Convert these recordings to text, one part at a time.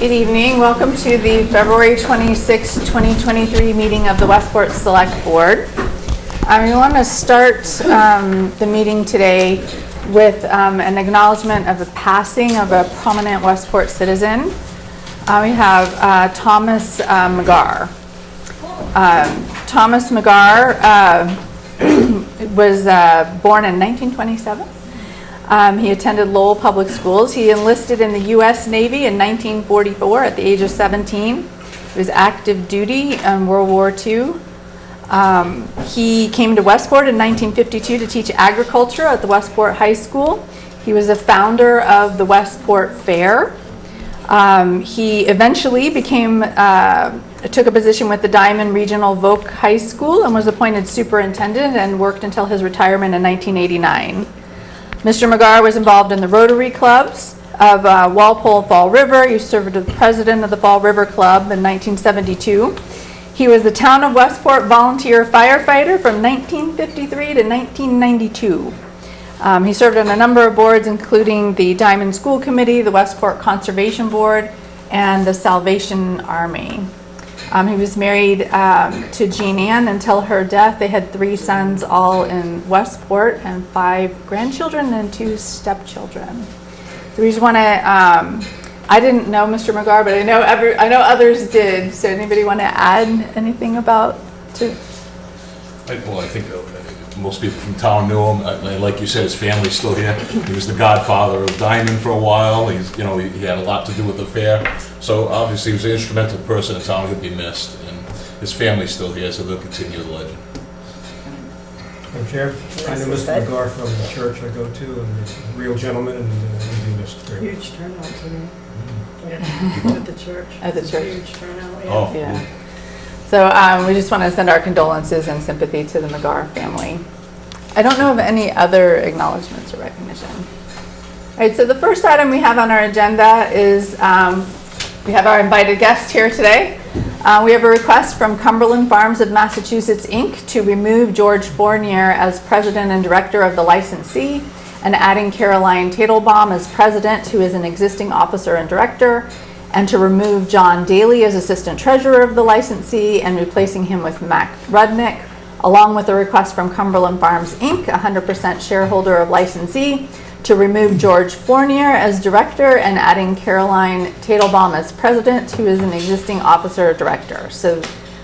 Good evening. Welcome to the February 26, 2023 meeting of the Westport Select Board. We want to start the meeting today with an acknowledgement of the passing of a prominent Westport citizen. We have Thomas McGarr. Thomas McGarr was born in 1927. He attended Lowell Public Schools. He enlisted in the U.S. Navy in 1944 at the age of 17. He was active duty in World War II. He came to Westport in 1952 to teach agriculture at the Westport High School. He was a founder of the Westport Fair. He eventually took a position with the Diamond Regional Voc High School and was appointed superintendent and worked until his retirement in 1989. Mr. McGarr was involved in the Rotary Clubs of Walpole and Fall River. He served as the president of the Fall River Club in 1972. He was the Town of Westport volunteer firefighter from 1953 to 1992. He served on a number of boards, including the Diamond School Committee, the Westport Conservation Board, and the Salvation Army. He was married to Jean Ann until her death. They had 3 sons, all in Westport, and 5 grandchildren and 2 stepchildren. So we just want to. I didn't know Mr. McGarr, but I know others did. So anybody want to add anything about to? Well, I think most people from town knew him. Like you said, his family's still here. He was the godfather of Diamond for a while. He had a lot to do with the fair. So obviously he was an instrumental person in town. He'll be missed. And his family's still here, so they'll continue the legend. Madam Chair, I know Mr. McGarr from the church I go to, and he's a real gentleman, and he'll be missed. Huge turnout today. Yeah, at the church. At the church. Huge turnout, yeah. Oh. Yeah. So we just want to send our condolences and sympathy to the McGarr family. I don't know of any other acknowledgements or recognition. All right, so the first item we have on our agenda is we have our invited guest here today. We have a request from Cumberland Farms of Massachusetts, Inc. to remove George Fournier as president and director of the licensee and adding Caroline Tadelbaum as president, who is an existing officer and director, and to remove John Daly as assistant treasurer of the licensee and replacing him with Mac Rudnick, along with a request from Cumberland Farms, Inc., 100% shareholder of licensee, to remove George Fournier as director and adding Caroline Tadelbaum as president, who is an existing officer or director. So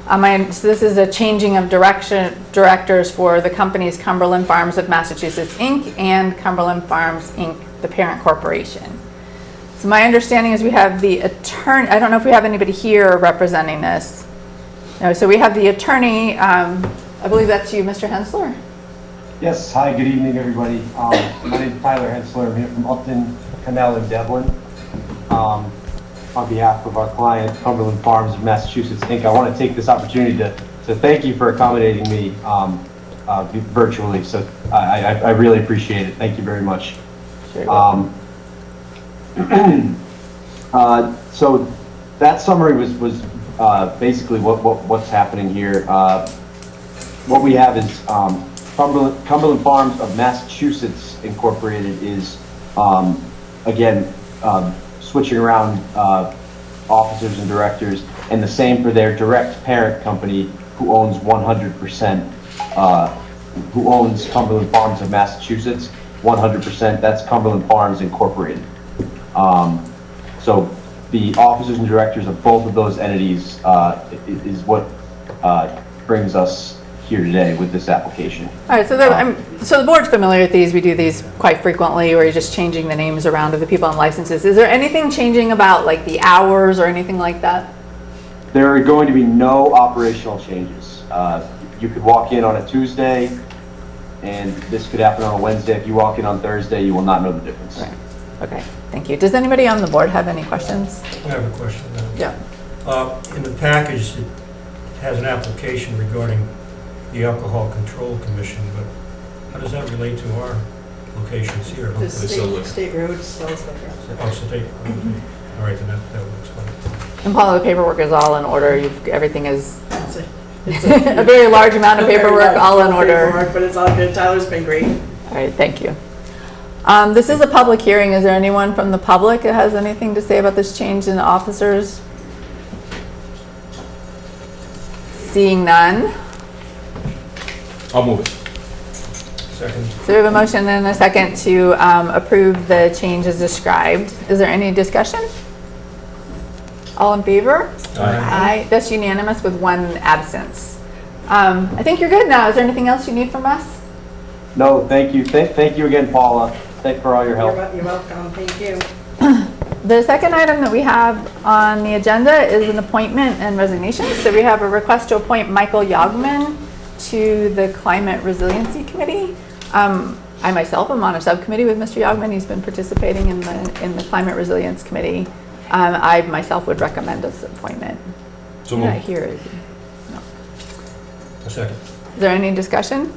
this is a changing of directors for the companies Cumberland Farms of Massachusetts, Inc. and Cumberland Farms, Inc., the parent corporation. So my understanding is we have the attorney. I don't know if we have anybody here representing this. No, so we have the attorney. I believe that's you, Mr. Hensler. Yes. Hi. Good evening, everybody. My name is Tyler Hensler. I'm here from Upton, Canal, and Devlin. On behalf of our client, Cumberland Farms of Massachusetts, Inc., I want to take this opportunity to thank you for accommodating me virtually. So I really appreciate it. Thank you very much. Sure. So that summary was basically what's happening here. What we have is Cumberland Farms of Massachusetts Incorporated is again switching around officers and directors, and the same for their direct parent company, who owns 100%, who owns Cumberland Farms of Massachusetts 100%. That's Cumberland Farms Incorporated. So the officers and directors of both of those entities is what brings us here today with this application. All right, so the board's familiar with these. We do these quite frequently, where you're just changing the names around of the people on licenses. Is there anything changing about like the hours or anything like that? There are going to be no operational changes. You could walk in on a Tuesday, and this could happen on a Wednesday. If you walk in on Thursday, you will not know the difference. Right. Okay, thank you. Does anybody on the board have any questions? I have a question. Yeah. In the package, it has an application regarding the Alcohol Control Commission, but how does that relate to our locations here? The state road sells liquor. Oh, state. Okay. All right, then that will explain it. And Paula, the paperwork is all in order. Everything is It's a very large amount of paperwork, all in order. But it's all good. Tyler's been great. All right, thank you. This is a public hearing. Is there anyone from the public that has anything to say about this change in officers? Seeing none. I'll move it. Second. So we have a motion and a second to approve the change as described. Is there any discussion? All in favor? Aye. That's unanimous with one absence. I think you're good now. Is there anything else you need from us? No, thank you. Thank you again, Paula. Thank you for all your help. You're welcome, thank you. The second item that we have on the agenda is an appointment and resignation. So we have a request to appoint Michael Yogman to the Climate Resiliency Committee. I myself am on a subcommittee with Mr. Yogman. He's been participating in the Climate Resilience Committee. I myself would recommend this appointment. So He's not moved. here, is he? No. A second. Is there any discussion?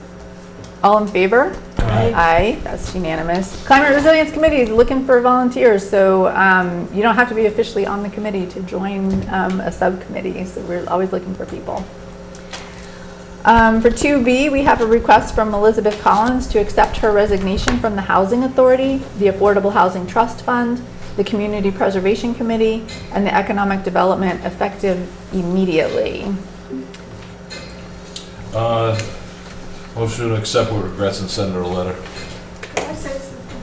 All in favor? Aye. Aye, that's unanimous. Climate Resilience Committee is looking for volunteers, so you don't have to be officially on the committee to join a subcommittee, so we're always looking for people. For 2B, we have a request from Elizabeth Collins to accept her resignation from the Housing Authority, the Affordable Housing Trust Fund, the Community Preservation Committee, and the Economic Development effective immediately. Motion to accept with regrets and send her a letter.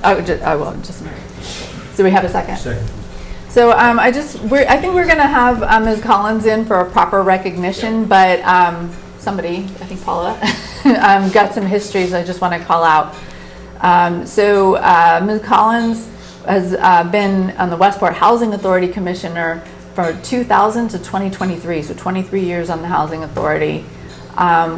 I will just. So we have a second. Second. So I think we're going to have Ms. Collins in for a proper recognition, but somebody, I think Paula, got some histories I just want to call out. Ms. Collins has been on the Westport Housing Authority Commissioner for 2000 to 2023, so 23 years on the Housing Authority.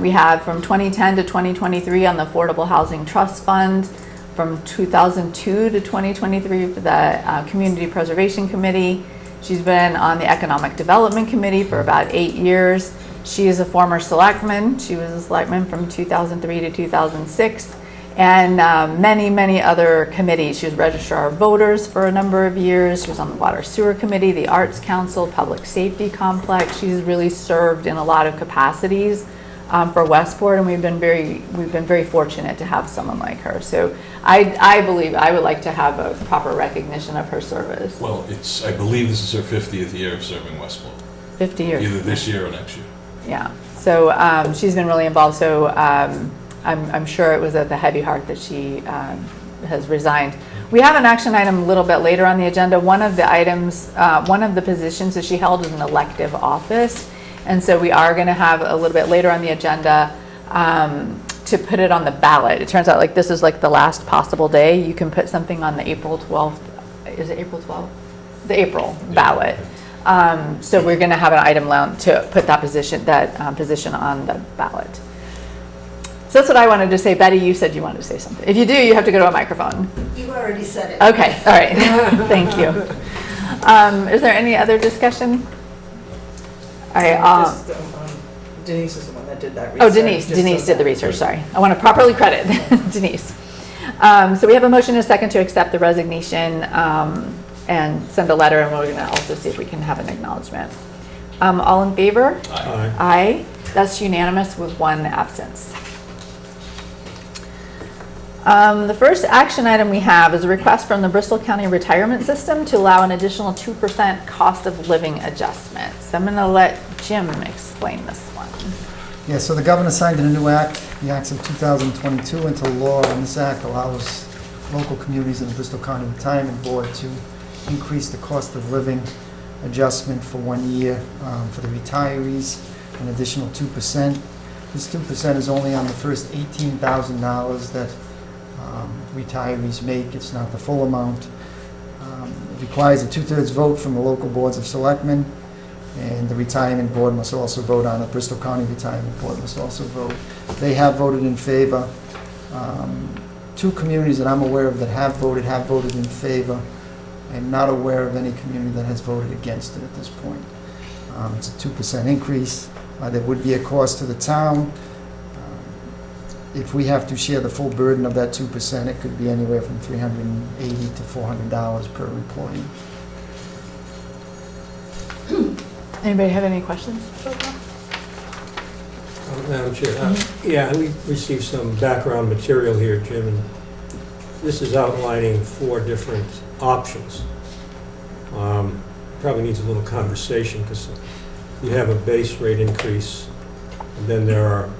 We have from 2010 to 2023 on the Affordable Housing Trust Fund, from 2002 to 2023 for the Community Preservation Committee. She's been on the Economic Development Committee for about 8 years. She is a former selectman. She was a selectman from 2003 to 2006, and many, many other committees. She was Registrar of Voters for a number of years. She was on the Water Sewer Committee, the Arts Council, Public Safety Complex. She's really served in a lot of capacities for Westport, and we've been very fortunate to have someone like her. So I believe I would like to have a proper recognition of her service. Well, I believe this is her 50th year of serving Westport. 50 years. Either this year or next year. Yeah. So she's been really involved. So I'm sure it was at the heavy heart that she has resigned. We have an action item a little bit later on the agenda. One of the items, one of the positions that she held is an elective office. And so we are going to have a little bit later on the agenda to put it on the ballot. It turns out like this is like the last possible day. You can put something on the April 12th. Is it April 12th? The April ballot. So we're going to have an item to put that position on the ballot. So that's what I wanted to say. Betty, you said you wanted to say something. If you do, you have to go to a microphone. You already said it. Okay. All right. Thank you. Is there any other discussion? All right. Denise is the one that did that research. Oh, Denise did the research, sorry. I want to properly credit Denise. So we have a motion and a second to accept the resignation and send a letter, and we're going to also see if we can have an acknowledgement. All in favor? Aye. Aye. That's unanimous with one absence. The first action item we have is a request from the Bristol County Retirement System to allow an additional 2% cost of living adjustment. So I'm going to let Jim explain this one. Yeah, so the governor signed a new act, the Acts of 2022, into law, and this act allows local communities in the Bristol County Retirement Board to increase the cost of living adjustment for 1 year for the retirees, an additional 2%. This 2% is only on the first $18,000 that retirees make. It's not the full amount. It requires a 2/3 vote from the local boards of selectmen, and the retirement board must also vote on it. Bristol County Retirement Board must also vote. They have voted in favor. Two communities that I'm aware of that have voted in favor. I'm not aware of any community that has voted against it at this point. It's a 2% increase. There would be a cost to the town. If we have to share the full burden of that 2%, it could be anywhere from $380 to $400 per employee. Anybody have any questions? Madam Chair, yeah, we received some background material here, Jim, and this is outlining 4 different options. Probably needs a little conversation, because you have a base rate increase, and then there are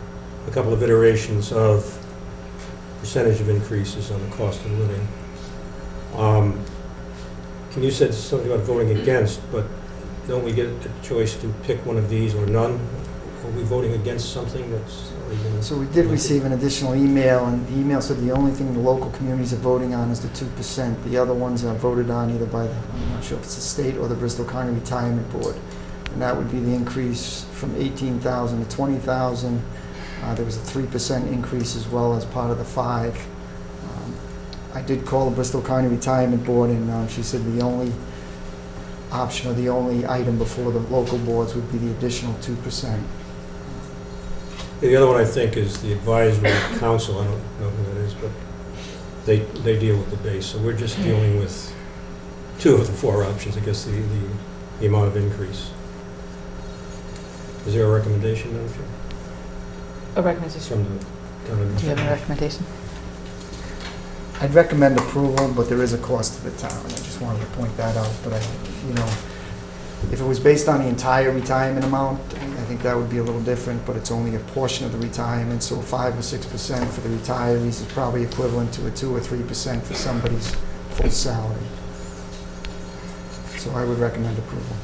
a couple of iterations of percentage of increases on the cost of living. And you said something about voting against, but don't we get a choice to pick one of these or none? Are we voting against something that's already been... So we did receive an additional email, and the email said the only thing the local communities are voting on is the 2%. The other ones are voted on either by, I'm not sure if it's the state or the Bristol County Retirement Board. And that would be the increase from 18,000 to 20,000. There was a 3% increase as well as part of the 5. I did call the Bristol County Retirement Board, and she said the only option or the only item before the local boards would be the additional 2%. The other one, I think, is the advisory council. I don't know who that is, but they deal with the base. So we're just dealing with 2 of the 4 options, I guess, the amount of increase. Is there a recommendation, Madam Chair? A recommendation. From the town Do you have a administrator? recommendation? I'd recommend approval, but there is a cost to the town. I just wanted to point that out. But if it was based on the entire retirement amount, I think that would be a little different, but it's only a portion of the retirement, so 5 or 6% for the retirees is probably equivalent to a 2 or 3% for somebody's full salary. So I would recommend approval.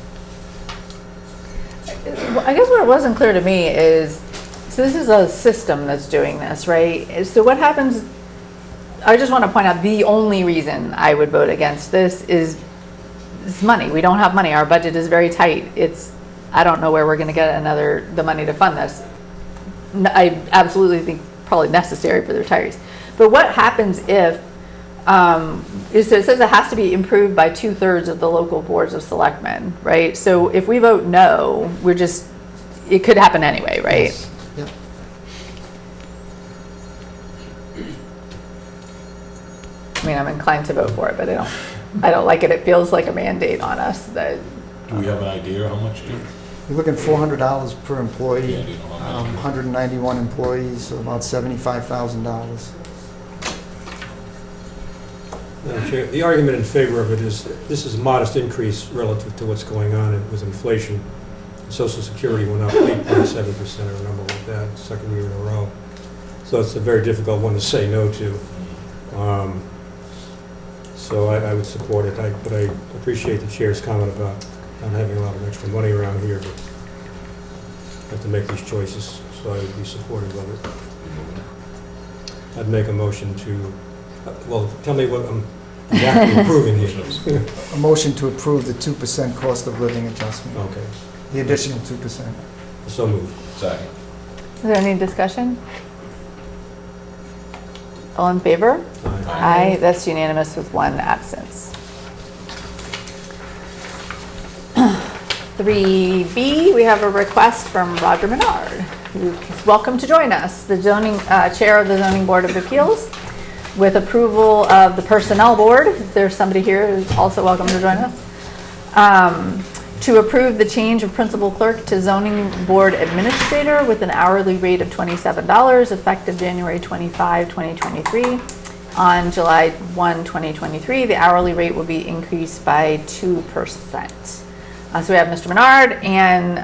Well, I guess what wasn't clear to me is, so this is a system that's doing this, right? So what happens, I just want to point out the only reason I would vote against this is money. We don't have money. Our budget is very tight. I don't know where we're going to get the money to fund this. I absolutely think probably necessary for the retirees. But what happens if, it says it has to be improved by 2/3 of the local boards of selectmen, right? So if we vote no, it could happen anyway, right? Yes. Yep. I mean, I'm inclined to vote for it, but I don't like it. It feels like a mandate on us that. Do we have an idea how much, Jim? You're looking $400 per employee, Yeah, you know how many. 191 employees, so about $75,000. Madam Chair, the argument in favor of it is this is a modest increase relative to what's going on with inflation. Social Security went up 8.7% or a number like that, second year in a row. So it's a very difficult one to say no to. So I would support it, but I appreciate the chair's comment about not having a lot of extra money around here, but have to make these choices, so I would be supportive of it. I'd make a motion to, well, tell me what I'm exactly approving here. A motion to approve the 2% cost of living adjustment, Okay, the additional 2%. so moved. Second. Is there any discussion? All in favor? Aye. Aye, that's unanimous with 1 absence. 3B, we have a request from Roger Menard, who is welcome to join us, the Chair of the Zoning Board of Appeals, with approval of the Personnel Board. If there's somebody here who's also welcome to join us. To approve the change of principal clerk to zoning board administrator with an hourly rate of $27 effective January 25, 2023. On July 1, 2023, the hourly rate will be increased by 2%. So we have Mr. Menard and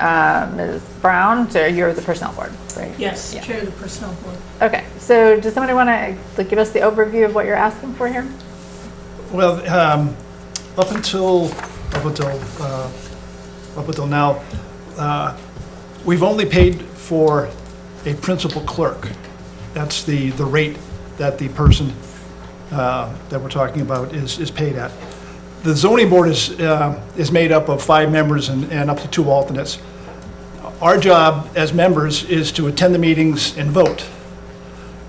Ms. Brown. So you're the personnel board, right? Yes, Yeah. Chair of the Personnel Board. Okay. So does somebody want to give us the overview of what you're asking for here? Well, up until now, we've only paid for a principal clerk. That's the rate that the person that we're talking about is paid at. The zoning board is made up of 5 members and up to 2 alternates. Our job as members is to attend the meetings and vote.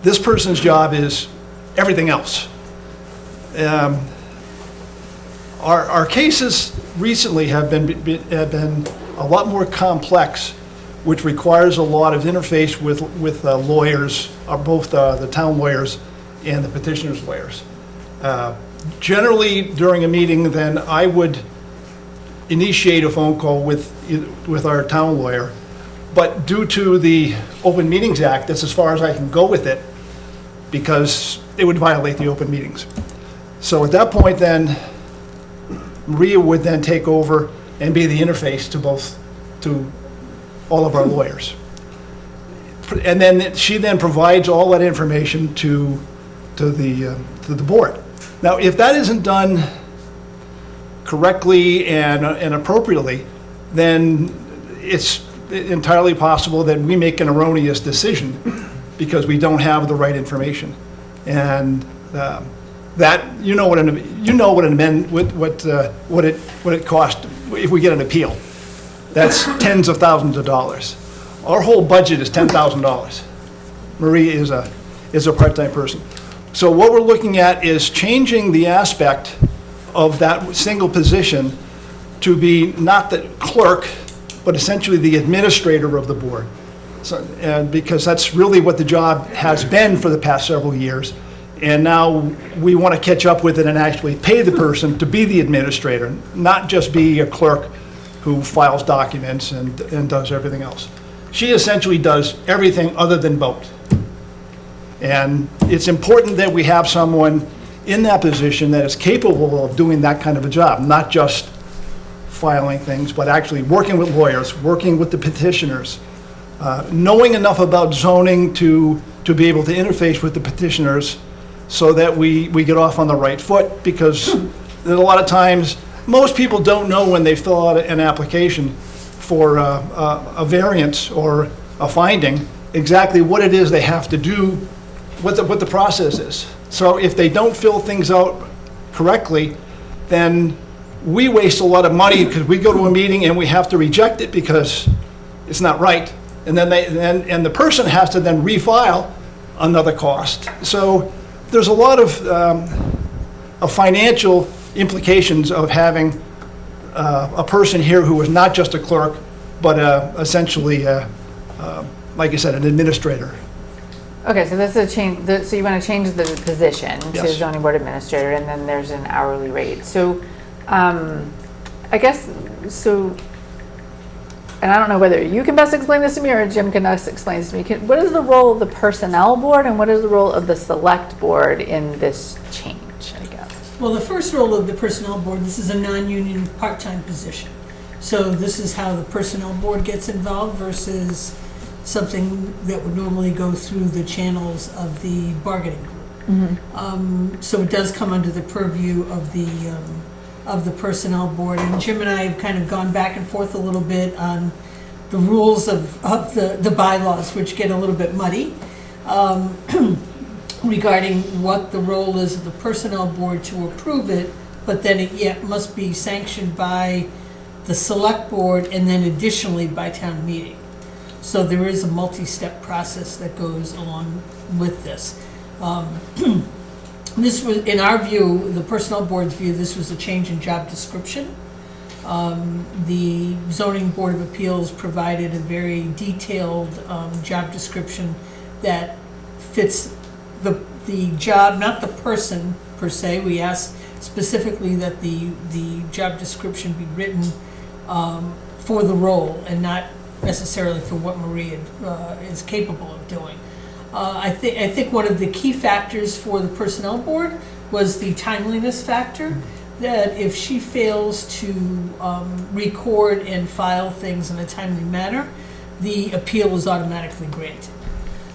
This person's job is everything else. Our cases recently have been a lot more complex, which requires a lot of interface with lawyers, both the town lawyers and the petitioner's lawyers. Generally, during a meeting, then I would initiate a phone call with our town lawyer, but due to the Open Meetings Act, that's as far as I can go with it, because it would violate the open meetings. So at that point then, Maria would then take over and be the interface to all of our lawyers. And then she then provides all that information to the board. Now, if that isn't done correctly and appropriately, then it's entirely possible that we make an erroneous decision because we don't have the right information. And that, what it costs if we get an appeal. That's tens of thousands of dollars. Our whole budget is $10,000. Marie is a part-time person. So what we're looking at is changing the aspect of that single position to be not the clerk, but essentially the administrator of the board. So, and because that's really what the job has been for the past several years. And now we want to catch up with it and actually pay the person to be the administrator, not just be a clerk who files documents and does everything else. She essentially does everything other than vote. And it's important that we have someone in that position that is capable of doing that kind of a job, not just filing things, but actually working with lawyers, working with the petitioners, knowing enough about zoning to be able to interface with the petitioners so that we get off on the right foot, because a lot of times, most people don't know when they fill out an application for a variance or a finding, exactly what it is they have to do, what the process is. So if they don't fill things out correctly, then we waste a lot of money because we go to a meeting and we have to reject it because it's not right. And then the person has to then refile another cost. So there's a lot of financial implications of having a person here who is not just a clerk, but essentially, like I said, an administrator. Okay, so this is a change, so you want to change the position to Yes. zoning board administrator, and then there's an hourly rate. So, I guess, so, and I don't know whether you can best explain this to me or Jim can best explain this to me. What is the role of the personnel board and what is the role of the select board in this change, I guess? Well, the first role of the personnel board, this is a non-union part-time position. So this is how the personnel board gets involved versus something that would normally go through the channels of the bargaining group. So it does come under the purview of the personnel board. And Jim and I have kind of gone back and forth a little bit on the rules of the bylaws, which get a little bit muddy, regarding what the role is of the personnel board to approve it, but then it yet must be sanctioned by the select board and then additionally by town meeting. So there is a multi-step process that goes along with this. This was, in our view, the personnel board's view, this was a change in job description. The zoning board of appeals provided a very detailed job description that fits the job, not the person per se. We asked specifically that the job description be written for the role and not necessarily for what Maria is capable of doing. I think one of the key factors for the personnel board was the timeliness factor, that if she fails to record and file things in a timely manner, the appeal is automatically granted.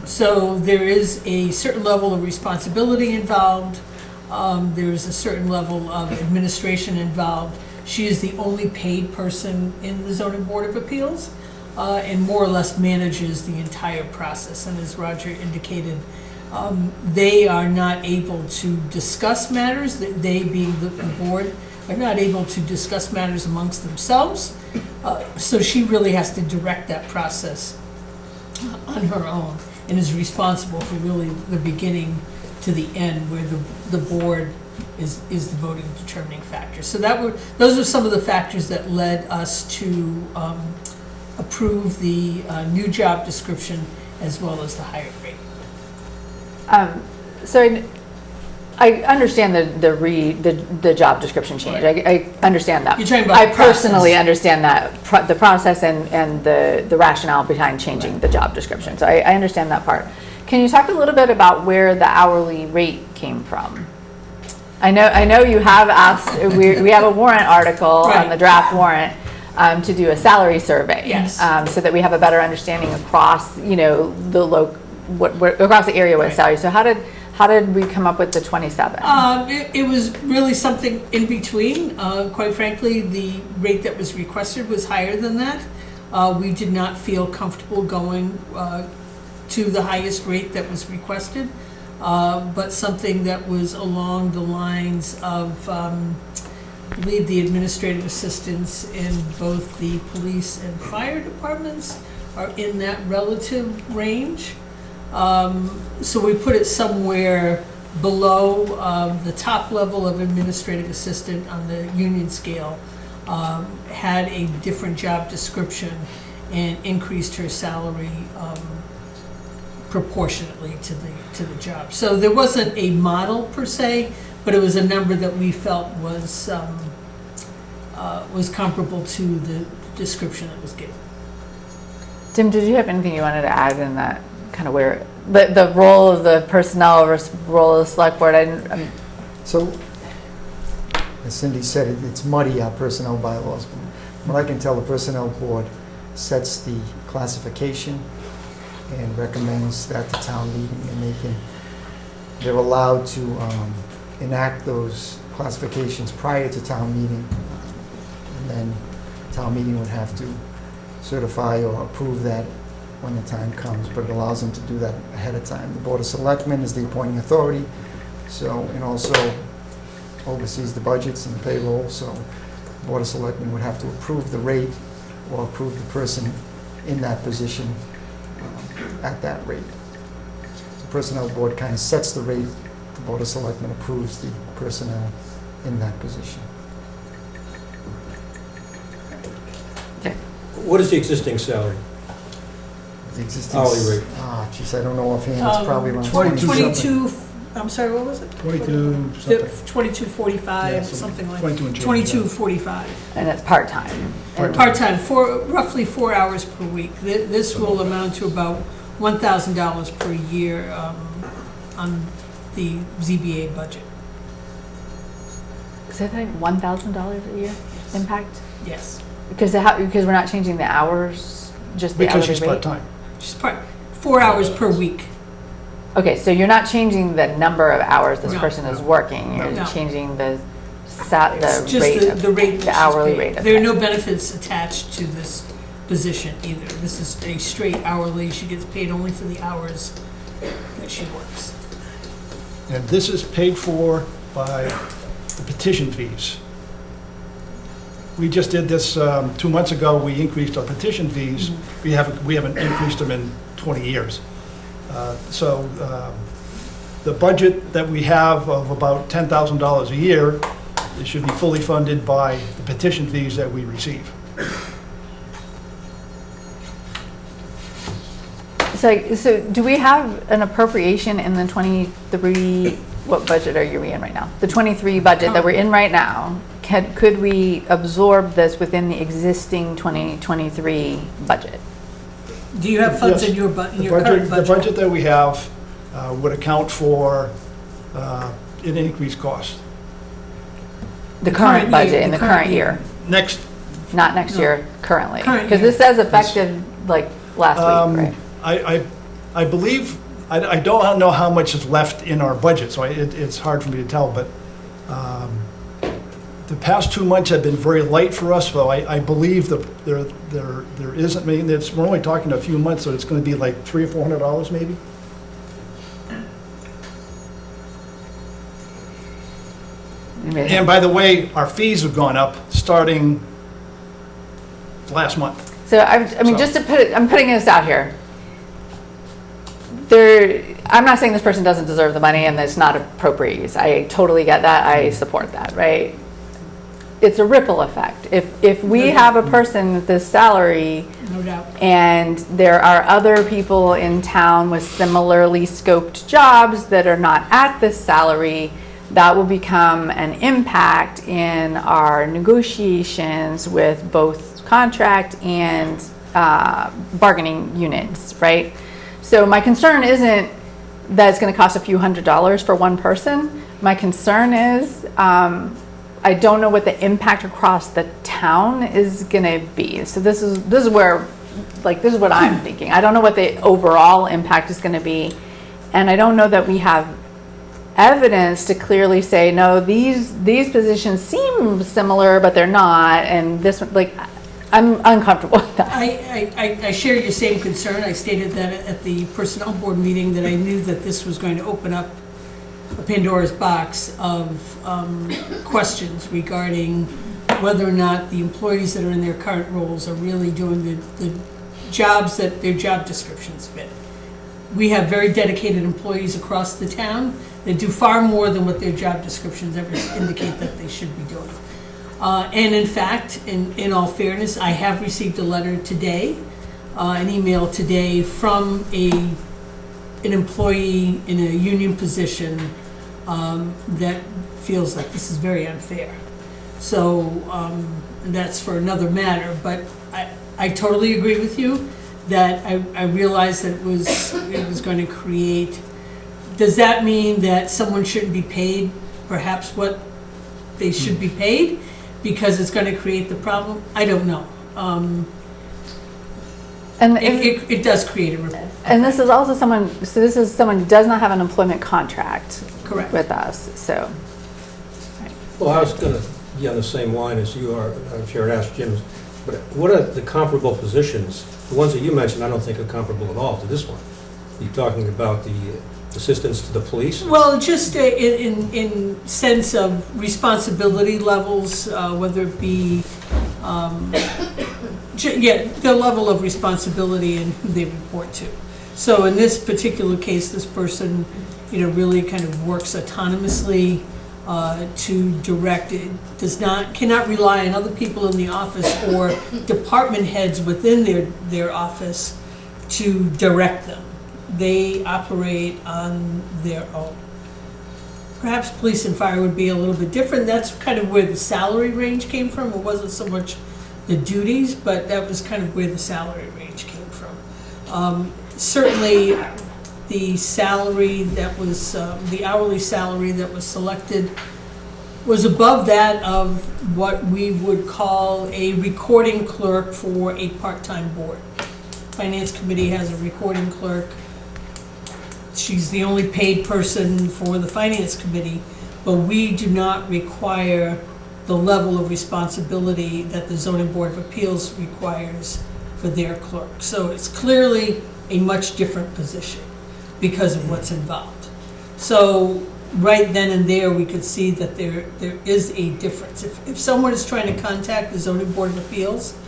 So there is a certain level of responsibility involved. There is a certain level of administration involved. She is the only paid person in the zoning board of appeals, and more or less manages the entire process. And as Roger indicated, they are not able to discuss matters, they being the board, are not able to discuss matters amongst themselves. So she really has to direct that process on her own and is responsible for really the beginning to the end, where the board is the voting determining factor. So those are some of the factors that led us to approve the new job description as well as the higher rate. So I understand the job description change. I understand that. You're talking about I the personally process. understand that, the process and the rationale behind changing the job description. So I understand that part. Can you talk a little bit about where the hourly rate came from? I know you have asked, we have a warrant article on Right. the draft warrant to do a salary survey. Yes. So that we have a better understanding across, across the area with Right. salary. So how did we come up with the 27? It was really something in between. Quite frankly, the rate that was requested was higher than that. We did not feel comfortable going to the highest rate that was requested, but something that was along the lines of, I believe the administrative assistants in both the police and fire departments are in that relative range. So we put it somewhere below the top level of administrative assistant on the union scale, had a different job description and increased her salary proportionately to the job. So there wasn't a model per se, but it was a number that we felt was comparable to the description that was given. Tim, did you have anything you wanted to add in that kind of where the role of the personnel versus role of the select board? So, as Cindy said, it's muddy, our personnel bylaws. From what I can tell, the personnel board sets the classification and recommends that to town meeting, and they're allowed to enact those classifications prior to town meeting, and then town meeting would have to certify or approve that when the time comes, but it allows them to do that ahead of time. The Board of Selectmen is the appointing authority, and also oversees the budgets and the payroll, so the Board of Selectmen would have to approve the rate or approve the person in that position at that rate. The Personnel Board kind of sets the rate, the Board of Selectmen approves the personnel in that position. What is the existing salary? The existing Hourly rate. Geez, I don't know offhand, it's probably around 22 something. 22, I'm sorry, what was it? 22 something. 2245, Yeah, something like 22 and change, 2245. And it's part-time. Part-time, roughly 4 hours per week. This will amount to about $1,000 per year on the ZBA budget. Is that like $1,000 a year impact? Yes. Because we're not changing the hours, just the Because hourly she's rate? part-time. She's 4 hours per week. Okay, so you're not changing the number of hours this No. person is working, you're No. changing the It's rate just the rate that the she's hourly paid. rate of There are pay. no benefits attached to this position either. This is a straight hourly. She gets paid only for the hours that she works. And this is paid for by the petition fees. We just did this 2 months ago. We increased our petition fees. We haven't increased them in 20 years. So the budget that we have of about $10,000 a year, it should be fully funded by the petition fees that we receive. So do we have an appropriation in the 23, what budget are you in right now? The 23 budget that we're in right now, could we absorb this within the existing 2023 budget? Do you have funds Yes. in your The current The budget that we have would account for an increased cost. The The current current budget year, in the the current current year, Next, not next No. year, currently? Current Because year. this says effective like last week, right? I believe, I don't know how much is left in our budget, so it's hard for me to tell, but the past 2 months have been very light for us, so I believe that there isn't, I mean, we're only talking a few months, so it's going to be like $300 or $400 maybe. And by the way, our fees have gone up starting last month. So I mean, So- just to put it, I'm putting this out here. I'm not saying this person doesn't deserve the money and it's not appropriate use. I totally get that. I support that, right? It's a ripple effect. If we have a person with this salary No doubt. and there are other people in town with similarly scoped jobs that are not at this salary, that will become an impact in our negotiations with both contract and bargaining units, right? So my concern isn't that it's going to cost a few $100s for one person. My concern is, I don't know what the impact across the town is going to be. So this is where, like, this is what I'm thinking. I don't know what the overall impact is going to be, and I don't know that we have evidence to clearly say, no, these positions seem similar, but they're not, and this one, like, I'm uncomfortable with that. I share your same concern. I stated that at the personnel board meeting, that I knew that this was going to open up a Pandora's box of questions regarding whether or not the employees that are in their current roles are really doing the jobs that their job descriptions fit. We have very dedicated employees across the town that do far more than what their job descriptions ever indicate that they should be doing. And in fact, in all fairness, I have received a letter today, an email today from an employee in a union position that feels like this is very unfair. So that's for another matter, but I totally agree with you that I realized that it was going to create. Does that mean that someone shouldn't be paid perhaps what they should be paid because it's going to create the problem? I don't know. And it does create a ripple. And this is also someone, so this is someone who does not have an employment contract Correct. with us, so. Well, I was going to be on the same line as you are, Chair, and ask Jim, but what are the comparable positions? The ones that you mentioned, I don't think are comparable at all to this one. You're talking about the assistance to the police? Well, just in sense of responsibility levels, whether it be, the level of responsibility and who they report to. So in this particular case, this person, really kind of works autonomously to direct it, cannot rely on other people in the office or department heads within their office to direct them. They operate on their own. Perhaps police and fire would be a little bit different. That's kind of where the salary range came from. It wasn't so much the duties, but that was kind of where the salary range came from. Certainly, the salary that was, the hourly salary that was selected was above that of what we would call a recording clerk for a part-time board. Finance Committee has a recording clerk. She's the only paid person for the Finance Committee, but we do not require the level of responsibility that the Zoning Board of Appeals requires for their clerk. So it's clearly a much different position because of what's involved. So right then and there, we could see that there is a difference. If someone is trying to contact the Zoning Board of Appeals,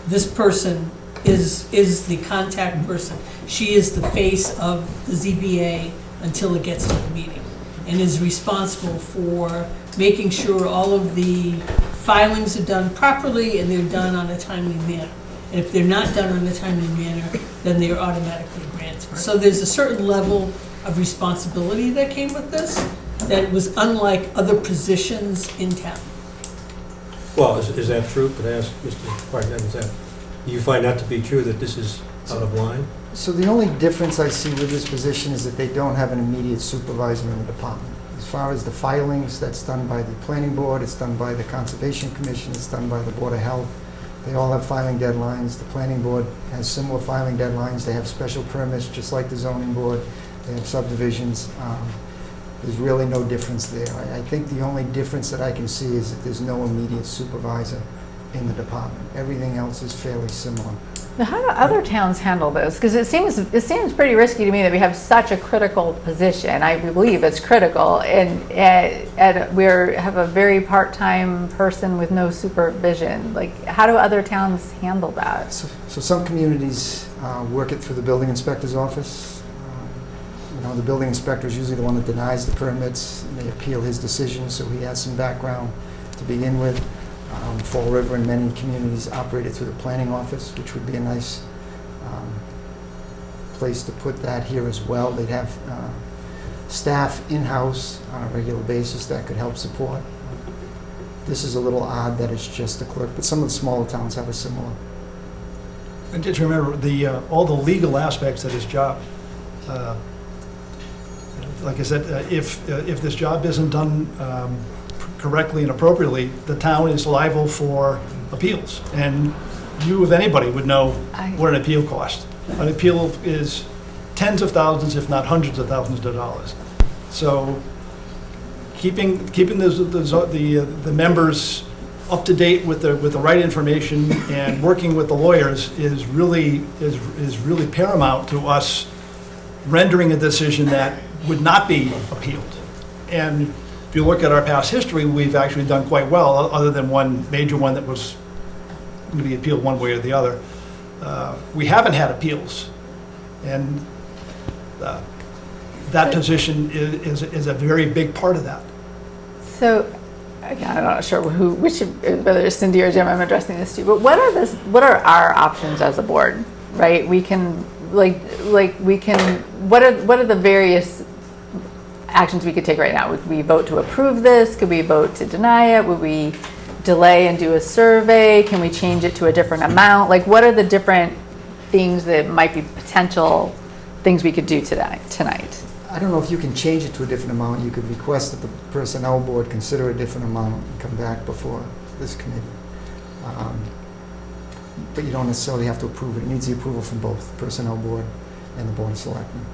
this person is the contact person. She is the face of the ZBA until it gets to the meeting and is responsible for making sure all of the filings are done properly and they're done on a timely manner. And if they're not done on a timely manner, then they're automatically granted. So there's a certain level of responsibility that came with this that was unlike other positions in town. Well, is that true? Could I ask Mr. Parkman, do you find that to be true, that this is out of line? So the only difference I see with this position is that they don't have an immediate supervisor in the department. As far as the filings, that's done by the planning board, it's done by the Conservation Commission, it's done by the Board of Health. They all have filing deadlines. The planning board has similar filing deadlines. They have special permits, just like the zoning board. They have subdivisions. There's really no difference there. I think the only difference that I can see is that there's no immediate supervisor in the department. Everything else is fairly similar. Now, how do other towns handle this? Because it seems pretty risky to me that we have such a critical position. I believe it's critical, and we have a very part-time person with no supervision. Like, how do other towns handle that? So some communities work it through the building inspector's office. The building inspector is usually the one that denies the permits, and they appeal his decision, so he has some background to begin with. Fall River and many communities operate it through the planning office, which would be a nice place to put that here as well. They'd have staff in-house on a regular basis that could help support. This is a little odd that it's just a clerk, but some of the smaller towns have a similar. And just remember, all the legal aspects of his job. like I said, if this job isn't done correctly and appropriately, the town is liable for appeals. And you, if anybody, would know what an appeal costs. An appeal is tens of thousands, if not hundreds of thousands of dollars. So keeping the members up to date with the right information and working with the lawyers is really paramount to us rendering a decision that would not be appealed. And if you look at our past history, we've actually done quite well, other than one major one that was going to be appealed one way or the other. We haven't had appeals, and that position is a very big part of that. So, again, I'm not sure whether it's Cindy or Jim I'm addressing this to, but what are our options as a board, right? We can, what are the various actions we could take right now? Would we vote to approve this? Could we vote to deny it? Would we delay and do a survey? Can we change it to a different amount? Like, what are the different things that might be potential things we could do tonight? I don't know if you can change it to a different amount. You could request that the personnel board consider a different amount and come back before this committee. But you don't necessarily have to approve it. It needs the approval from both the personnel board and the board of selectmen.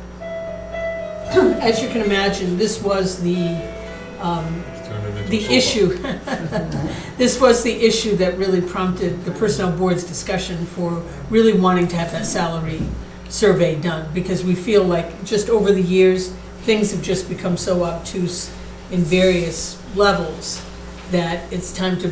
As you can imagine, this was the issue. This was the issue that really prompted the personnel board's discussion for really wanting to have that salary survey done, because we feel like just over the years, things have just become so obtuse in various levels that it's time to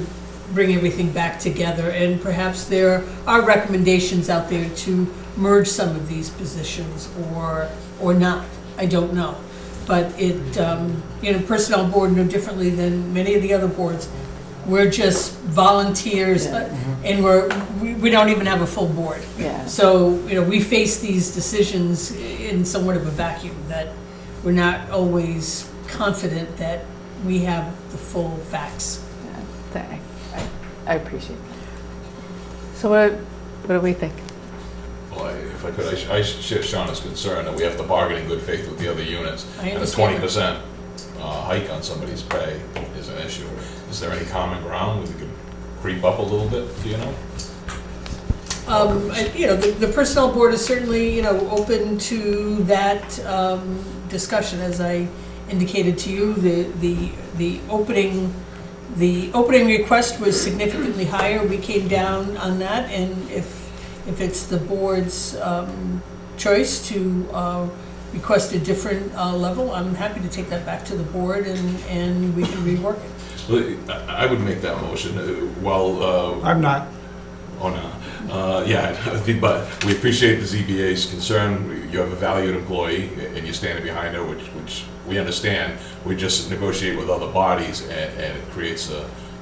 bring everything back together. And perhaps there are recommendations out there to merge some of these positions or not. I don't know. But personnel board, no differently than many of the other boards, we're just volunteers, and we don't even have a full board. Yeah. So, we face these decisions in somewhat of a vacuum, that we're not always confident that we have the full facts. Yeah, I appreciate that. So what do we think? Well, if I could, I share Shauna's concern that we have to bargain in good faith with the other units. I And a understand. 20% hike on somebody's pay is an issue. Is there any common ground where we could creep up a little bit, do you know? The personnel board is certainly, open to that discussion. As I indicated to you, the opening request was significantly higher. We came down on that, and if it's the board's choice to request a different level, I'm happy to take that back to the board, and we can rework it. Well, I would make that motion. I'm not. Oh, no. Yeah, but we appreciate the ZBA's concern. You have a valued employee, and you're standing behind her, which we understand. We just negotiate with other bodies, and it creates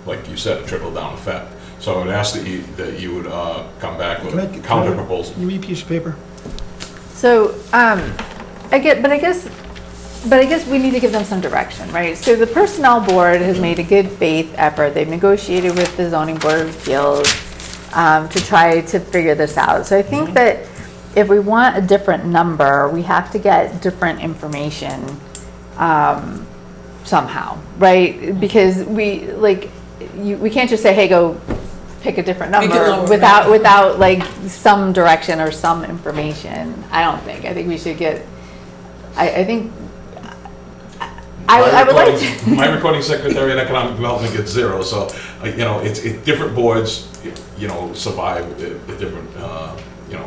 like you said, a trickle-down effect. So I would ask that you would come back with a counter proposal. You need a piece of paper? So, I guess we need to give them some direction, right? So the personnel board has made a good faith effort. They've negotiated with the zoning board of appeals to try to figure this out. So I think that if we want a different number, we have to get different information somehow, right? Because we can't just say, hey, go pick a different Make it number lower, without like some direction or some information. I think we should get. I think I would like to. My recording secretary and economic development gets 0, so it's different boards survive at different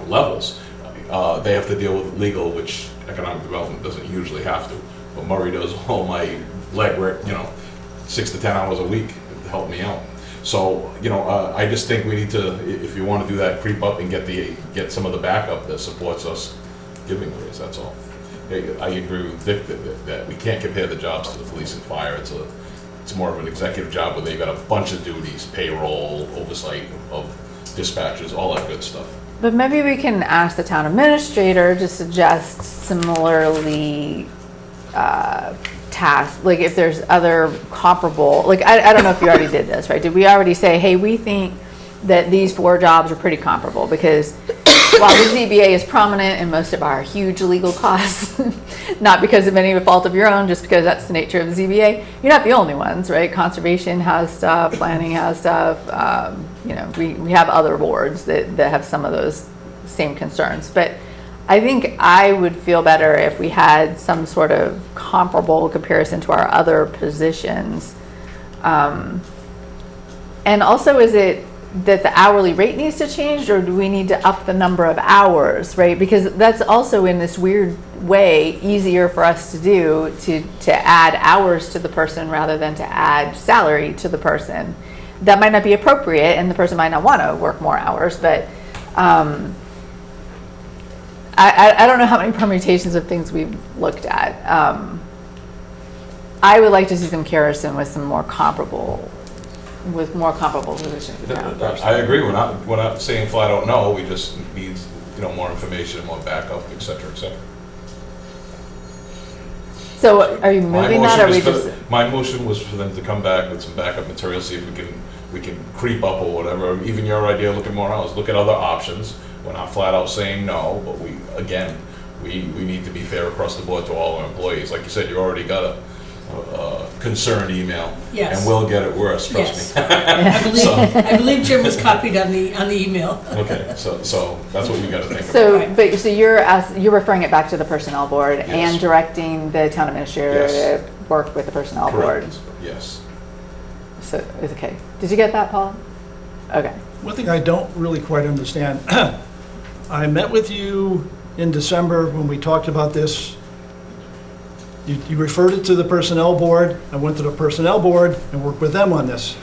levels. They have to deal with legal, which economic development doesn't usually have to. But Murray does all my legwork, 6 to 10 hours a week to help me out. So I just think we need to, if you want to do that, creep up and get some of the backup that supports us giving the raise. That's all. I agree with Dick that we can't compare the jobs to the police and fire. It's more of an executive job where they've got a bunch of duties, payroll, oversight of dispatchers, all that good stuff. But maybe we can ask the town administrator to suggest similarly tasks, like if there's other comparable, like I don't know if you already did this, right? Did we already say, hey, we think that these 4 jobs are pretty comparable? Because while the ZBA is prominent in most of our huge legal costs, not because of any fault of your own, just because that's the nature of the ZBA, you're not the only ones, right? Conservation has stuff, planning has stuff. We have other boards that have some of those same concerns. But I think I would feel better if we had some sort of comparable comparison to our other positions. And also, is it that the hourly rate needs to change, or do we need to up the number of hours, right? Because that's also in this weird way easier for us to do, to add hours to the person rather than to add salary to the person. That might not be appropriate, and the person might not want to work more hours, but I don't know how many permutations of things we've looked at. I would like to see some comparison with more comparable positions. I agree, we're not saying flat out no, we just need, more information, more backup, et cetera, et cetera. So are you moving that, or are we just? My motion was for them to come back with some backup material, see if we can creep up or whatever, even your idea, look at more hours, look at other options. We're not flat out saying no, but we need to be fair across the board to all our employees. Like you said, you already got a concerned email. Yes. And we'll get it worse, trust Yes. me. I believe Jim was copied on the email. Okay, so that's what we gotta think about. So, Right. so you're referring it back to the personnel board Yes. and directing the town administrator Yes. to work with the personnel board. Correct, yes. So, it's okay. Did you get that, Paul? Okay. One thing I don't really quite understand, I met with you in December when we talked about this. You referred it to the personnel board. I went to the personnel board and worked with them on this.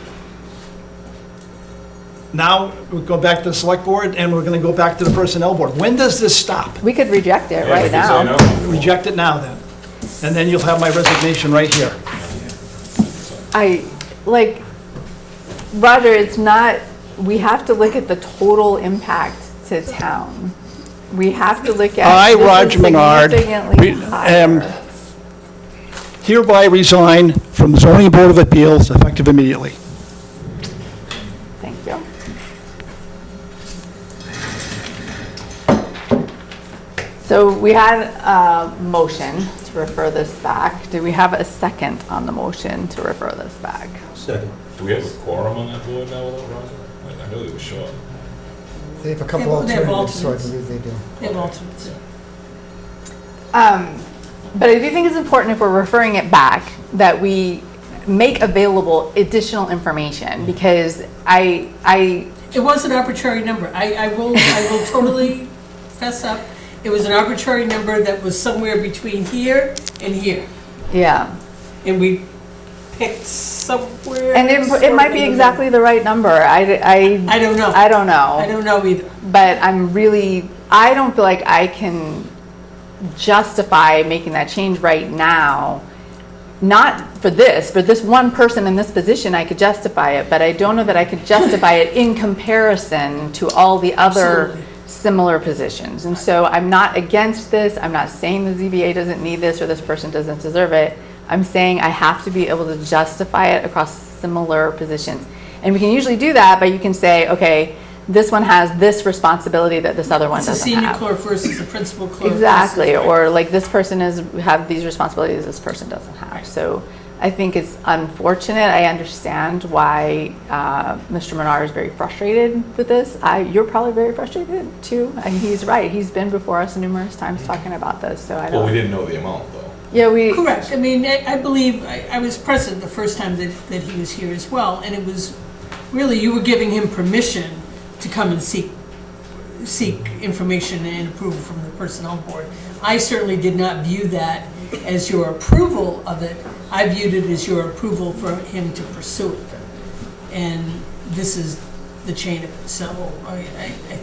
Now, we go back to the select board and we're going to go back to the personnel board. When does this stop? We could reject it Yeah, right we can say now. no. Reject it now then. And then you'll have my resignation right here. Roger, it's not, we have to look at the total impact to town. We have to look at. I, this is Roger Menard, significantly am higher. hereby resign from the zoning board of appeals effective immediately. Thank you. So we had a motion to refer this back. Do we have a second on the motion to refer this back? Second. Do we have a quorum on that board now without Roger? I know they were short. They have a couple They have alternatives, so I alternates. believe they do. They have alternates. But I do think it's important, if we're referring it back, that we make available additional information, because It was an arbitrary number. I will totally fess up. It was an arbitrary number that was somewhere between here and here. yeah. And we picked somewhere. And it might be exactly the right number. I don't know. I don't know. I don't know either. But I don't feel like I can justify making that change right now. Not for this one person in this position, I could justify it, but I don't know that I could justify it in comparison to all the other Absolutely. similar positions. And so I'm not against this. I'm not saying the ZBA doesn't need this or this person doesn't deserve it. I'm saying I have to be able to justify it across similar positions. And we can usually do that, but you can say, okay, this one has this responsibility that this other one It's a doesn't senior have. clerk versus a principal clerk. Exactly, versus- or like this person have these responsibilities this person doesn't have. So I think it's unfortunate. I understand why Mr. Menard is very frustrated with this. You're probably very frustrated too, and he's right. He's been before us numerous times talking about this, so I Well, we don't. didn't know the amount, though. Yeah, we. Correct. I mean, I believe, I was present the first time that he was here as well, and it was, really, you were giving him permission to come and seek information and approval from the personnel board. I certainly did not view that as your approval of it. I viewed it as your approval for him to pursue it. And this is the chain of it. So I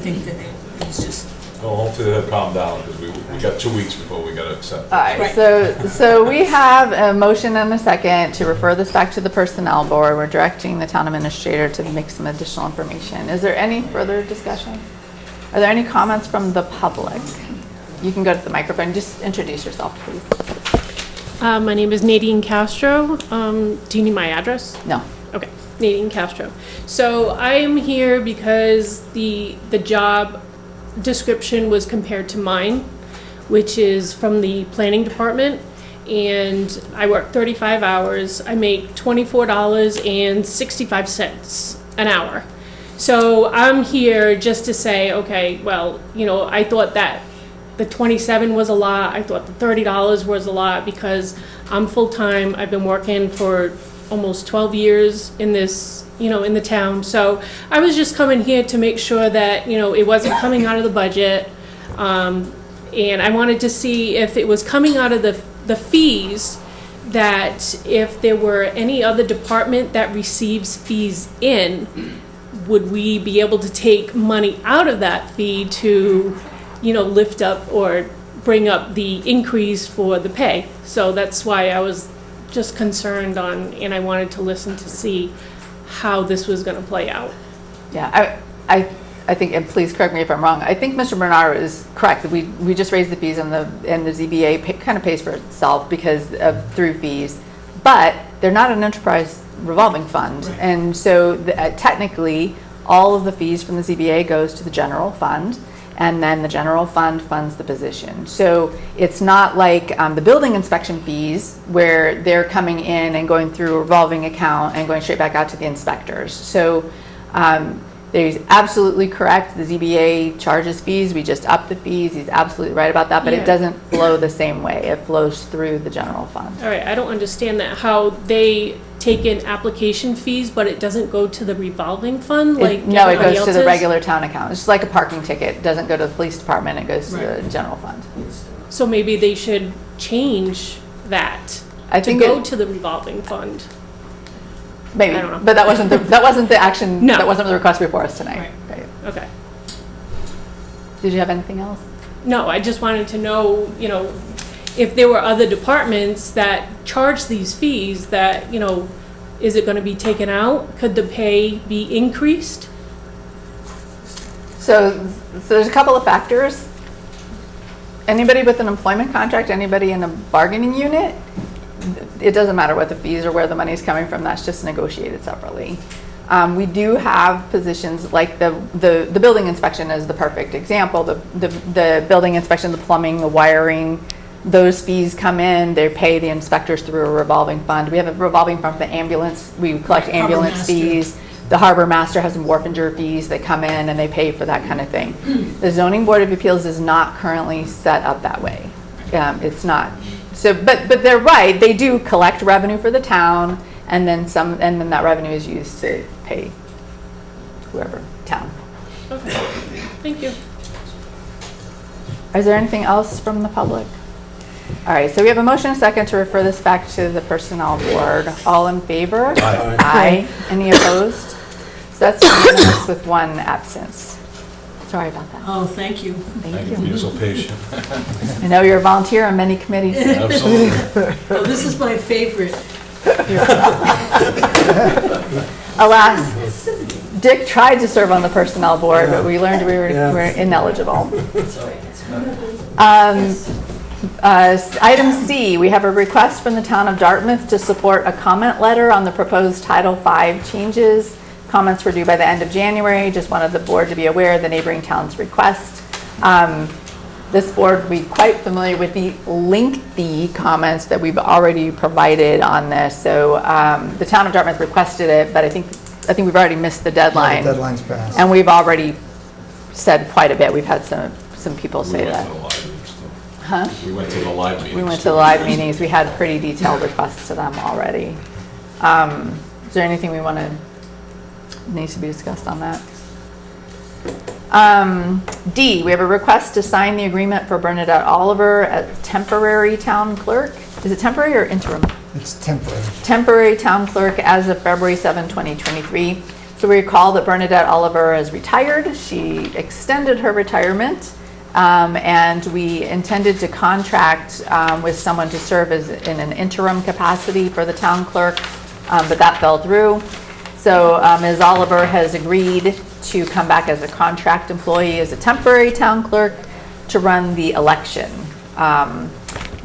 think that it was just, Well, hopefully they'll calm down, because we got 2 weeks before we got to accept it. All right, Right. so we have a motion and a second to refer this back to the personnel board. We're directing the town administrator to make some additional information. Is there any further discussion? Are there any comments from the public? You can go to the microphone, just introduce yourself, please. My name is Nadine Castro. Do you need my address? No. Okay, Nadine Castro. So I am here because the job description was compared to mine, which is from the planning department. And I work 35 hours. I make $24.65 an hour. So I'm here just to say, okay, well, I thought that the 27 was a lot. I thought the $30 was a lot because I'm full-time. I've been working for almost 12 years in this, in the town. So I was just coming here to make sure that, it wasn't coming out of the budget. And I wanted to see if it was coming out of the fees, that if there were any other department that receives fees in, would we be able to take money out of that fee to, lift up or bring up the increase for the pay? So that's why I was just concerned and I wanted to listen to see how this was going to play out. Yeah, I think, and please correct me if I'm wrong, I think Mr. Bernard is correct. We just raised the fees and the ZBA kind of pays for itself because of through fees, but they're not an enterprise revolving fund. Right. And so technically, all of the fees from the ZBA goes to the general fund, and then the general fund funds the position. So it's not like the building inspection fees where they're coming in and going through a revolving account and going straight back out to the inspectors. So he's absolutely correct. The ZBA charges fees. We just up the fees. He's absolutely right about that, but it doesn't flow the same way. It flows through the general fund. All right, I don't understand that, how they take in application fees, but it doesn't go to the revolving fund like No, it everybody goes to the else's? regular town account. It's just like a parking ticket. It doesn't go to the police department. It goes to Right. the general fund. So maybe they should change that I to think go to the revolving fund. maybe, I don't know. but that wasn't the action. No. That wasn't the request before us tonight. Right. Right. Okay. Did you have anything else? No, I just wanted to know, if there were other departments that charge these fees that, is it gonna be taken out? Could the pay be increased? So there's a couple of factors. Anybody with an employment contract, anybody in a bargaining unit, it doesn't matter what the fees or where the money's coming from. That's just negotiated separately. We do have positions like the building inspection is the perfect example. The building inspection, the plumbing, the wiring, those fees come in, they pay the inspectors through a revolving fund. We have a revolving fund for the ambulance. We collect ambulance Master. fees. The harbor master has some wharfinger fees that come in and they pay for that kind of thing. The zoning board of appeals is not currently set up that way. It's not. So, but they're right. They do collect revenue for the town, and then that revenue is used to pay whoever town. Okay, thank you. Is there anything else from the public? All right, so we have a motion and a second to refer this back to the personnel board. All in favor? Aye. Aye. Any opposed? So that's unanimous with one absence. Sorry about that. Oh, thank you. Thank Thank you for you. being so patient. I know you're a volunteer on many committees. Absolutely. Oh, this is my favorite. Alas, Dick tried to serve on the personnel board, but we learned we were ineligible. Item C, we have a request from the town of Dartmouth to support a comment letter on the proposed Title V changes. Comments were due by the end of January. Just wanted the board to be aware of the neighboring town's request. This board will be quite familiar with the lengthy comments that we've already provided on this. So the town of Dartmouth requested it, but I think we've already missed the deadline. The deadline's passed. And we've already said quite a bit. We've had some people say that. Huh? We went to the live meetings. We went to the live meetings. We had pretty detailed requests to them already. Is there anything needs to be discussed on that? D, we have a request to sign the agreement for Bernadette Oliver as temporary town clerk. Is it temporary or interim? It's temporary. Temporary town clerk as of February 7, 2023. So we recall that Bernadette Oliver is retired. She extended her retirement. And we intended to contract with someone to serve as in an interim capacity for the town clerk, but that fell through. So Ms. Oliver has agreed to come back as a contract employee as a temporary town clerk to run the election.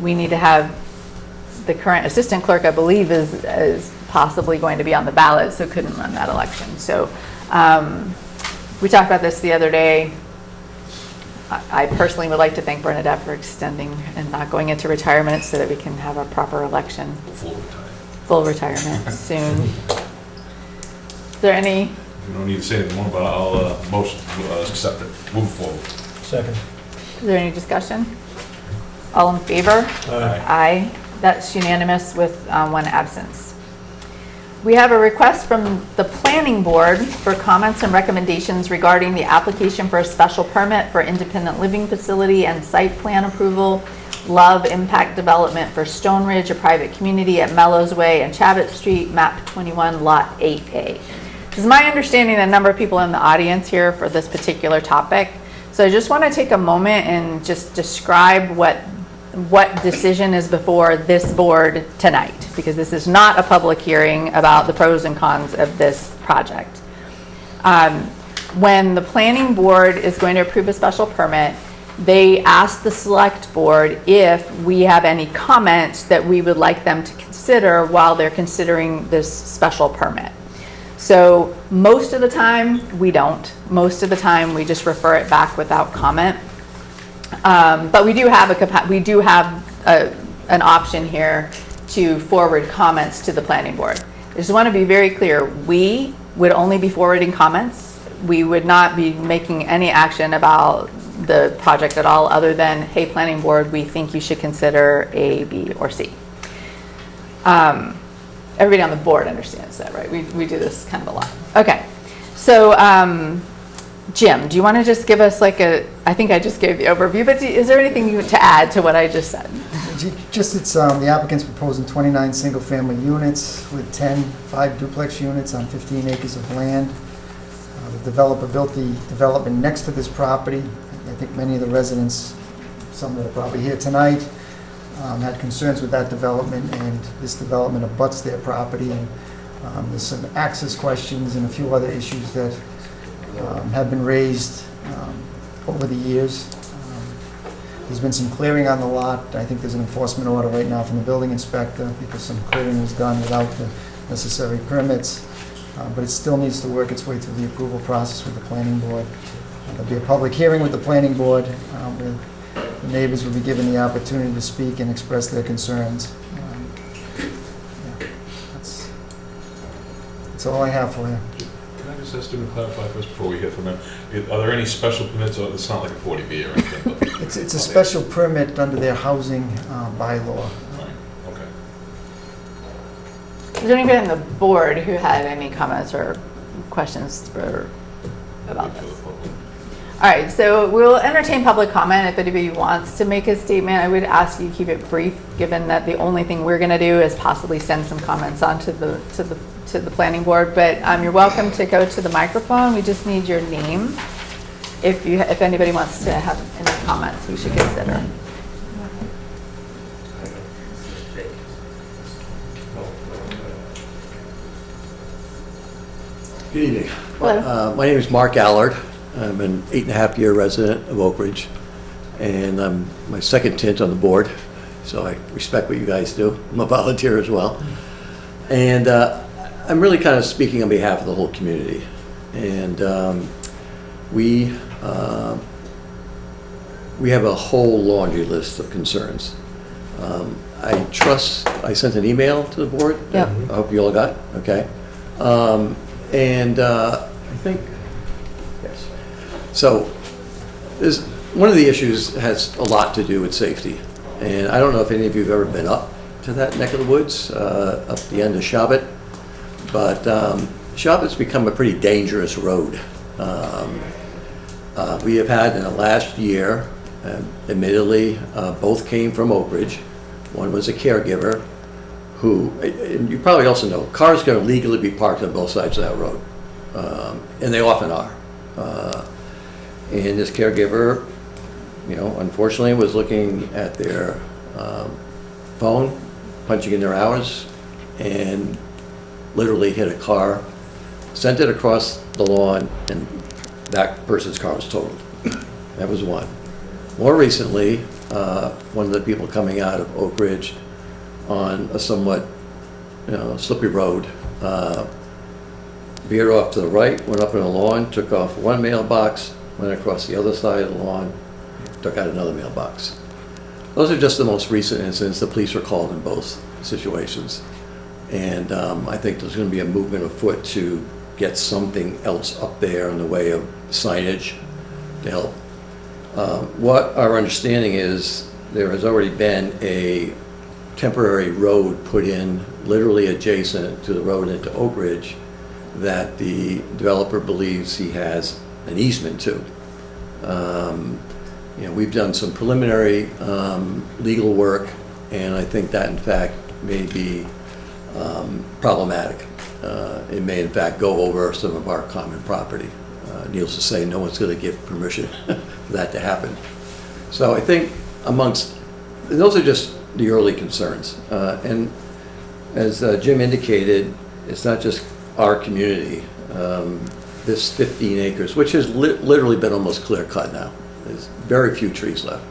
We need to have the current assistant clerk, I believe, is possibly going to be on the ballot, so couldn't run that election. So we talked about this the other day. I personally would like to thank Bernadette for extending and not going into retirement so that we can have a proper election, full retirement soon. Is there any? You don't need to say anything more, but I'll motion to accept it, move forward. Second. Is there any discussion? All in favor? Aye. Aye. That's unanimous with one absence. We have a request from the planning board for comments and recommendations regarding the application for a special permit for independent living facility and site plan approval, Love Impact Development for Stoneridge, a private community at Mellows Way and Chabot Street, map 21, lot 8A. This is my understanding that a number of people in the audience here for this particular topic. So I just want to take a moment and just describe what decision is before this board tonight, because this is not a public hearing about the pros and cons of this project. When the planning board is going to approve a special permit, they ask the select board if we have any comments that we would like them to consider while they're considering this special permit. So most of the time we don't. Most of the time we just refer it back without comment. But we do have an option here to forward comments to the planning board. I just want to be very clear. We would only be forwarding comments. We would not be making any action about the project at all other than, hey, planning board, we think you should consider A, B, or C. Everybody on the board understands that, right? We do this kind of a lot. Okay. So, Jim, do you want to just give us I think I just gave the overview, but is there anything to add to what I just said? Just it's the applicant's proposing 29 single-family units with 5 duplex units on 15 acres of land. The developer built the development next to this property. I think many of the residents, some that are probably here tonight, had concerns with that development, and this development abuts their property. And there's some access questions and a few other issues that have been raised over the years. There's been some clearing on the lot. I think there's an enforcement order right now from the building inspector because some clearing was done without the necessary permits. But it still needs to work its way through the approval process with the planning board. There'll be a public hearing with the planning board where the neighbors will be given the opportunity to speak and express their concerns. That's all I have for you. Can I just ask you to clarify first before we hear from them? Are there any special permits, or it's not like a 40B or anything? But It's a special permit under their housing bylaw. Right, okay. Is there anybody on the board who had any comments or questions about Wait for this? the public. All right, so we'll entertain public comment. If anybody wants to make a statement, I would ask you keep it brief, given that the only thing we're going to do is possibly send some comments on to the planning board. But you're welcome to go to the microphone. We just need your name. If anybody wants to have any comments, we should consider. Good evening. Hello. My name is Mark Allard. I'm an 8.5-year resident of Oak Ridge, and I'm my second stint on the board, so I respect what you guys do. I'm a volunteer as well. And I'm really kind of speaking on behalf of the whole community. And we have a whole laundry list of concerns. I sent an email to the board. Yep. I hope you all got, okay. I think, yes. So, one of the issues has a lot to do with safety. And I don't know if any of you have ever been up to that neck of the woods, up the end of Chabot. But Chabot's become a pretty dangerous road. We have had in the last year, admittedly, both came from Oak Ridge. One was a caregiver who, and you probably also know, cars can legally be parked on both sides of that road. And they often are. And this caregiver, unfortunately was looking at their phone, punching in their hours, and literally hit a car, sent it across the lawn, and that person's car was totaled. That was one. More recently, one of the people coming out of Oak Ridge on a somewhat slippery road, veered off to the right, went up in a lawn, took off one mailbox, went across the other side of the lawn, took out another mailbox. Those are just the most recent incidents. The police were called in both situations. And I think there's going to be a movement afoot to get something else up there in the way of signage to help. What our understanding is, there has already been a temporary road put in literally adjacent to the road into Oak Ridge that the developer believes he has an easement to. We've done some preliminary legal work, and I think that in fact may be problematic. It may in fact go over some of our common property. Needless to say, no one's going to give permission for that to happen. So I think those are just the early concerns. And as Jim indicated, it's not just our community. This 15 acres, which has literally been almost clear cut now. There's very few trees left.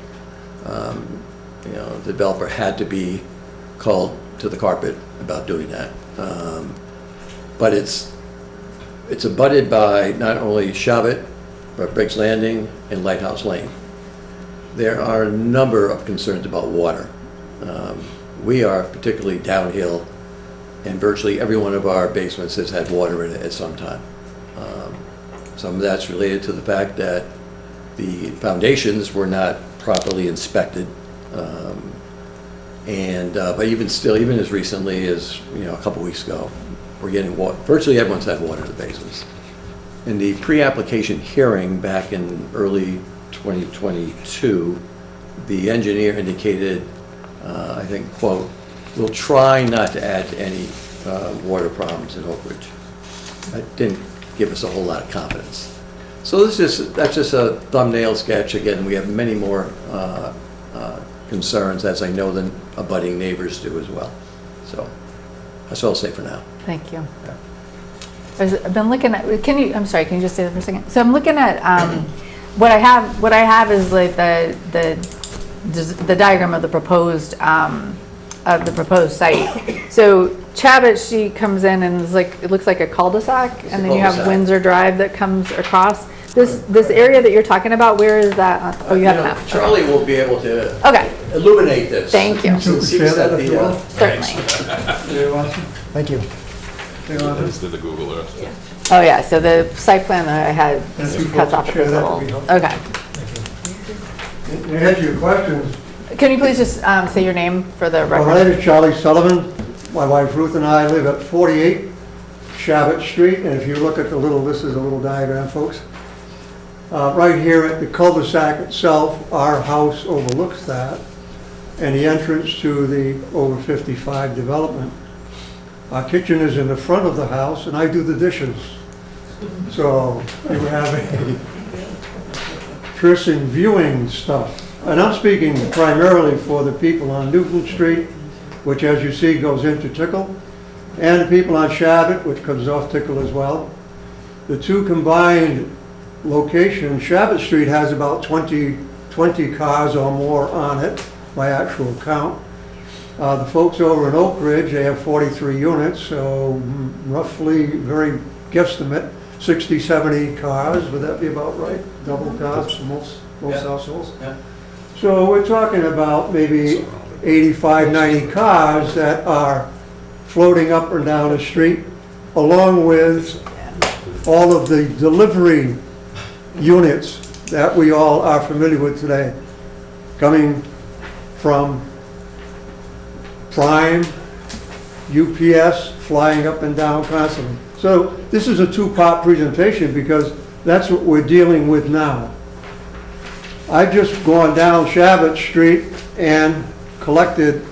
The developer had to be called to the carpet about doing that. But it's abutted by not only Shabbat, but Briggs Landing and Lighthouse Lane. There are a number of concerns about water. We are particularly downhill, and virtually every one of our basements has had water in it at some time. Some of that's related to the fact that the foundations were not properly inspected. But even as recently as a couple weeks ago, we're getting water. Virtually everyone's had water in the basements. In the pre-application hearing back in early 2022, the engineer indicated, I think, quote, "We'll try not to add to any water problems in Oak Ridge." That didn't give us a whole lot of confidence. So that's just a thumbnail sketch. Again, we have many more concerns, as I know the abutting neighbors do as well. So that's all I'll say for now. Thank you. I've been looking at, I'm sorry, can you just say that for a second? So I'm looking at, what I have is like the diagram of the proposed site. So Chabot, she comes in and it looks like a cul-de-sac, and then you have cul-de-sac. Windsor Drive that comes across. This area that you're talking about, where is that? Oh, you have an map. Charlie will be able to Okay, illuminate this. thank you. Since he said the, Certainly. Thank you. I just did the Google Earth. Oh, yeah, so the site plan that I had cuts off at this little, okay. To answer your questions, Can you please just say your name for the my record? name is Charlie Sullivan. My wife Ruth and I live at 48 Shabbat Street, and if you look at this is a little diagram, folks. Right here at the cul-de-sac itself, our house overlooks that, and the entrance to the over 55 development. Our kitchen is in the front of the house, and I do the dishes. So you have a piercing viewing stuff. And I'm speaking primarily for the people on Newton Street, which as you see goes into Tickle, and the people on Shabbat, which comes off Tickle as well. The two combined locations, Shabbat Street has about 20 cars or more on it by actual count. The folks over in Oak Ridge, they have 43 units, so roughly, very guesstimate, 60, 70 cars. Would that be about right? Double cars for most households? Yeah. So we're talking about maybe 85, 90 cars that are floating up and down the street, along with all of the delivery units that we all are familiar with today, coming from Prime, UPS, flying up and down constantly. So this is a two-part presentation because that's what we're dealing with now. I've just gone down Shabbat Street and collected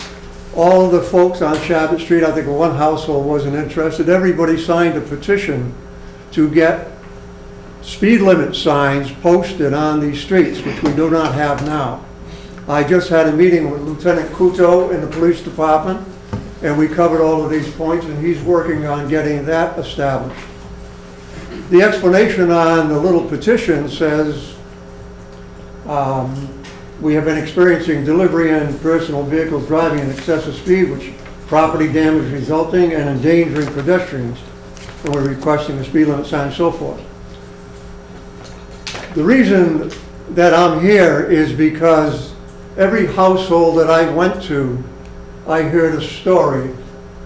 all the folks on Shabbat Street. I think one household wasn't interested. Everybody signed a petition to get speed limit signs posted on these streets, which we do not have now. I just had a meeting with Lieutenant Kuto in the police department, and we covered all of these points, and he's working on getting that established. The explanation on the little petition says, we have been experiencing delivery and personal vehicles driving at excessive speed, which property damage resulting and endangering pedestrians, and we're requesting a speed limit sign and so forth. The reason that I'm here is because every household that I went to, I heard a story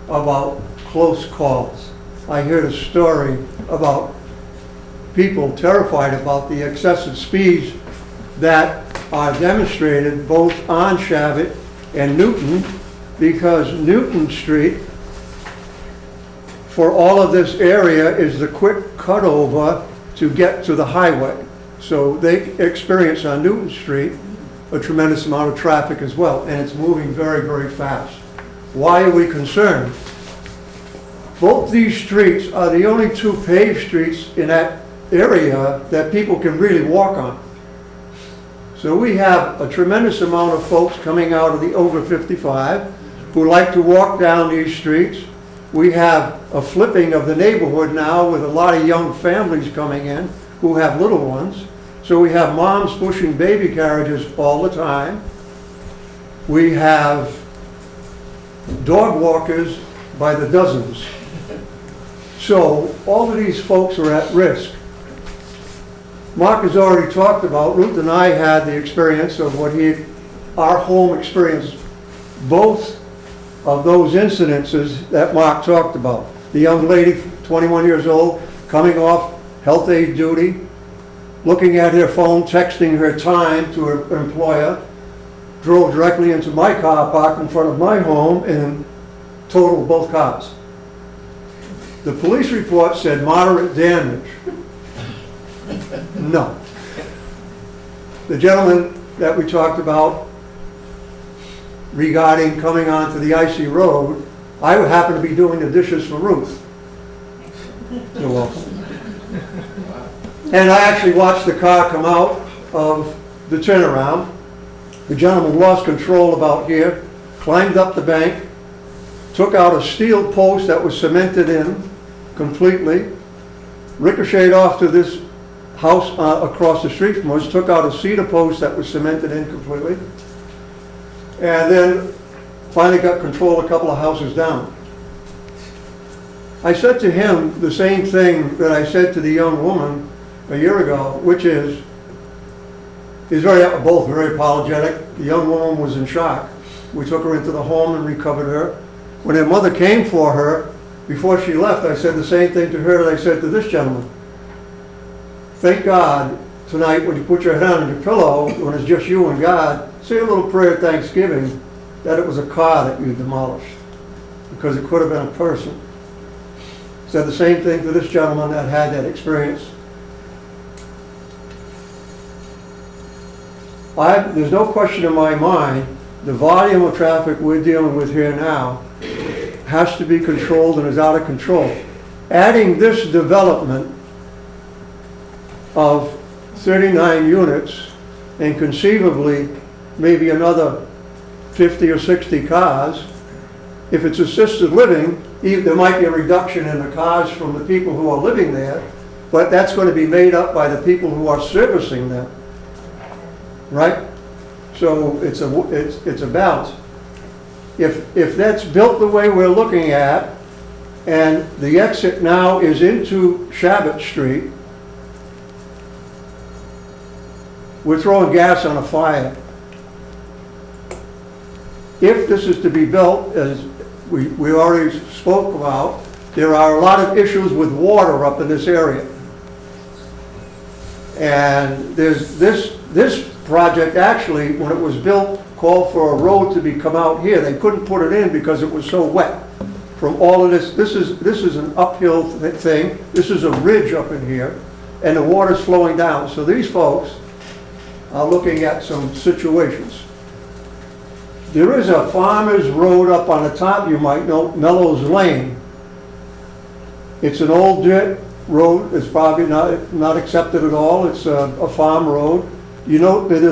about close calls. I heard a story about people terrified about the excessive speeds that are demonstrated both on Shabbat and Newton, because Newton Street, for all of this area, is the quick cutover to get to the highway. So they experience on Newton Street a tremendous amount of traffic as well, and it's moving very, very fast. Why are we concerned? Both these streets are the only two paved streets in that area that people can really walk on. So we have a tremendous amount of folks coming out of the over 55 who like to walk down these streets. We have a flipping of the neighborhood now with a lot of young families coming in who have little ones. So we have moms pushing baby carriages all the time. We have dog walkers by the dozens. So all of these folks are at risk. Mark has already talked about, Ruth and I had the experience of our home experience, both of those incidences that Mark talked about. The young lady, 21 years old, coming off health aid duty, looking at her phone, texting her time to her employer, drove directly into my car park in front of my home and totaled both cars. The police report said moderate damage. No. The gentleman that we talked about regarding coming onto the icy road, I would happen to be doing the dishes for Ruth. You're welcome. And I actually watched the car come out of the turnaround. The gentleman lost control about here, climbed up the bank, took out a steel post that was cemented in completely, ricocheted off to this house across the street from us, took out a cedar post that was cemented in completely, and then finally got control a couple of houses down. I said to him the same thing that I said to the young woman a year ago, which is, he's both very apologetic. The young woman was in shock. We took her into the home and recovered her. When her mother came for her, before she left, I said the same thing to her that I said to this gentleman. Thank God tonight when you put your head on your pillow, when it's just you and God, say a little prayer of thanksgiving that it was a car that you demolished, because it could have been a person. Said the same thing to this gentleman that had that experience. There's no question in my mind, the volume of traffic we're dealing with here now has to be controlled and is out of control. Adding this development of 39 units and conceivably maybe another 50 or 60 cars, if it's assisted living, there might be a reduction in the cars from the people who are living there, but that's going to be made up by the people who are servicing them, right? So it's a balance. If that's built the way we're looking at, and the exit now is into Shabbat Street, we're throwing gas on a fire. If this is to be built, as we already spoke about, there are a lot of issues with water up in this area. And there's this project actually, when it was built, called for a road to come out here. They couldn't put it in because it was so wet. From all of this, this is an uphill thing. This is a ridge up in here, and the water's flowing down. So these folks are looking at some situations. There is a farmer's road up on the top, you might know, Mellows Lane. It's an old dirt road. It's probably not accepted at all. It's a farm road. You know that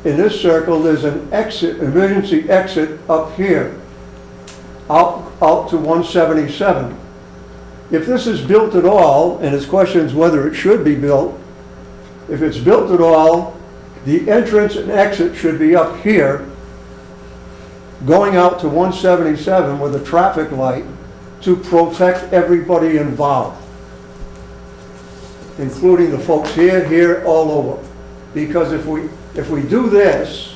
in this circle, there's an exit, emergency exit up here, out to 177. If this is built at all, and it's questions whether it should be built, if it's built at all, the entrance and exit should be up here, going out to 177 with a traffic light to protect everybody involved, including the folks here, all over. Because if we do this,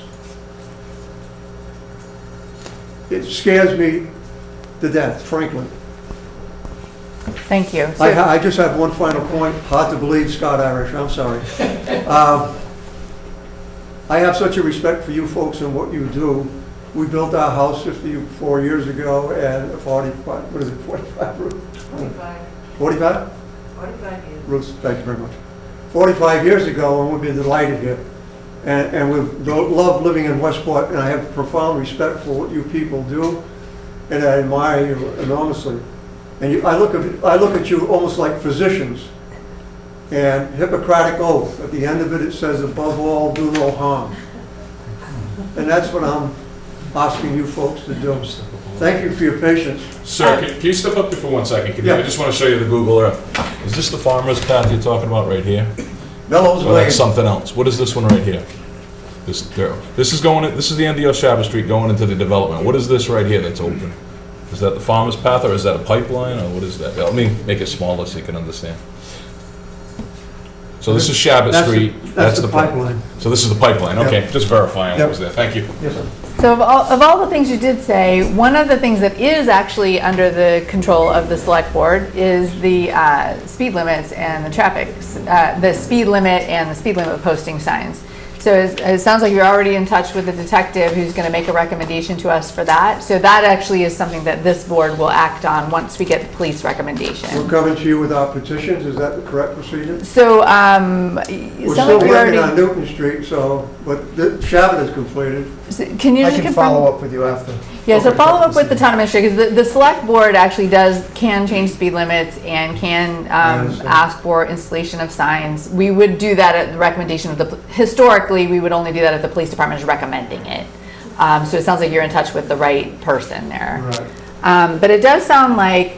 it scares me to death, frankly. Thank you. I just have one final point. Hard to believe, Scott Irish, I'm sorry. I have such a respect for you folks and what you do. We built our house 54 years ago and 45, what is it, 45, Ruth? 45. 45? 45 years. Ruth, thank you very much. 45 years ago, and we've been delighted here. And we've loved living in Westport, and I have profound respect for what you people do, and I admire you enormously. And I look at you almost like physicians. And Hippocratic Oath, at the end of it, it says, above all, do no harm. And that's what I'm asking you folks to do. Thank you for your patience. Sir, can you step up here for 1 second? Yeah. I just want to show you the Google Earth. Is this the farmer's path you're talking about right here? Mellows Or Lane. that's something else? What is this one right here? This is the end of Shaver Street going into the development. What is this right here that's open? Is that the farmer's path, or is that a pipeline, or what is that? Let me make it smaller so you can understand. So this is Shabbat That's the- Street. that's the pipeline. So this is the pipeline, okay. Yep. Just verifying what Yep. was there. Thank you. Yes, sir. So of all the things you did say, one of the things that is actually under the control of the select board is the speed limits and the traffic, the speed limit and the speed limit posting signs. So it sounds like you're already in touch with the detective who's going to make a recommendation to us for that. So that actually is something that this board will act on once we get the police recommendation. We're coming to you with our petitions, is that the correct procedure? So, We're it still sounds like you working on already, Newton Street, so, but the Shabbat is completed. can you I just can confirm? follow up with you after. Yeah, so Okay. follow up with the town administrator, because the select board actually can change speed limits and can understand. ask for installation of signs. We would do that at the recommendation of historically, we would only do that if the police department is recommending it. So it sounds like you're in touch with the right person there. Right. But it does sound like,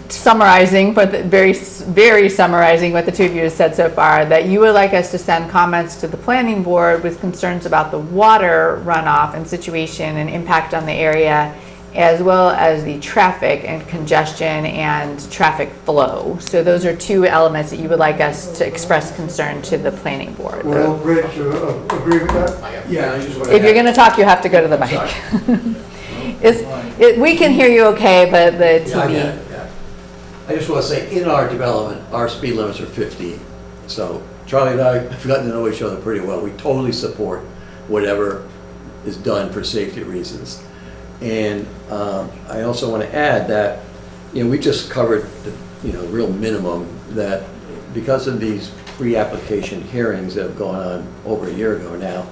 summarizing, but very, very summarizing what the two of you have said so far, that you would like us to send comments to the planning board with concerns about the water runoff and situation and impact on the area, as well as the traffic and congestion and traffic flow. So those are two elements that you would like us to express concern to the planning board. Will Rich agree with that? Yeah, I just want If you're going to talk, you have to go to the mic. We can hear you okay, but the Yeah, I get TV. it, yeah. I just want to say, in our development, our speed limits are 50. So Charlie and I have gotten to know each other pretty well. We totally support whatever is done for safety reasons. And I also want to add that, we just covered the, real minimum, that because of these pre-application hearings that have gone on over a year ago now,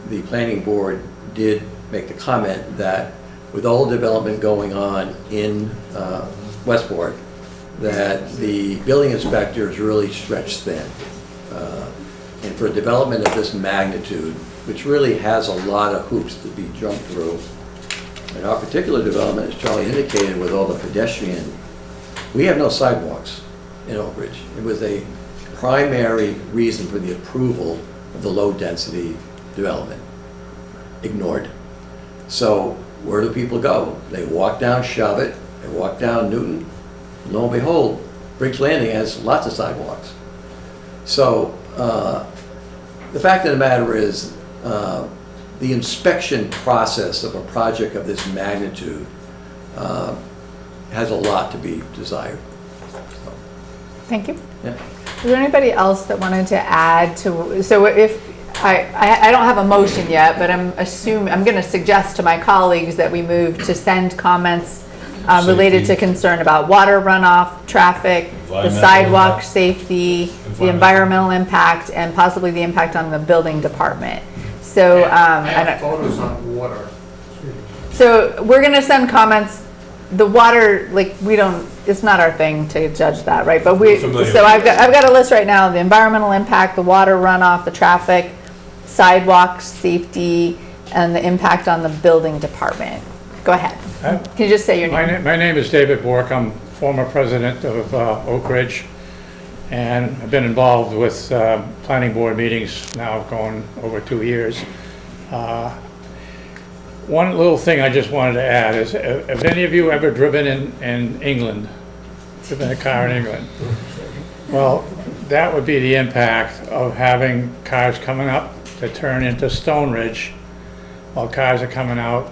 the planning board did make the comment that with all the development going on in Westport, that the building inspector is really stretched thin. And for a development of this magnitude, which really has a lot of hoops to be jumped through, and our particular development, as Charlie indicated, with all the pedestrian, we have no sidewalks in Oak Ridge. It was a primary reason for the approval of the low-density development. Ignored. So where do people go? They walk down Shabbat, they walk down Newton. Lo and behold, Briggs Landing has lots of sidewalks. So the fact of the matter is, the inspection process of a project of this magnitude has a lot to be desired. Thank you. Yeah. Is there anybody else that wanted to add to, so if, I don't have a motion yet, but I'm going to suggest to my colleagues that we move to send comments related to concern about water runoff, traffic, the Environmental sidewalk impact. safety, the environmental impact, and possibly the impact on the building department. So, photos on water. so we're going to send comments. The water, it's not our thing to judge that, right? But We're familiar so with I've got a list right now: the environmental impact, the water runoff, the traffic, sidewalks, safety, and the impact on the building department. Go ahead. Can you just say your name? My name is David Bork. I'm former president of Oak Ridge, and I've been involved with planning board meetings now going over 2 years. One little thing I just wanted to add is, have any of you ever driven in England? Driven a car in England? Well, that would be the impact of having cars coming up to turn into Stoneridge while cars are coming out,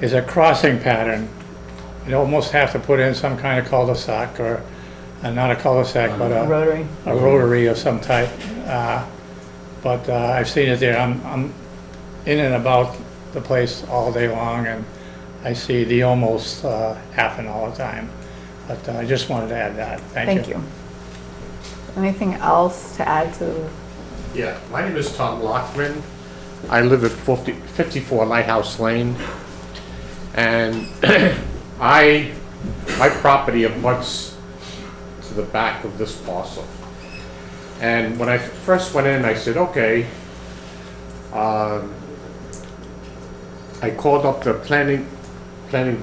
is a crossing pattern. You'd almost have to put in some kind of cul-de-sac, or not a cul-de-sac, but Rotary. a rotary of some type. But I've seen it there. I'm in and about the place all day long, and I see the almost happen all the time. But I just wanted to add that. Thank you. Anything else to add to? Yeah, my name is Tom Lockman. I live at 54 Lighthouse Lane. And my property abuts to the back of this parcel. And when I first went in, I said, okay, I called up the planning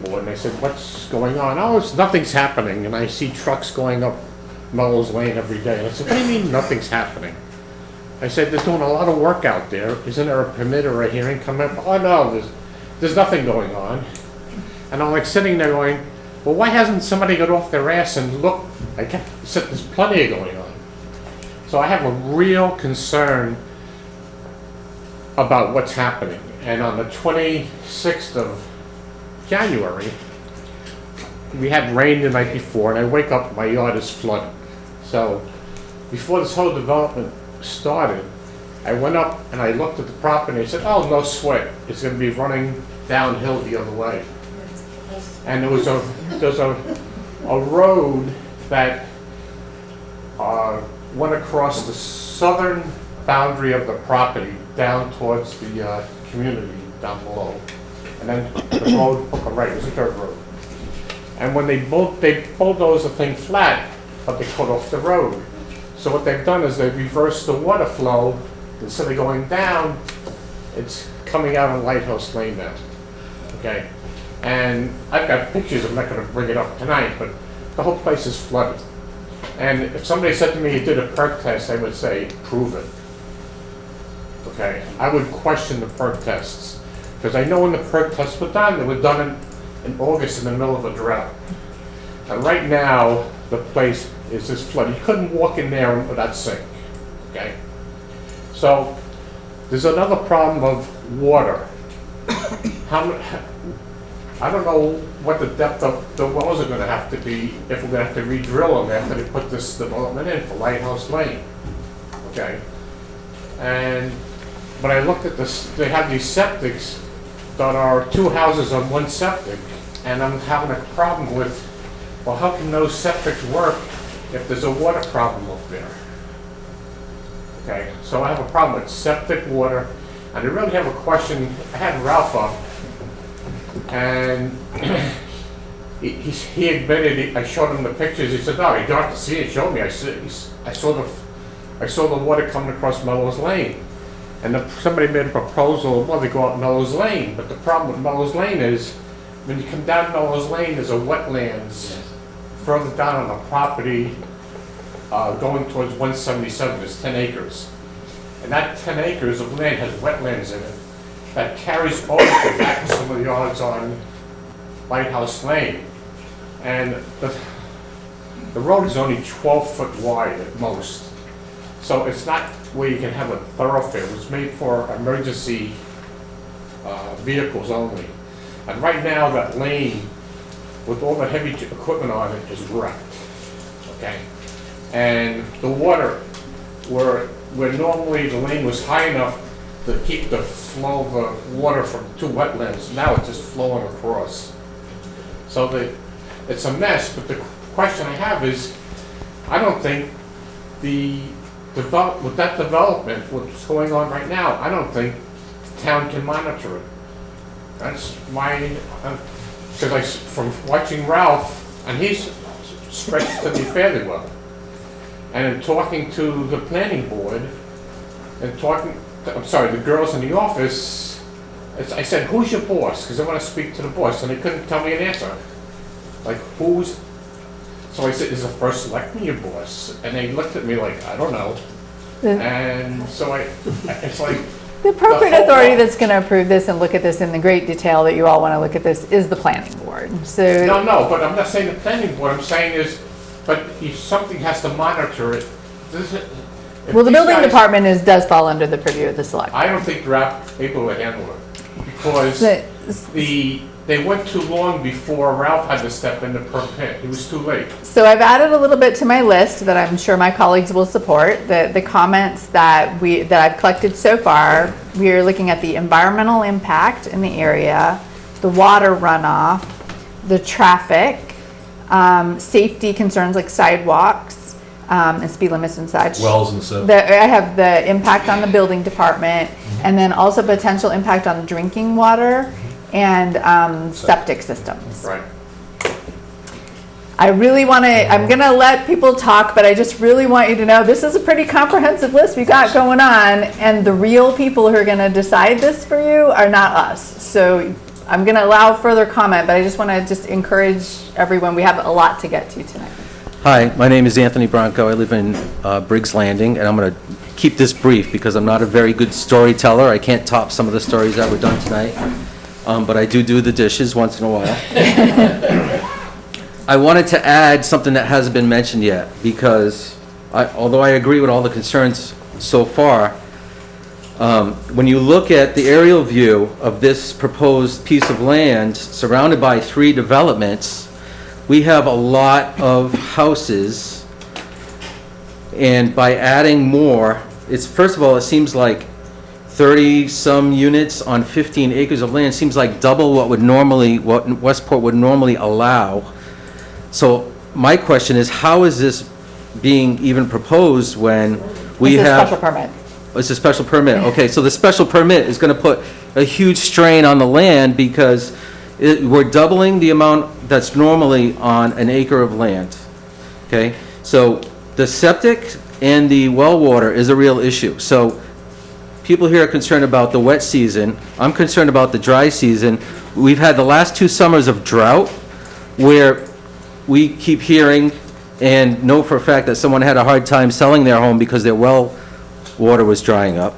board and I said, what's going on? Oh, nothing's happening. And I see trucks going up Melrose Lane every day. And I said, what do you mean nothing's happening? I said, they're doing a lot of work out there. Isn't there a permit or a hearing coming up? Oh, no, there's nothing going on. And I'm like sitting there going, well, why hasn't somebody got off their ass and looked? I said, there's plenty of going on. So I have a real concern about what's happening. And on the 26th of January, we had rain the night before, and I wake up, my yard is flooded. So before this whole development started, I went up and I looked at the property and I said, oh, no sweat. It's going to be running downhill the other way. And there's a road that went across the southern boundary of the property down towards the community down below. And then the road took a right, it was a dirt road. And when they bulldozed the thing flat, but they cut off the road. So what they've done is they've reversed the water flow. Instead of going down, it's coming out on Lighthouse Lane now. Okay? And I've got pictures, I'm not going to bring it up tonight, but the whole place is flooded. And if somebody said to me you did a perk test, I would say, prove it. Okay? I would question the perk tests. Because I know when the perk tests were done, they were done in August in the middle of a drought. And right now, the place is just flooded. You couldn't walk in there without sink. Okay? So, there's another problem of water. I don't know what the depth of the wells are going to have to be if we're going to have to re-drill them after they put this development in for Lighthouse Lane. Okay? And when I looked at this, they have these septics that are 2 houses on 1 septic, and I'm having a problem with, well, how can those septics work if there's a water problem up there? Okay, so I have a problem with septic water, and I really have a question. I had Ralph up, and he admitted, I showed him the pictures. He said, no, you don't have to see it. Show me. I saw the water coming across Melrose Lane. And somebody made a proposal, well, they go out Melrose Lane, but the problem with Melrose Lane is, when you come down Melrose Lane, there's a wetlands further down on the property going towards 177, there's 10 acres. And that 10 acres of land has wetlands in it that carries over back to some of the yards on Lighthouse Lane. And the road is only 12 foot wide at most. So it's not where you can have a thoroughfare. It was made for emergency vehicles only. And right now that lane, with all the heavy equipment on it, is wrecked. Okay? And the water, where normally the lane was high enough to keep the flow of the water from 2 wetlands, now it's just flowing across. So it's a mess, but the question I have is, I don't think with that development, what's going on right now, I don't think the town can monitor it. That's my, because from watching Ralph, and he's stretched to me fairly well, and in talking to the planning board, and the girls in the office, I said, who's your boss? Because I want to speak to the boss, and they couldn't tell me an answer. Like, who's? So I said, is the first selectman your boss? And they looked at me like, I don't know. And so it's like, The appropriate authority that's going to approve this and look at this in the great detail that you all want to look at this is the planning board. So no, but I'm not saying the planning board. I'm saying is, but if something has to monitor it, Well, the building department does fall under the purview of the select. I don't think they're able to handle it, because they went too long before Ralph had to step in to permit. It was too late. So I've added a little bit to my list that I'm sure my colleagues will support. The comments that I've collected so far, we are looking at the environmental impact in the area, the water runoff, the traffic, safety concerns like sidewalks, and speed limits and such. Wells and stuff. I have the impact on the building department, and then also potential impact on drinking water and septic systems. Right. I really want to, I'm going to let people talk, but I just really want you to know this is a pretty comprehensive list we got going on, and the real people who are going to decide this for you are not us. So I'm going to allow further comment, but I just want to just encourage everyone. We have a lot to get to tonight. Hi, my name is Anthony Bronco. I live in Briggs Landing, and I'm going to keep this brief because I'm not a very good storyteller. I can't top some of the stories that were done tonight, but I do the dishes once in a while. I wanted to add something that hasn't been mentioned yet, because although I agree with all the concerns so far, when you look at the aerial view of this proposed piece of land surrounded by 3 developments, we have a lot of houses, and by adding more, first of all, it seems like 30-some units on 15 acres of land seems like double what Westport would normally allow. So my question is, how is this being even proposed when we have... It's a special permit. It's a special permit. Okay, so the special permit is going to put a huge strain on the land, because we're doubling the amount that's normally on an acre of land. Okay, so the septic and the well water is a real issue. So people here are concerned about the wet season. I'm concerned about the dry season. We've had the last 2 summers of drought where we keep hearing and know for a fact that someone had a hard time selling their home because their well water was drying up.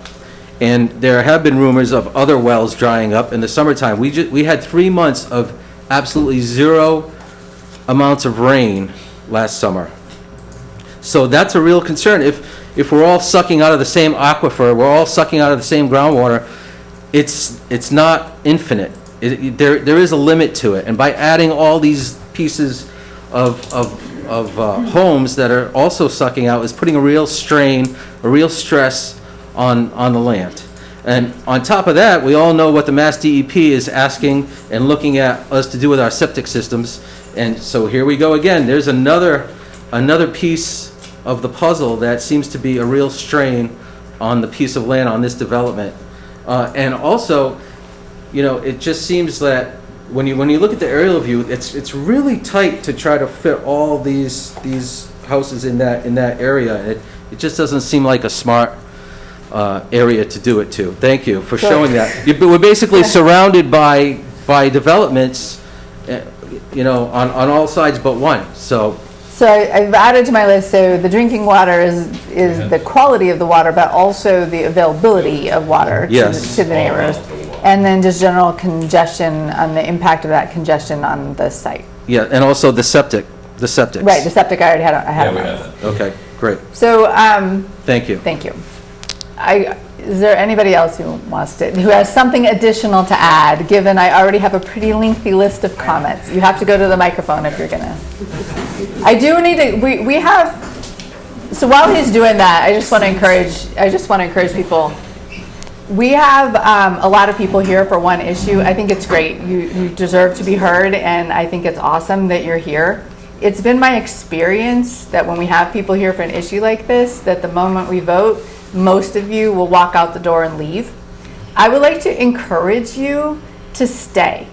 And there have been rumors of other wells drying up in the summertime. We had 3 months of absolutely 0 amounts of rain last summer. So that's a real concern. If we're all sucking out of the same aquifer, we're all sucking out of the same groundwater, it's not infinite. There is a limit to it. And by adding all these pieces of homes that are also sucking out is putting a real strain, a real stress on the land. And on top of that, we all know what the Mass DEP is asking and looking at us to do with our septic systems. And so here we go again. There's another piece of the puzzle that seems to be a real strain on the piece of land on this development. And also, it just seems that when you look at the aerial view, it's really tight to try to fit all these houses in that area. It just doesn't seem like a smart area to do it to. Thank you for showing that. We're basically surrounded by developments, on all sides but one. So I've added to my list, so the drinking water is the quality of the water, but also the availability of water to the neighbors. And then just general congestion, on the impact of that congestion on the site. Yeah, and also the septic. Right, the septic I already had. I had on my list. Okay, great. So, Thank you. thank you. Is there anybody else who has something additional to add, given I already have a pretty lengthy list of comments? You have to go to the microphone if you're gonna. I do need to, we have, so while he's doing that, I just want to encourage people. We have a lot of people here for one issue. I think it's great. You deserve to be heard, and I think it's awesome that you're here. It's been my experience that when we have people here for an issue like this, that the moment we vote, most of you will walk out the door and leave. I would like to encourage you to stay,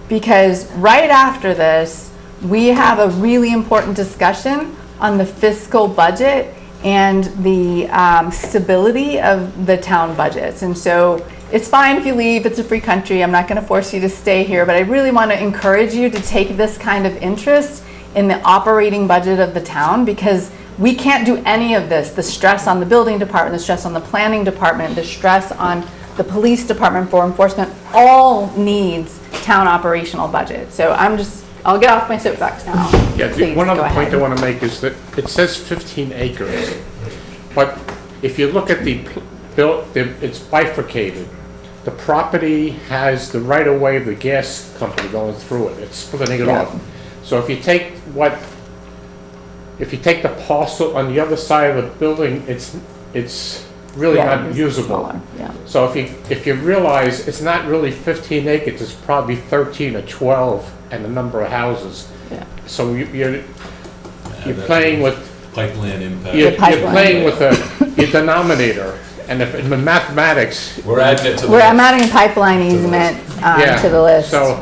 because right after this, we have a really important discussion on the fiscal budget and the stability of the town budgets. And so it's fine if you leave, it's a free country, I'm not gonna force you to stay here, but I really wanna encourage you to take this kind of interest in the operating budget of the town, because we can't do any of this. The stress on the building department, the stress on the planning department, the stress on the police department for enforcement, all needs town operational budget. So I'll get off my soapbox now. Yeah, Please, one other go point ahead. I want to make is that it says 15 acres. But if you look at it's bifurcated. The property has the right-of-way of the gas company going through it. It's splitting it Yeah. off. So if you take the parcel on the other side of the building, it's really Yeah, not it's usable. smaller, yeah. So if you realize it's not really 15 acres, it's probably 13 or 12 and the number of houses. Yeah. So you're playing with, Pipeline impact. you're pipeline. playing with your denominator. And if in the mathematics, We're adding it to the. I'm adding a pipeline easement yeah. to the list. So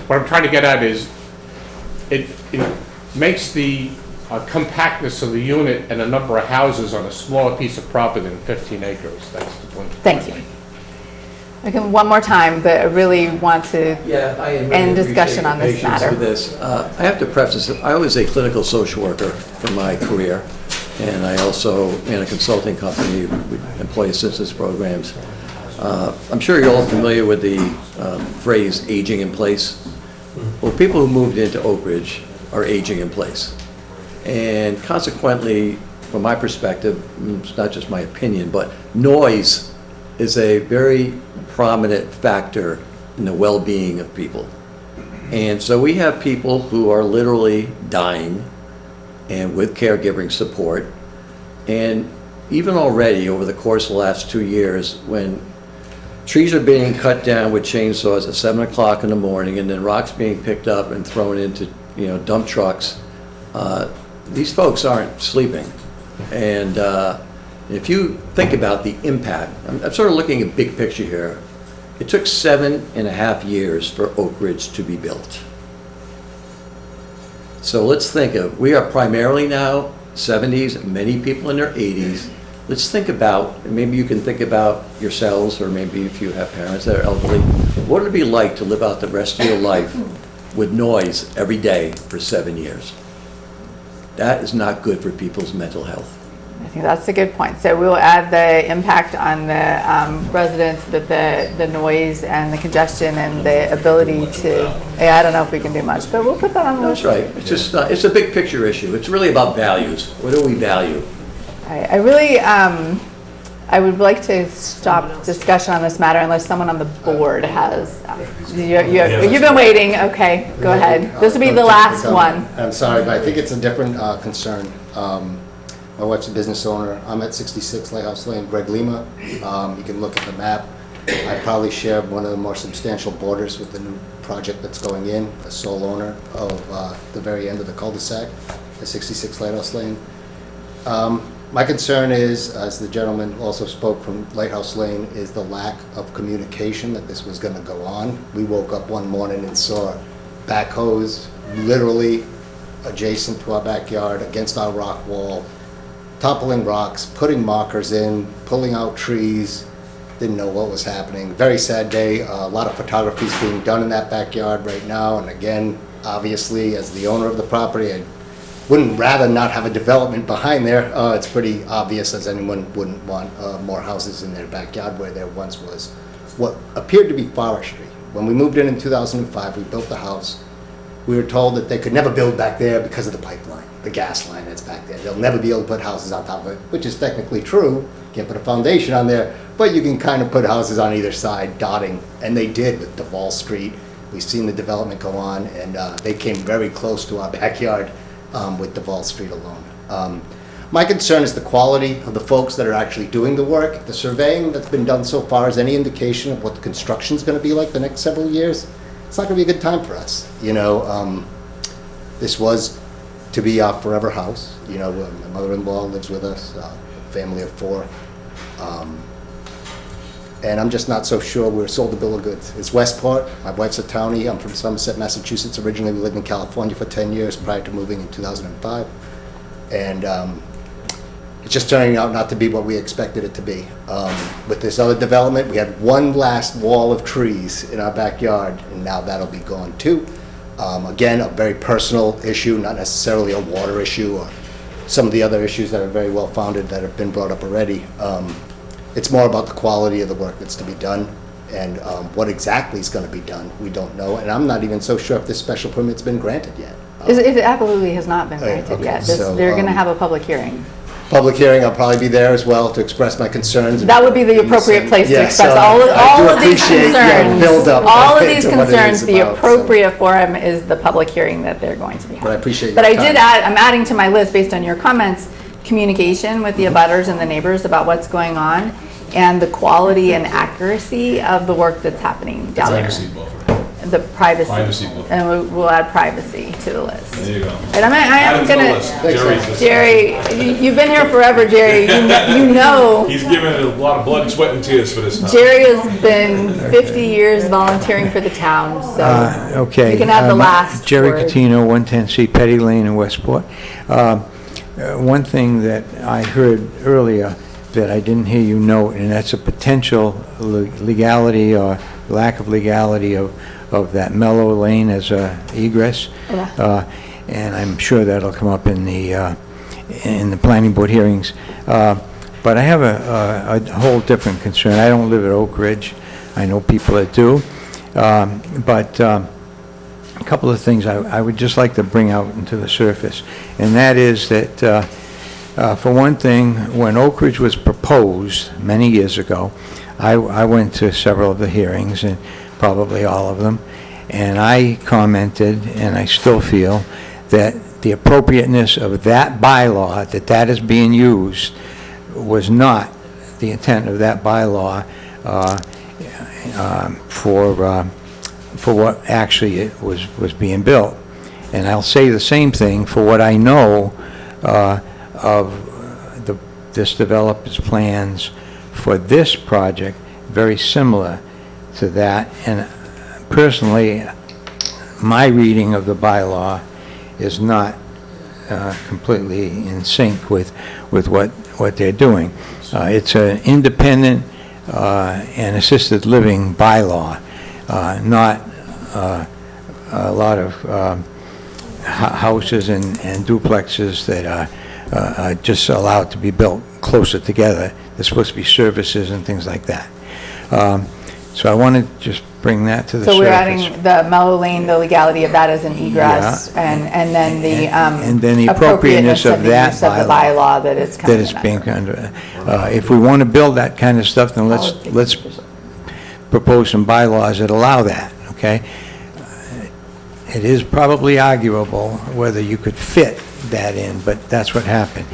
what I'm trying to get at is it makes the compactness of the unit and the number of houses on a smaller piece of property than 15 acres. That's the point. Thank you. I can one more time, but I really want to Yeah, I really end discussion appreciate on this your patience matter. with this. I have to preface it, I was a clinical social worker for my career, and I also ran a consulting company with employee assistance programs. I'm sure you're all familiar with the phrase aging in place. Well, people who moved into Oak Ridge are aging in place. And consequently, from my perspective, it's not just my opinion, but noise is a very prominent factor in the well-being of people. And so we have people who are literally dying and with caregiving support. And even already over the course of the last 2 years, when trees are being cut down with chainsaws at 7 o'clock in the morning and then rocks being picked up and thrown into, dump trucks, these folks aren't sleeping. And if you think about the impact, I'm sort of looking at big picture here. It took 7.5 years for Oak Ridge to be built. So let's think of, we are primarily now 70s, many people in their 80s. Let's think about, maybe you can think about yourselves, or maybe if you have parents that are elderly, what would it be like to live out the rest of your life with noise every day for 7 years? That is not good for people's mental health. I think that's a good point. So we will add the impact on the residents with the noise and the congestion and the ability to, I don't know if we can do much, but we'll put that on the list. That's right. It's just, it's a big picture issue. It's really about values. What do we value? I really, I would like to stop discussion on this matter unless someone on the board has, you've been waiting, okay, go ahead. This will be the last one. I'm sorry, but I think it's a different concern. My wife's a business owner. I'm at 66 Lighthouse Lane, Greg Lima. You can look at the map. I probably share one of the more substantial borders with the new project that's going in, a sole owner of the very end of the cul-de-sac at 66 Lighthouse Lane. My concern is, as the gentleman also spoke from Lighthouse Lane, is the lack of communication that this was going to go on. We woke up one morning and saw backhoes literally adjacent to our backyard, against our rock wall, toppling rocks, putting markers in, pulling out trees. Didn't know what was happening. Very sad day. A lot of photography is being done in that backyard right now. And again, obviously, as the owner of the property, I wouldn't rather not have a development behind there. It's pretty obvious, as anyone wouldn't want more houses in their backyard where there once was what appeared to be forestry. When we moved in 2005, we built the house. We were told that they could never build back there because of the pipeline, the gas line that's back there. They'll never be able to put houses on top of it, which is technically true. Can't put a foundation on there, but you can kind of put houses on either side, dotting, and they did with Duval Street. We've seen the development go on, and they came very close to our backyard with Duval Street alone. My concern is the quality of the folks that are actually doing the work. The surveying that's been done so far is any indication of what the construction's going to be like the next several years. It's not going to be a good time for us. This was to be our forever house. My mother-in-law lives with us, family of 4. And I'm just not so sure we're sold a bill of goods. It's Westport. My wife's a townie. I'm from Somerset, Massachusetts. Originally, we lived in California for 10 years prior to moving in 2005. And it's just turning out not to be what we expected it to be. With this other development, we had one last wall of trees in our backyard, and now that'll be gone too. Again, a very personal issue, not necessarily a water issue or some of the other issues that are very well founded that have been brought up already. It's more about the quality of the work that's to be done, And what exactly is going to be done, we don't know. And I'm not even so sure if this special permit's been granted yet. It absolutely has not been granted okay, yet. so, They're going to have a public hearing. Public hearing, I'll probably be there as well to express my concerns. That would be the appropriate place to Yeah, express so all I of do these appreciate your concerns. build-up All of these to what it is concerns, the about, so. appropriate forum is the public hearing that they're going to be having. But I appreciate But your I did time. I'm adding to my list based on your comments, communication with the abutters and the neighbors about what's going on and the quality and accuracy of the work that's happening down there. Privacy buffer. The privacy. Privacy buffer. And we'll add privacy to the list. There you go. And I Add am it to the gonna, list. Jerry's- Jerry, you've been here forever, Jerry. You know. He's given a lot of blood, sweat, and tears for this town. Jerry has been 50 years volunteering for the town, so Okay. you can have the last Jerry word. Catino, 110C Petty Lane in Westport. One thing that I heard earlier that I didn't hear you note, and that's a potential legality or lack of legality of that Mellow Lane as a egress. And I'm sure that'll come up in the planning board hearings. But I have a whole different concern. I don't live at Oak Ridge. I know people that do. But a couple of things I would just like to bring out into the surface. And that is that, for one thing, when Oak Ridge was proposed many years ago, I went to several of the hearings, and probably all of them, and I commented, and I still feel, that the appropriateness of that bylaw, that is being used, was not the intent of that bylaw for what actually it was being built. And I'll say the same thing for what I know of this developer's plans for this project, very similar to that. And personally, my reading of the bylaw is not completely in sync with what they're doing. It's an independent and assisted living bylaw, not a lot of houses and duplexes that are just allowed to be built closer together. There's supposed to be services and things like that. So I want to just bring that to the surface. So we're adding the Mellow Lane, the legality of that as an egress, and then the And then the appropriateness of the that use of the bylaw that it's that coming is under. being under. If we want to build that kind of stuff, then let's propose some bylaws that allow that, okay? It is probably arguable whether you could fit that in, but that's what happened.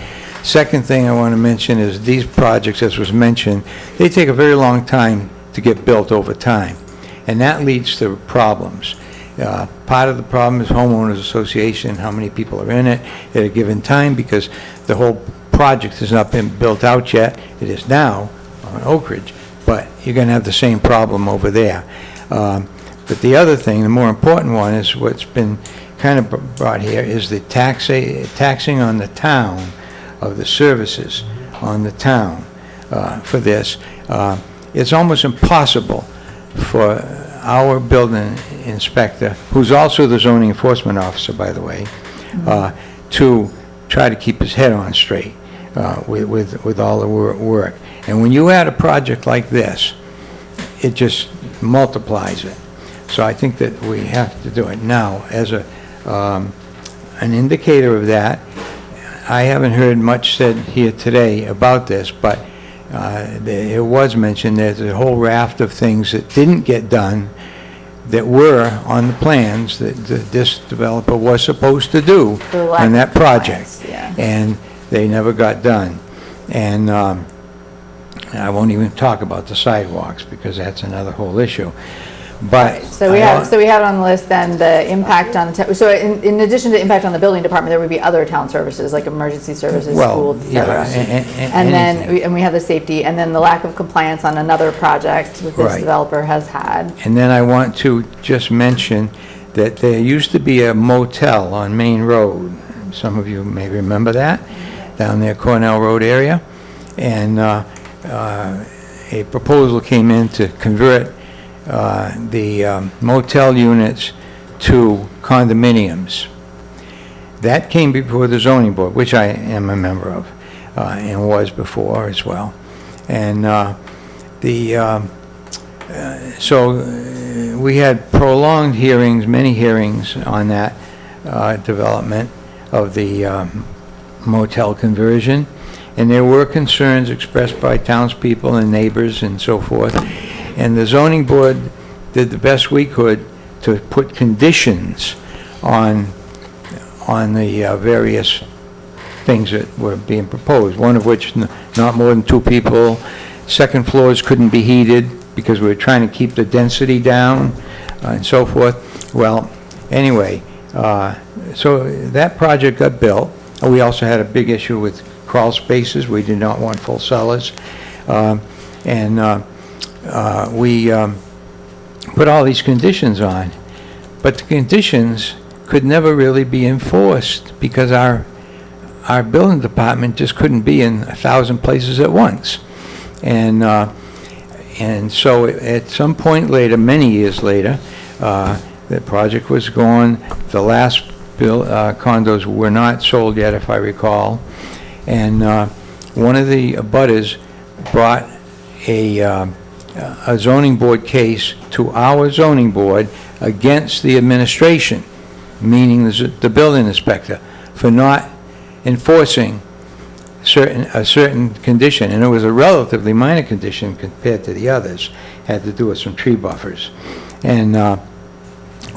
Second thing I want to mention is these projects, as was mentioned, they take a very long time to get built over time, and that leads to problems. Part of the problem is homeowners association, how many people are in it at a given time, because the whole project has not been built out yet. It is now on Oak Ridge, but you're going to have the same problem over there. But the other thing, the more important one, is what's been kind of brought here, is the taxing on the town of the services on the town for this. It's almost impossible for our building inspector, who's also the zoning enforcement officer, by the way, to try to keep his head on straight with all the work. And when you add a project like this, it just multiplies it. So I think that we have to do it. Now, as an indicator of that, I haven't heard much said here today about this, but it was mentioned there's a whole raft of things that didn't get done that were on the plans that this developer was supposed to do on that project. Yeah. And they never got done. And I won't even talk about the sidewalks, because that's another whole issue. But So we have on the list then the impact on, so in addition to impact on the building department, there would be other town services like emergency services, Well, schools, et yeah, cetera. And then, anything. we have the safety, and then the lack of compliance on another project that this Right. developer has had. And then I want to just mention that there used to be a motel on Main Road. Some of you may remember that, down there, Cornell Road area. And a proposal came in to convert the motel units to condominiums. That came before the zoning board, which I am a member of, and was before as well. And we had prolonged hearings, many hearings on that development of the motel conversion, and there were concerns expressed by townspeople and neighbors and so forth, and the zoning board did the best we could to put conditions on the various things that were being proposed, one of which not more than 2 people, second floors couldn't be heated because we were trying to keep the density down, and so forth. Well, anyway, so that project got built. We also had a big issue with crawl spaces. We did not want full cellars. We put all these conditions on, but the conditions could never really be enforced because our building department just couldn't be in 1,000 places at once. And so at some point later, many years later, the project was gone. The last condos were not sold yet, if I recall. And one of the abutters brought a zoning board case to our zoning board against the administration, meaning the building inspector, for not enforcing a certain condition, and it was a relatively minor condition compared to the others. Had to do with some tree buffers, and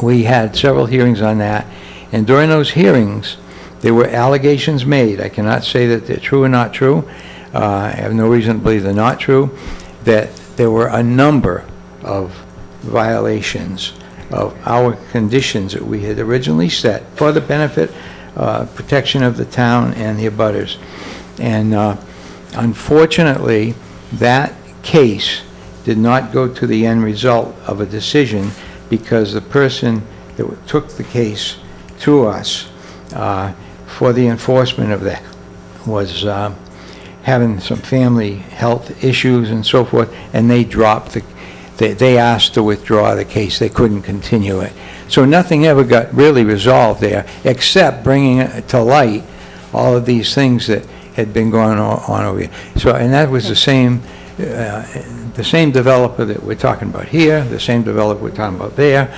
we had several hearings on that. And during those hearings, there were allegations made. I cannot say that they're true or not true. I have no reason to believe they're not true. That there were a number of violations of our conditions that we had originally set for the benefit, protection of the town and the abutters. And unfortunately, that case did not go to the end result of a decision because the person that took the case to us for the enforcement of that was having some family health issues and so forth, and they dropped they asked to withdraw the case. They couldn't continue it. So nothing ever got really resolved there, except bringing to light all of these things that had been going on over here. So, and that was the same developer that we're talking about here, the same developer we're talking about there,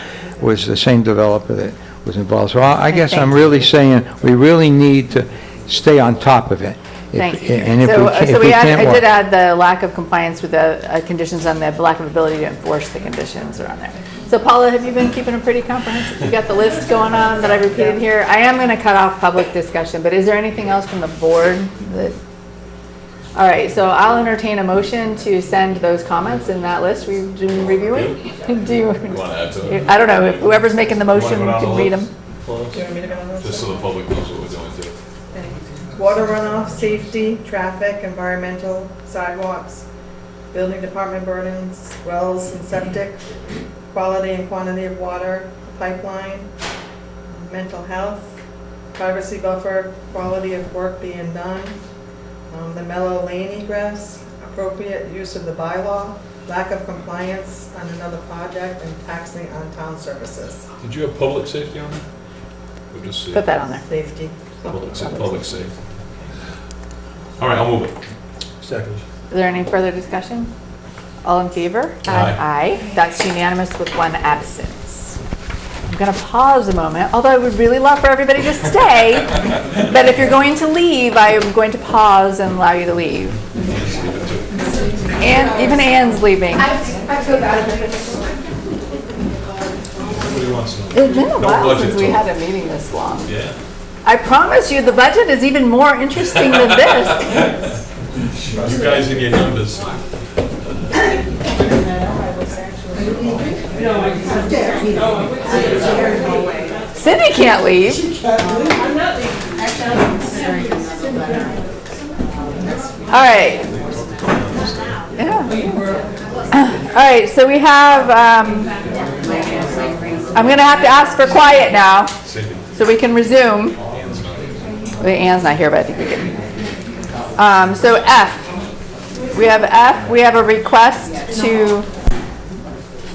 was the same developer that was involved. So I guess I'm really saying we really need to stay on top of it. Thank you. And I did add the lack of compliance with the conditions on the lack of ability to enforce the conditions around there. So Paula, have you been keeping a pretty comprehensive? You got the list going on that I repeated here? I am going to cut off public discussion, but is there anything else from the board that? All right, so I'll entertain a motion to send those comments in that list we've been reviewing. Do you want to add to it? I don't know if whoever's making the motion can read them. Just so the public knows what we're doing too. Water runoff, safety, traffic, environmental, sidewalks, building department burdens, wells and septic, quality and quantity of water, pipeline, mental health, privacy buffer, quality of work being done, the Mellow Lane egress, appropriate use of the bylaw, lack of compliance on another project, and taxing on town services. Did you have public safety on there? Or just Put that on there. Safety. Public safety. All right, I'll move it. Second. Is there any further discussion? All in favor? Aye. Aye. That's unanimous with one absence. I'm going to pause a moment, although I would really love for everybody to stay. But if you're going to leave, I am going to pause and allow you to leave. And even Anne's leaving. Nobody wants to know. It's been a No while budget since we talk. had a meeting this long. Yeah. I promise you, the budget is even more interesting than this. You guys and your numbers. Cindy can't leave. All right. Yeah. All right, so we have, I'm going to have to ask for quiet now so we can resume. Anne's not here, but I think we can. So F. We have a request to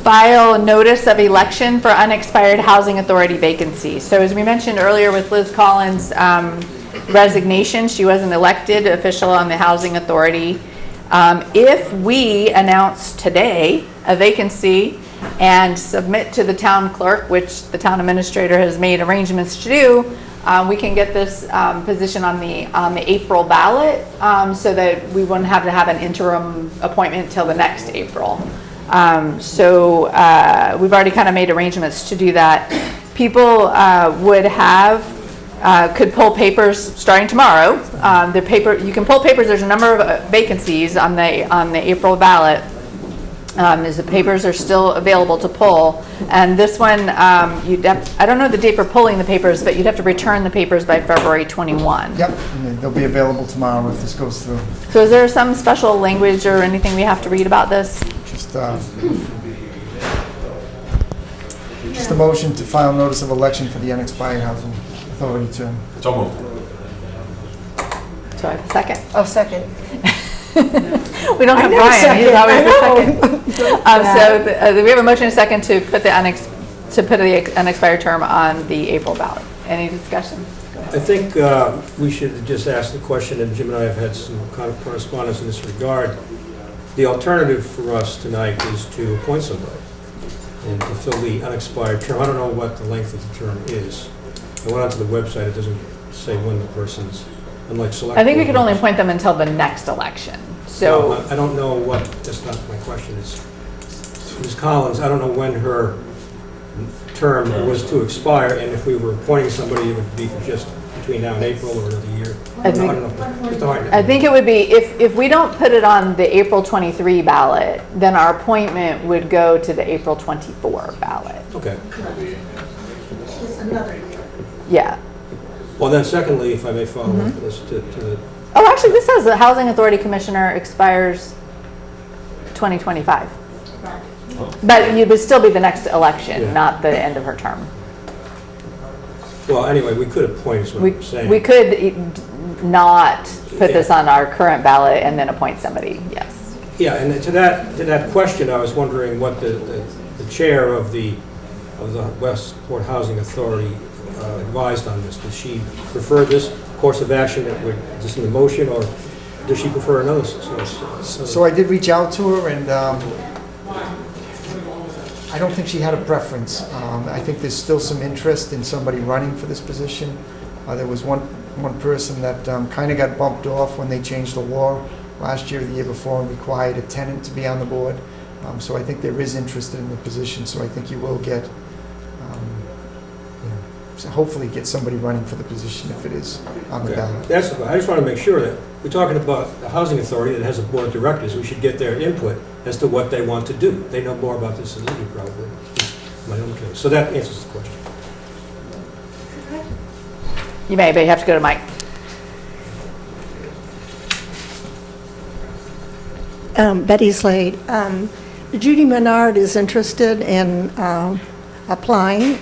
file a notice of election for unexpired housing authority vacancy. So as we mentioned earlier with Liz Collins' resignation, she was an elected official on the housing authority. If we announce today a vacancy and submit to the town clerk, which the town administrator has made arrangements to do, we can get this position on the April ballot, so that we wouldn't have to have an interim appointment till the next April. So we've already kind of made arrangements to do that. People could pull papers starting tomorrow. You can pull papers. There's a number of vacancies on the April ballot. As the papers are still available to pull, and this one, I don't know the date for pulling the papers, but you'd have to return the papers by February 21. Yep, and they'll be available tomorrow if this goes through. So is there some special language or anything we have to read about this? Just a motion to file notice of election for the unexpired housing authority term. So moved. So I have a second. Oh, second. We don't have Brian, he's always the second. So we have a motion and a second to put the unexpired term on the April ballot. Any discussion? I think we should just ask the question, and Jim and I have had some kind of correspondence in this regard. The alternative for us tonight is to appoint somebody and to fill the unexpired term. I don't know what the length of the term is. I went onto the website, it doesn't say when the person's, unlike select. I think we could board only members. appoint them until the next election. So Well, I don't know what, that's not my question. It's Ms. Collins, I don't know when her term was to expire, and if we were appointing somebody, it would be for just between now and April or another year. I don't know. It's hard to- I think it would be, if we don't put it on the April 23 ballot, then our appointment would go to the April 24 ballot. Okay. Yeah. Well, then secondly, if I may follow up with this, to the, Oh, actually, this says the Housing Authority Commissioner expires 2025. But it would still be the next election, Yeah. not the end of her term. well, anyway, we could appoint, is what I'm saying. We could not put this on our current ballot and then appoint somebody, yes. Yeah, and to that question, I was wondering what the chair of the Westport Housing Authority advised on this. Does she prefer this course of action that would, just in the motion, or does she prefer another? So I did reach out to her, and I don't think she had a preference. I think there's still some interest in somebody running for this position. There was one person that kind of got bumped off when they changed the law last year, or the year before, and required a tenant to be on the board. So I think there is interest in the position, so I think you will get, so hopefully get somebody running for the position if it is on the ballot. That's, I just want to make sure that we're talking about a housing authority that has a board of directors. We should get their input as to what they want to do. They know more about this than I do, probably, in my own case. So that answers the question. You may, but you have to go to Mike. Betty Slade. Judy Menard is interested in applying.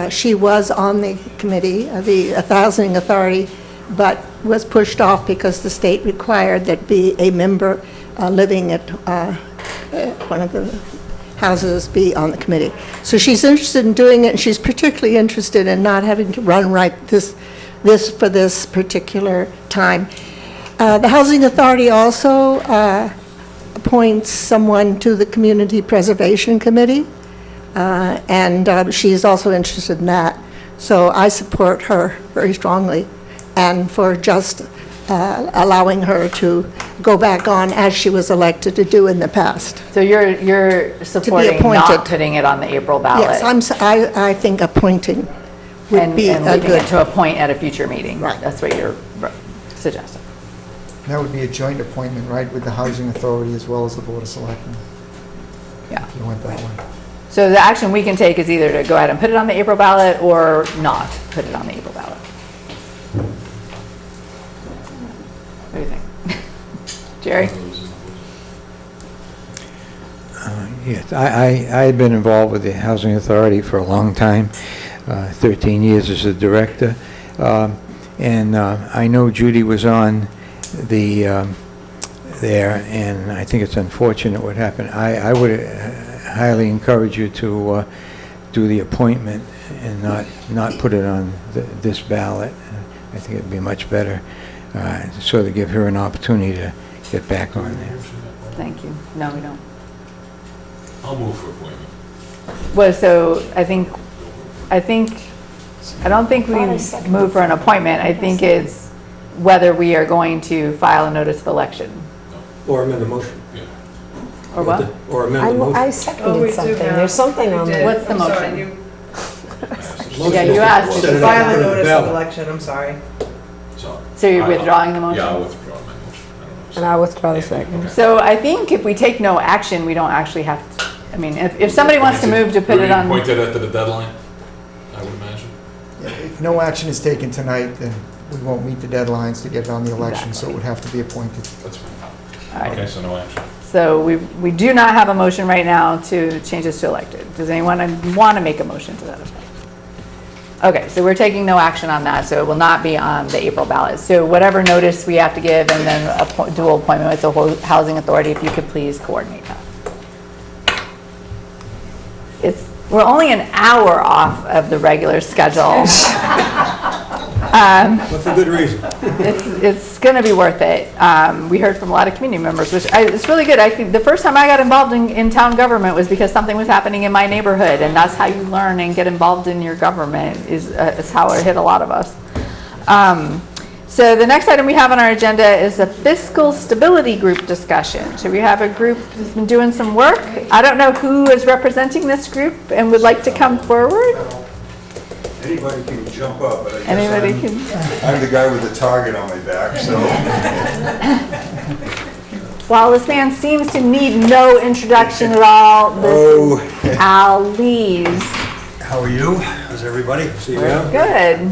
She was on the committee of the Housing Authority, but was pushed off because the state required that be a member living at one of the houses be on the committee. So she's interested in doing it, and she's particularly interested in not having to run this for this particular time. The Housing Authority also appoints someone to the Community Preservation Committee, and she's also interested in that. So I support her very strongly, and for just allowing her to go back on as she was elected to do in the past. So you're supporting not putting it on the April ballot? Yes, I think appointing would be and a leaving good. it to appoint at a future meeting. Right. That's what you're suggesting. That would be a joint appointment, right, with the Housing Authority as well as the Board of Selectmen? Yeah. If you went that way. So the action we can take is either to go ahead and put it on the April ballot or not put it on the April ballot. What do you think? Jerry? Yes, I had been involved with the Housing Authority for a long time, 13 years as a director, and I know Judy was on there, and I think it's unfortunate what happened. I would highly encourage you to do the appointment and not put it on this ballot. I think it'd be much better, sort of give her an opportunity to get back on there. Thank you. No, we don't. I'll move for appointment. Well, so I don't think we move for an appointment. I think it's whether we are going to file a notice of election. Or amend the motion. Or what? Or amend the I motion. Oh, we seconded do something. have- There's something we on did. there. What's the I'm sorry, motion? you- Yeah, you asked. Set it up File and a put it on the notice of ballot. election, I'm sorry. So you're withdrawing the motion? Yeah, I'll withdraw my motion. I don't know. And I withdraw the second. So I think if we take no action, we don't actually have to, I mean, if somebody wants to move to put it on. Appointed at the deadline, I would imagine. If no action is taken tonight, then we won't meet the deadlines to get it on the election, so it would have to be appointed. That's fine. All right. Okay, so no action. So we do not have a motion right now to change this to elected. Does anyone want to make a motion to that effect? Okay, so we're taking no action on that, so it will not be on the April ballot. So whatever notice we have to give and then a dual appointment with the Housing Authority, if you could please coordinate that. We're only an hour off of the regular schedule. But for good reason. It's going to be worth it. We heard from a lot of community members, which it's really good. I think the first time I got involved in town government was because something was happening in my neighborhood, and that's how you learn and get involved in your government is how it hit a lot of us. So the next item we have on our agenda is a fiscal stability group discussion. So we have a group that's been doing some work. I don't know who is representing this group and would like to come forward. Anybody can jump up, but I guess Anybody can. I'm the guy with the target on my back, so. While this man seems to need no introduction at all, this is Al Lees. How are you? How's everybody? See you around? Good.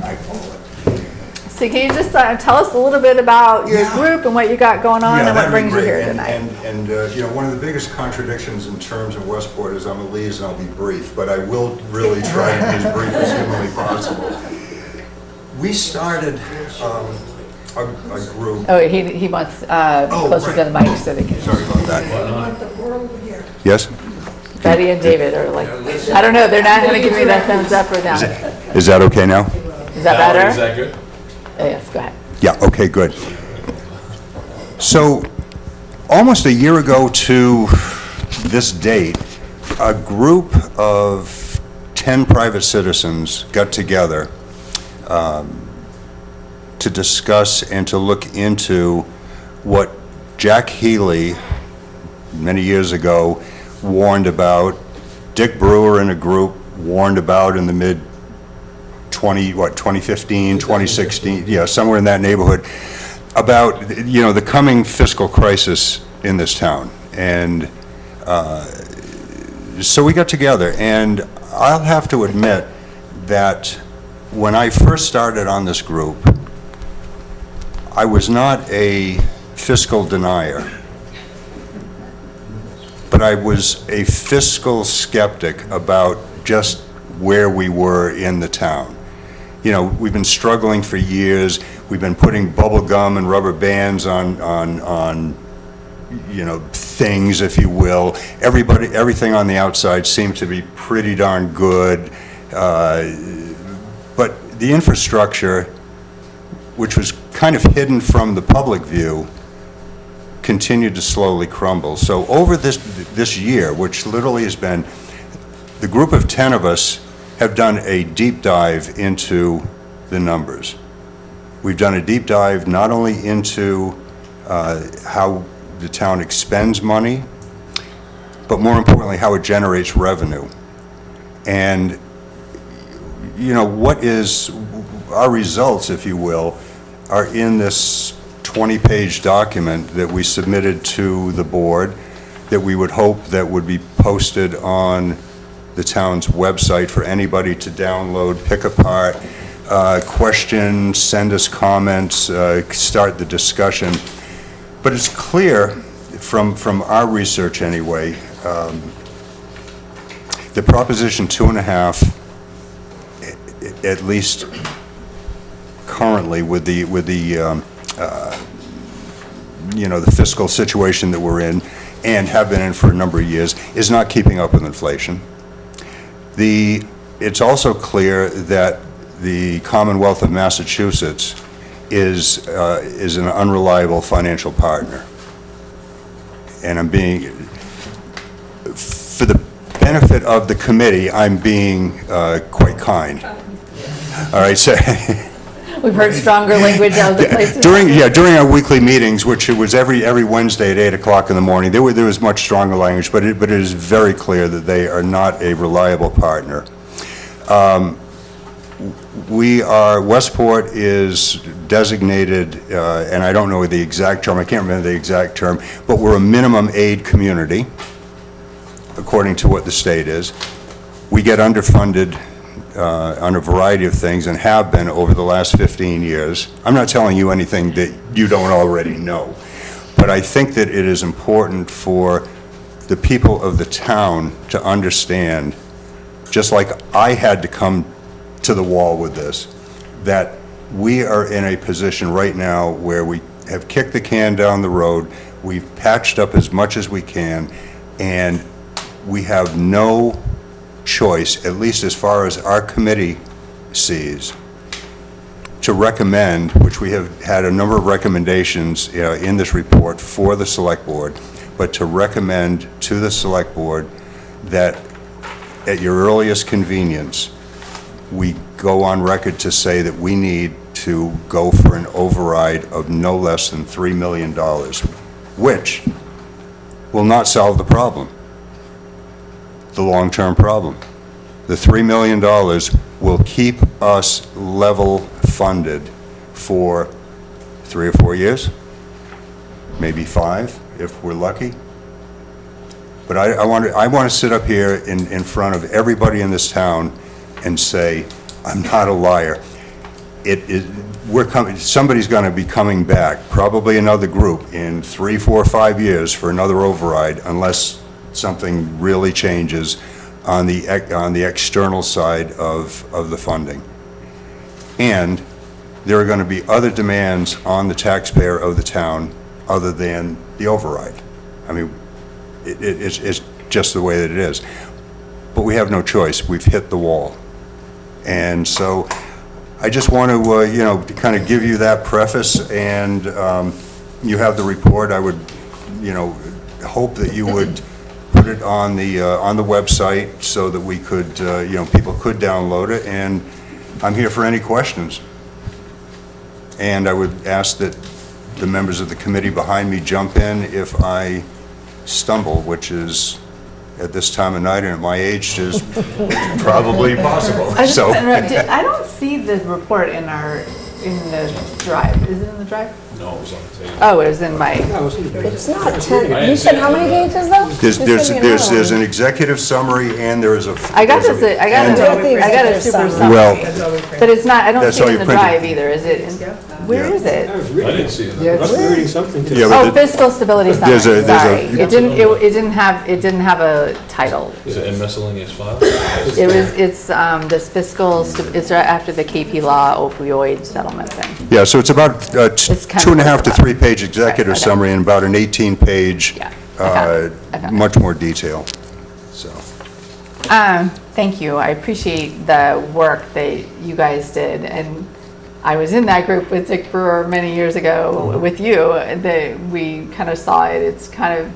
So can you just tell us a little bit about your group and what you got going on and what brings you here tonight? And you know, one of the biggest contradictions in terms of Westport is I'm a Lees and I'll be brief, but I will really try to be as brief as humanly possible. We started a group. Oh, he wants closer to the mic so they can. Sorry about that. Yes? Betty and David are like, I don't know, they're not going to give me that thumbs up or down. Is that okay now? Is that better? Is that good? Oh, yes, go ahead. Yeah, okay, good. So, almost a year ago to this date, a group of 10 private citizens got together to discuss and to look into what Jack Healy, many years ago, warned about, Dick Brewer and a group warned about in the mid 2015, 2016, yeah, somewhere in that neighborhood, about, you know, the coming fiscal crisis in this town. And so we got together, and I'll have to admit that when I first started on this group, I was not a fiscal denier, but I was a fiscal skeptic about just where we were in the town. You know, we've been struggling for years. We've been putting bubble gum and rubber bands on you know, things, if you will. Everything on the outside seemed to be pretty darn good. But the infrastructure, which was kind of hidden from the public view, continued to slowly crumble. So over this year, which literally has been, the group of 10 of us have done a deep dive into the numbers. We've done a deep dive not only into how the town expends money, but more importantly, how it generates revenue. And, you know, what is our results, if you will, are in this 20-page document that we submitted to the board that we would hope that would be posted on the town's website for anybody to download, pick apart, question, send us comments, start the discussion. But it's clear from our research anyway, the Proposition 2.5, at least currently with the you know, the fiscal situation that we're in and have been in for a number of years, is not keeping up with inflation. It's also clear that the Commonwealth of Massachusetts is an unreliable financial partner. and I'm being, for the benefit of the committee, I'm being quite kind. All right, so We've heard stronger language out of the place. during our weekly meetings, which it was every Wednesday at 8 o'clock in the morning, there was much stronger language, but it is very clear that they are not a reliable partner. Westport is designated, and I don't know the exact term, I can't remember the exact term, but we're a minimum aid community, according to what the state is. We get underfunded on a variety of things and have been over the last 15 years. I'm not telling you anything that you don't already know, but I think that it is important for the people of the town to understand, just like I had to come to the wall with this, that we are in a position right now where we have kicked the can down the road, we've patched up as much as we can, and we have no choice, at least as far as our committee sees, to recommend, which we have had a number of recommendations in this report for the select board, but to recommend to the select board that at your earliest convenience, we go on record to say that we need to go for an override of no less than $3 million, which will not solve the problem, the long-term problem. The $3 million will keep us level funded for 3 or 4 years, maybe 5 if we're lucky. But I want to sit up here in front of everybody in this town and say, I'm not a liar. Somebody's going to be coming back, probably another group, in 3, 4, 5 years for another override, unless something really changes on the external side of the funding. And there are going to be other demands on the taxpayer of the town other than the override. I mean, it's just the way that it is. But we have no choice. We've hit the wall. And so I just want to, kind of give you that preface, and you have the report. I would, hope that you would put it on the website so that we could, people could download it, and I'm here for any questions. And I would ask that the members of the committee behind me jump in if I stumble, which is, at this time of night and at my age, is probably possible. So I don't see the report in the drive. Is it in the drive? No, it was on the table. Oh, it was in my. It's not 10, you said how many pages though? there's an executive summary, and there is a. I got this. I got a super summary. Well, But it's not. I don't That's see all it you in the printed. drive either. Is it? Where is it? I was I reading, didn't see it. I must be reading something today. Yeah, but Oh, fiscal stability summary. There's a- Sorry, it didn't have a title. Is it in miscellaneous files? It's this fiscal. It's right after the KP Law opioid settlement thing. yeah, so it's about It's kind of 2.5 to like 3-page executive okay. summary and about an 18-page, Yeah, I found it. much more detail, so. Thank you. I appreciate the work that you guys did, and I was in that group with Dick Brewer many years ago with you. That we kind of saw it. It's kind of,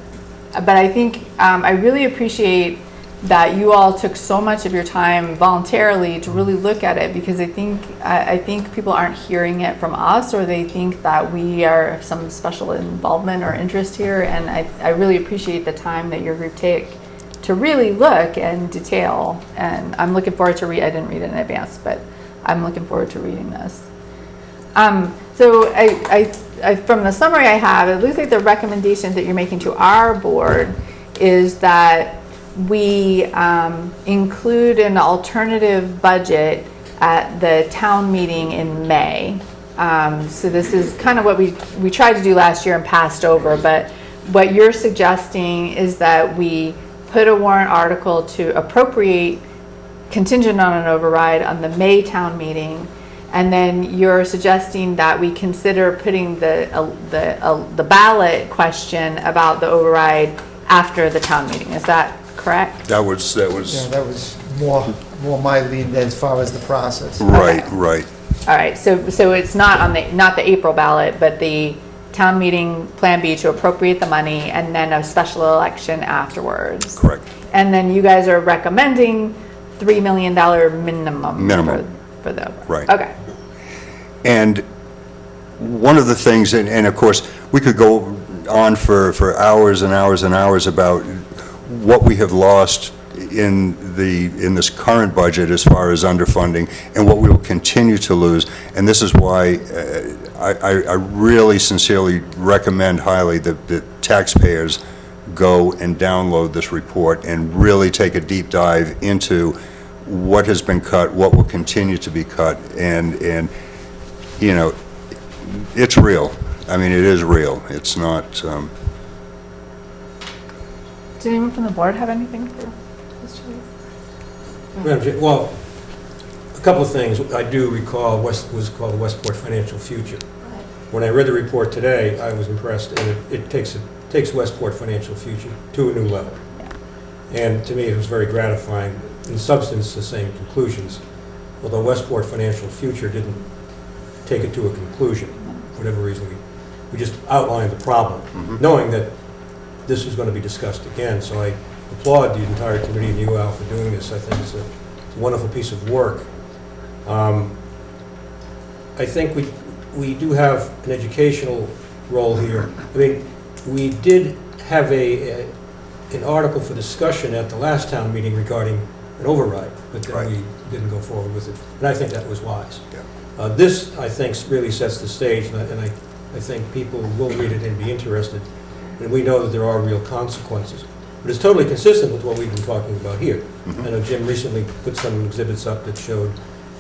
but I think I really appreciate that you all took so much of your time voluntarily to really look at it, because I think people aren't hearing it from us, or they think that we are some special involvement or interest here, and I really appreciate the time that your group take to really look and detail, and I'm looking forward to I didn't read it in advance, but I'm looking forward to reading this. So I from the summary I have, it looks like the recommendations that you're making to our board is that we include an alternative budget at the town meeting in May. So this is kind of what we tried to do last year and passed over, but what you're suggesting is that we put a warrant article to appropriate contingent on an override on the May town meeting, and then you're suggesting that we consider putting the ballot question about the override after the town meeting. Is that correct? That was. Yeah, that was more my lead as far as the process. Right, right. All right, so it's not on not the April ballot, but the town meeting Plan B to appropriate the money, and then a special election afterwards. Correct. And then you guys are recommending $3 million minimum. Minimum. For the, Right. okay. And one of the things, and of course, we could go on for hours and hours and hours about what we have lost in this current budget as far as underfunding, and what we will continue to lose. And this is why I really sincerely recommend highly that taxpayers go and download this report and really take a deep dive into what has been cut, what will continue to be cut, and you know, it's real. I mean, it is real. It's not. Did anyone from the board have anything for this? Madam Chair, well, a couple of things. I do recall was called the Westport Financial Future. When I read the report today, I was impressed, and it takes Westport Financial Future to a new level. And to me, it was very gratifying. In substance, the same conclusions, although Westport Financial Future didn't take it to a conclusion. For whatever reason, we just outlined the problem, knowing that this was going to be discussed again. So I applaud the entire committee and you, Al, for doing this. I think it's a wonderful piece of work. I think we do have an educational role here. I mean, we did have an article for discussion at the last town meeting regarding an override, but then we didn't go forward with it. And I think that was wise. This, I think, really sets the stage, and I think people will read it and be interested. And we know that there are real consequences. But it's totally consistent with what we've been talking about here. I know Jim recently put some exhibits up that showed,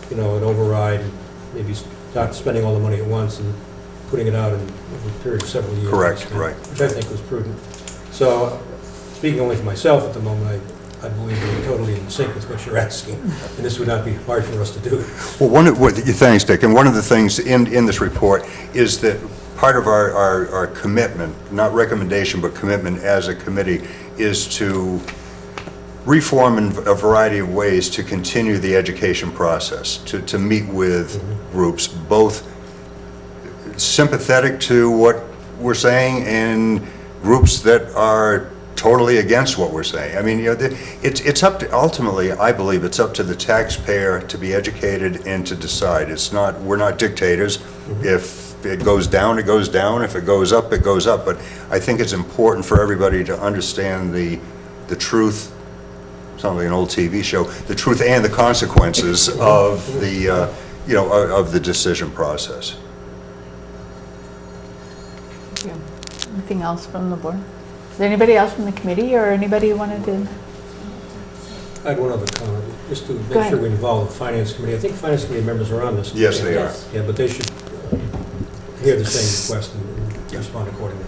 you know, an override, and maybe not spending all the money at once and putting it out in over a period of several years. Correct, right. Which I think was prudent. So, speaking only for myself at the moment, I believe we're totally in sync with what you're asking, and this would not be hard for us to do. Well, thanks, Dick. And one of the things in this report is that part of our commitment, not recommendation, but commitment as a committee, is to reform in a variety of ways to continue the education process, to meet with groups, both sympathetic to what we're saying and groups that are totally against what we're saying. I mean, you know, it's up to, ultimately, I believe it's up to the taxpayer to be educated and to decide. It's not, we're not dictators. If it goes down, it goes down. If it goes up, it goes up. But I think it's important for everybody to understand the truth. Sounds like an old TV show. The truth and the consequences of the, you know, of the decision process. Thank you. Anything else from the board? Is there anybody else from the committee or anybody who wanted to? I had one other comment, just to Go make ahead. sure we involve the Finance Committee. I think Finance Committee members are on this. Yes, they are. Yeah, but they should hear the same request and respond accordingly.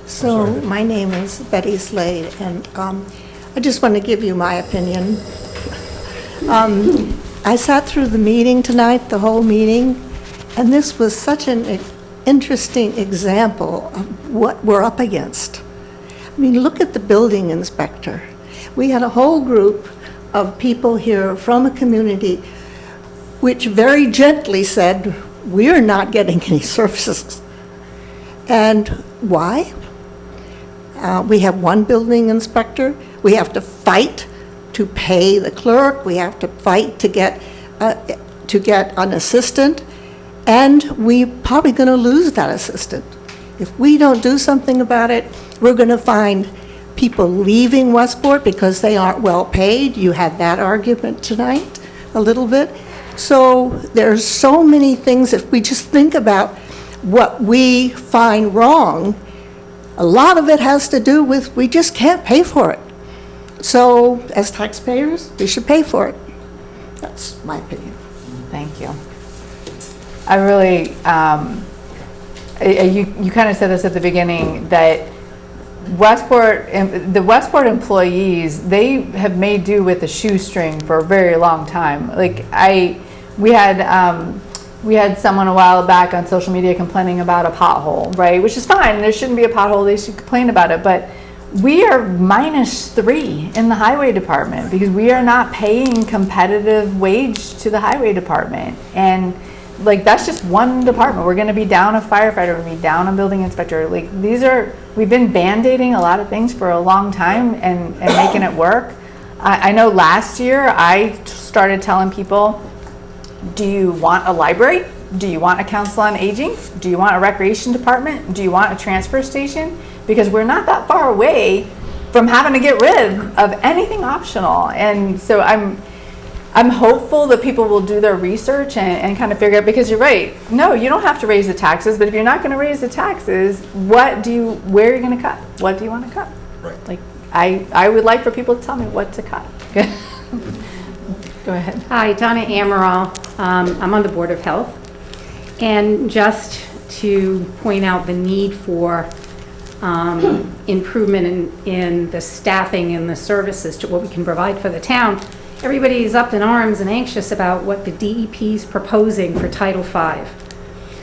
So, my name is Betty Slade, and I just want to give you my opinion. I sat through the meeting tonight, the whole meeting, and this was such an interesting example of what we're up against. I mean, look at the building inspector. We had a whole group of people here from a community which very gently said, we're not getting any services. And why? We have one building inspector. We have to fight to pay the clerk. We have to fight to get an assistant. And we're probably going to lose that assistant. If we don't do something about it, we're going to find people leaving Westport because they aren't well paid. You had that argument tonight a little bit. So there's so many things, if we just think about what we find wrong, a lot of it has to do with we just can't pay for it. So as taxpayers, we should pay for it. That's my opinion. Thank you. I really, you kind of said this at the beginning, that the Westport employees, they have made do with a shoestring for a very long time. Like we had someone a while back on social media complaining about a pothole, right? Which is fine. There shouldn't be a pothole. They should complain about it. But we are -3 in the highway department because we are not paying competitive wage to the highway department. And like, that's just one department. We're gonna be down a firefighter, we're gonna be down a building inspector. Like, we've been Band-Aiding a lot of things for a long time and making it work. I know last year, I started telling people, do you want a library? Do you want a council on aging? Do you want a recreation department? Do you want a transfer station? Because we're not that far away from having to get rid of anything optional. And so I'm hopeful that people will do their research and kind of figure out, because you're right. No, you don't have to raise the taxes, but if you're not going to raise the taxes, where are you going to cut? What do you want to cut? Right. Like, I would like for people to tell me what to cut. Go ahead. Hi, Donna Amaral. I'm on the Board of Health. And just to point out the need for improvement in the staffing and the services to what we can provide for the town, everybody's up in arms and anxious about what the DEP's proposing for Title V.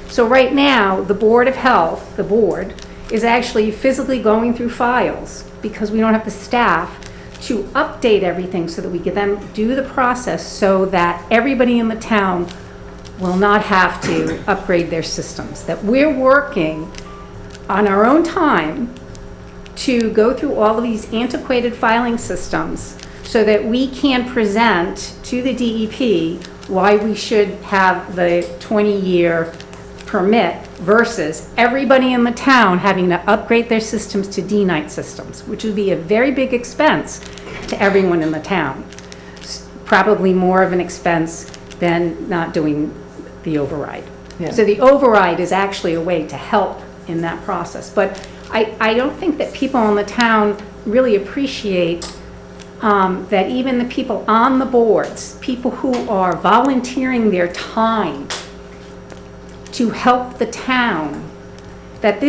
So right now, the Board of Health, the board, is actually physically going through files because we don't have the staff to update everything so that we can then do the process so that everybody in the town will not have to upgrade their systems. That we're working on our own time to go through all of these antiquated filing systems so that we can present to the DEP why we should have the 20-year permit versus everybody in the town having to upgrade their systems to D-Night systems, which would be a very big expense to everyone in the town. Probably more of an expense than not doing the override. Yeah. So the override is actually a way to help in that process. But I don't think that people in the town really appreciate that even the people on the boards, people who are volunteering their time to help the town, that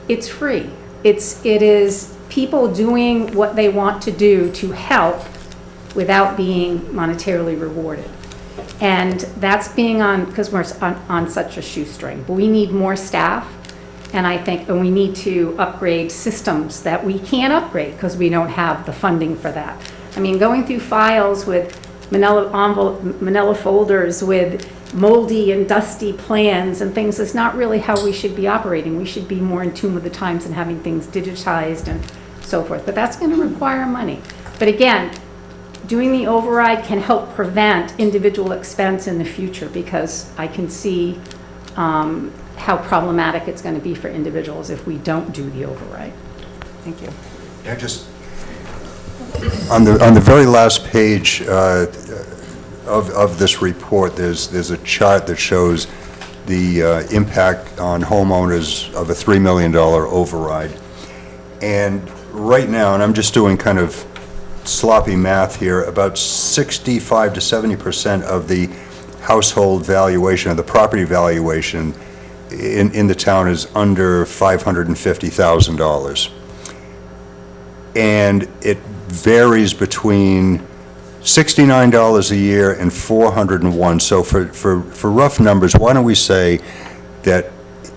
it's free. It is people doing what they want to do to help without being monetarily rewarded. And that's being because we're on such a shoestring. But we need more staff, and we need to upgrade systems that we can't upgrade because we don't have the funding for that. I mean, going through files with manila folders with moldy and dusty plans and things is not really how we should be operating. We should be more in tune with the times and having things digitized and so forth. But that's going to require money. But again, doing the override can help prevent individual expense in the future because I can see how problematic it's going to be for individuals if we don't do the override. Thank you. Yeah, just on the very last page of this report, there's a chart that shows the impact on homeowners of a $3 million override. And right now, and I'm just doing kind of sloppy math here, about 65 to 70% of the household valuation, of the property valuation in the town is under $550,000. And it varies between $69 a year and $401. So for rough numbers, why don't we say that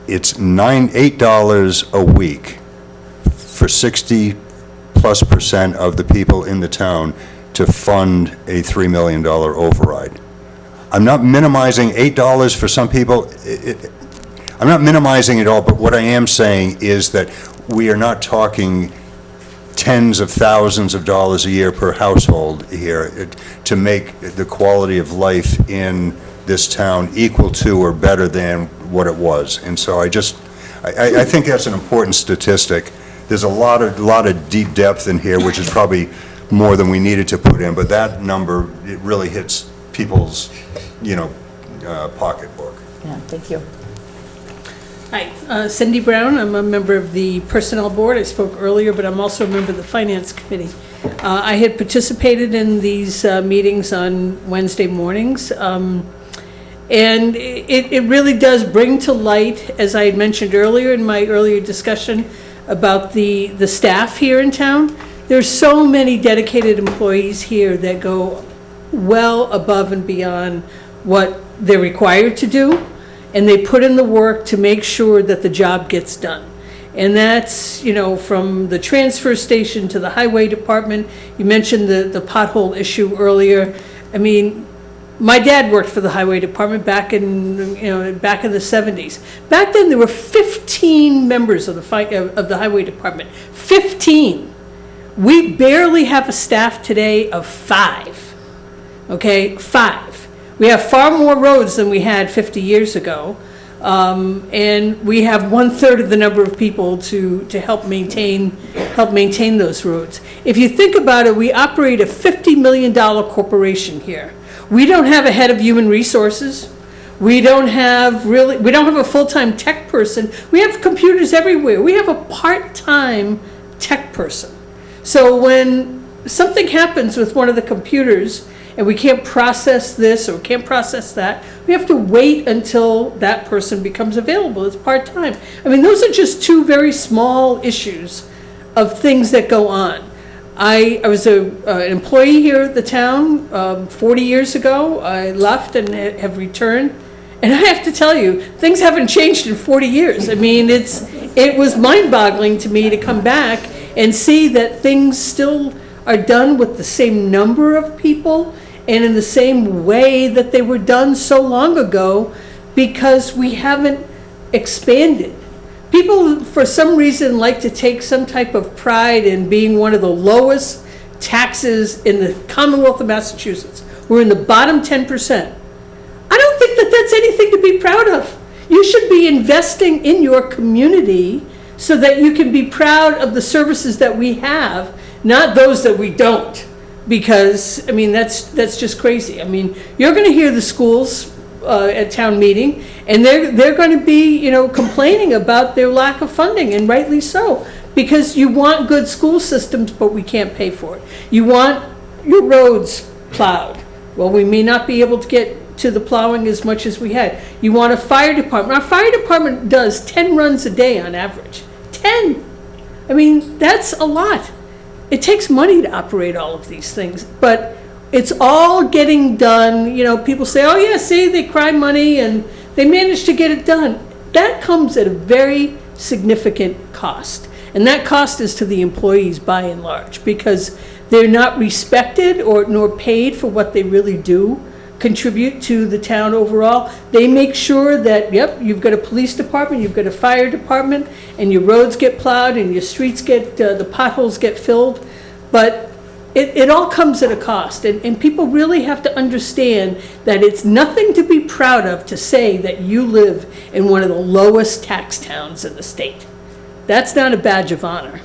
it's $8 a week for 60+% of the people in the town to fund a $3 million override. I'm not minimizing $8 for some people. I'm not minimizing it all, but what I am saying is that we are not talking tens of thousands of dollars a year per household here to make the quality of life in this town equal to or better than what it was. And so I think that's an important statistic. There's a lot of deep depth in here, which is probably more than we needed to put in, but that number, it really hits people's, pocketbook. Yeah, thank you. Hi, Cindy Brown. I'm a member of the Personnel Board. I spoke earlier, but I'm also a member of the Finance Committee. I had participated in these meetings on Wednesday mornings, and it really does bring to light, as I had mentioned earlier in my earlier discussion about the staff here in town. There's so many dedicated employees here that go well above and beyond what they're required to do, and they put in the work to make sure that the job gets done. And that's, from the transfer station to the highway department. You mentioned the pothole issue earlier. I mean, My dad worked for the highway department back in the 70s. Back then, there were 15 members of the highway department. 15. We barely have a staff today of 5. Okay, 5. We have far more roads than we had 50 years ago. And we have 1/3 of the number of people to help maintain those roads. If you think about it, we operate a $50 million corporation here. We don't have a head of human resources. We don't have a full-time tech person. We have computers everywhere. We have a part-time tech person. So when something happens with one of the computers and we can't process this or can't process that, we have to wait until that person becomes available. It's part-time. I mean, those are just 2 very small issues of things that go on. I was an employee here at the town 40 years ago. I left and have returned. And I have to tell you, things haven't changed in 40 years. I mean, it was mind-boggling to me to come back and see that things still are done with the same number of people and in the same way that they were done so long ago, because we haven't expanded. People, for some reason, like to take some type of pride in being one of the lowest taxes in the Commonwealth of Massachusetts. We're in the bottom 10%. I don't think that that's anything to be proud of. You should be investing in your community so that you can be proud of the services that we have, not those that we don't. Because, I mean, that's just crazy. I mean, you're going to hear the schools at town meeting, and they're going to be, complaining about their lack of funding, and rightly so, because you want good school systems, but we can't pay for it. You want your roads plowed. Well, we may not be able to get to the plowing as much as we had. You want a fire department. Our fire department does 10 runs a day on average. 10! I mean, that's a lot. It takes money to operate all of these things, but it's all getting done. People say, oh yeah, see, they cry money and they manage to get it done. That comes at a very significant cost. And that cost is to the employees by and large, because they're not respected nor paid for what they really do contribute to the town overall. They make sure that, yep, you've got a police department, you've got a fire department, and your roads get plowed and your streets the potholes get filled. But it all comes at a cost, and people really have to understand that it's nothing to be proud of to say that you live in one of the lowest tax towns in the state. That's not a badge of honor.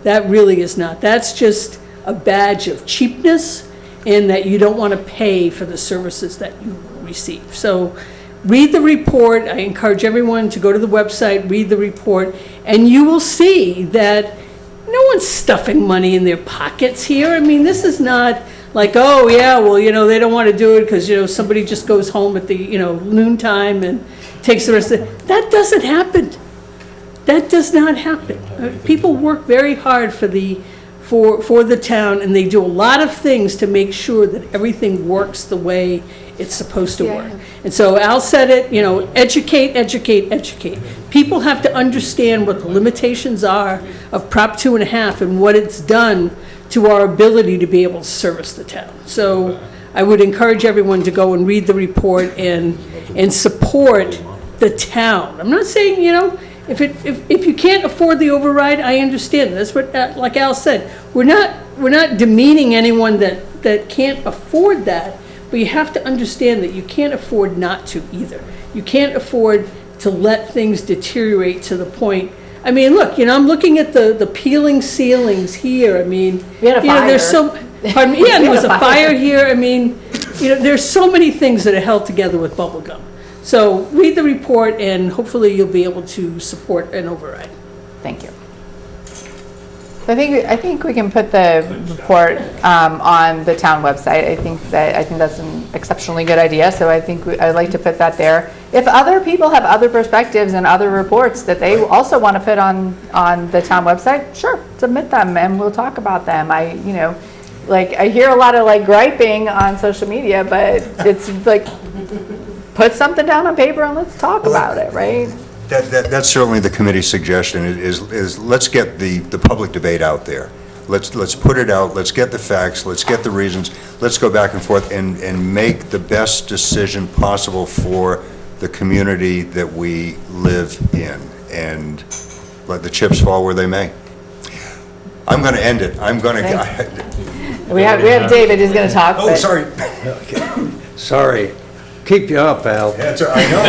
That really is not. That's just a badge of cheapness, and that you don't want to pay for the services that you receive. So read the report. I encourage everyone to go to the website, read the report, and you will see that no one's stuffing money in their pockets here. I mean, this is not like, oh yeah, well, they don't want to do it because, somebody just goes home at the, noontime and takes the rest of it. That doesn't happen. That does not happen. People work very hard for the town, and they do a lot of things to make sure that everything works the way it's supposed to work. And so Al said it, educate, educate, educate. People have to understand what the limitations are of Prop 2.5 and what it's done to our ability to be able to service the town. So I would encourage everyone to go and read the report and support the town. I'm not saying, if you can't afford the override, I understand. That's what, like Al said, we're not demeaning anyone that can't afford that, but you have to understand that you can't afford not to either. You can't afford to let things deteriorate to the point. I mean, look, I'm looking at the peeling ceilings here. I mean, We had a fire. there's pardon me, yeah, there was a fire here. I mean, there's so many things that are held together with bubble gum. So read the report, and hopefully you'll be able to support an override. Thank you. I think we can put the report on the town website. I think that's an exceptionally good idea. So I'd like to put that there. If other people have other perspectives and other reports that they also want to put on the town website, sure, submit them and we'll talk about them. I hear a lot of griping on social media, but it's like, put something down on paper and let's talk about it, right? That's certainly the committee's suggestion, is let's get the public debate out there. let's put it out, let's get the facts, let's get the reasons, let's go back and forth and make the best decision possible for the community that we live in, and let the chips fall where they may. I'm going to end it. I'm going to... We have David who's going to talk. Oh, but- sorry. Sorry. Keep you up, Al. That's all right. I know.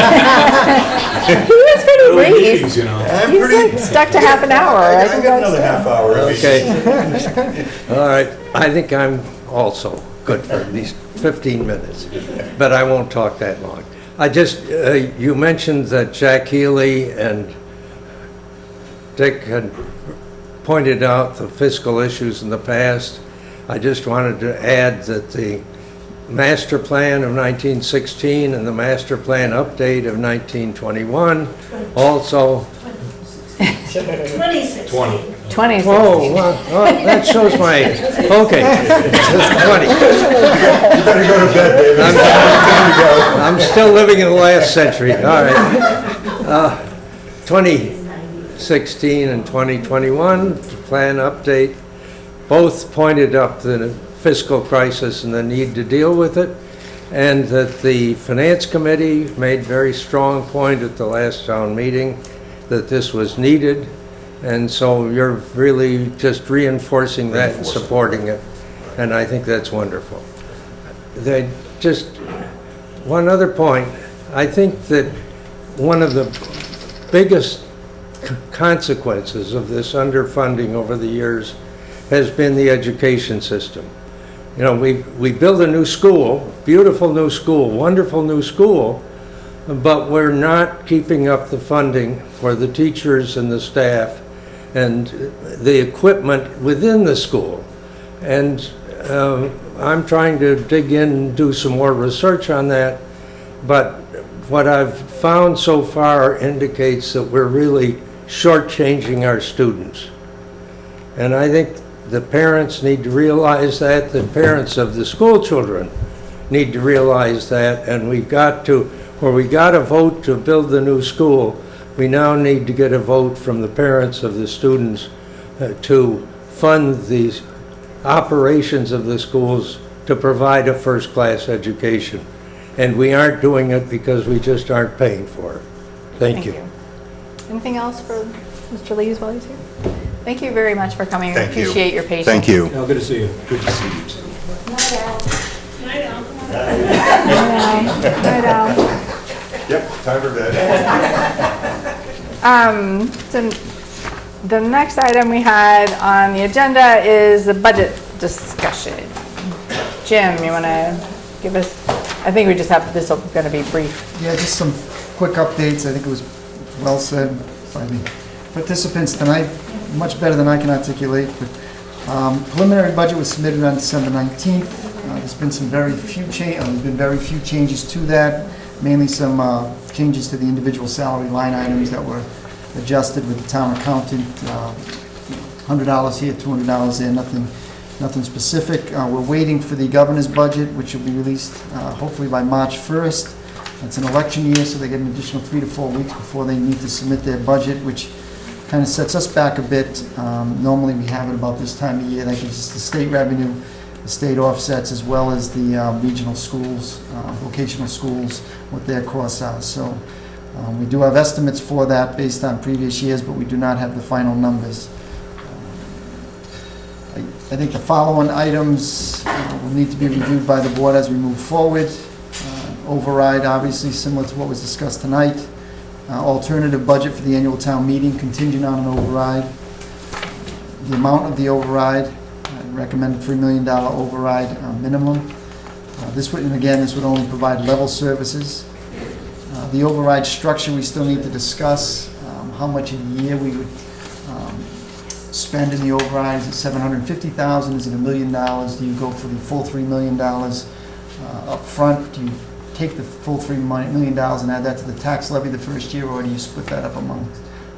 He was pretty late. Meetings, you know. He's like stuck to half an hour. I think got that's another good. half hour. Okay. All right. I think I'm also good for these 15 minutes, but I won't talk that long. I just, you mentioned that Jack Healy and Dick had pointed out the fiscal issues in the past. I just wanted to add that the master plan of 1916 and the master plan update of 1921 also... 2016. 20. Oh, well, that shows my age. Okay, 20. You better go to bed, David. I'm still living in the last century. All right. 2016 and 2021 plan update both pointed up the fiscal crisis and the need to deal with it, and that the Finance Committee made very strong point at the last town meeting that this was needed, and so you're really just reinforcing that and supporting it, and I think that's wonderful. Just one other point, I think that one of the biggest consequences of this underfunding over the years has been the education system. You know, we build a new school, beautiful new school, wonderful new school, but we're not keeping up the funding for the teachers and the staff and the equipment within the school. And I'm trying to dig in and do some more research on that, but what I've found so far indicates that we're really shortchanging our students. And I think the parents need to realize that, the parents of the school children need to realize that, and we've got to, where we got a vote to build the new school, we now need to get a vote from the parents of the students to fund these operations of the schools to provide a first-class education. And we aren't doing it because we just aren't paying for it. Thank you. Anything else for Mr. Lees while he's here? Thank you very much for coming. Thank you. Appreciate your patience. Thank you. Al, good to see you. Good to see you, too. Night, Al. Yep, time for bed. So the next item we had on the agenda is the budget discussion. Jim, you want to give us, I think we just have, this is going to be brief. Yeah, just some quick updates. I think it was well said by the participants tonight, much better than I can articulate. But preliminary budget was submitted on December 19th. There's been very few changes to that, mainly some changes to the individual salary line items that were adjusted with the town accountant. $100 here, $200 there, nothing specific. We're waiting for the governor's budget, which will be released hopefully by March 1st. It's an election year, so they get an additional 3 to 4 weeks before they need to submit their budget, which kind of sets us back a bit. Normally we have it about this time of year. That gives us the state revenue, the state offsets, as well as the regional schools, vocational schools, what their costs are. So we do have estimates for that based on previous years, but we do not have the final numbers. I think the following items will need to be reviewed by the board as we move forward. Override, obviously, similar to what was discussed tonight. Alternative budget for the annual town meeting contingent on an override. The amount of the override, I recommend a $3 million override minimum. This would only provide level services. The override structure, we still need to discuss how much a year we would spend in the override. Is it $750,000? Is it $1 million? Do you go for the full $3 million up front? Do you take the full $3 million and add that to the tax levy the first year, or do you split that up among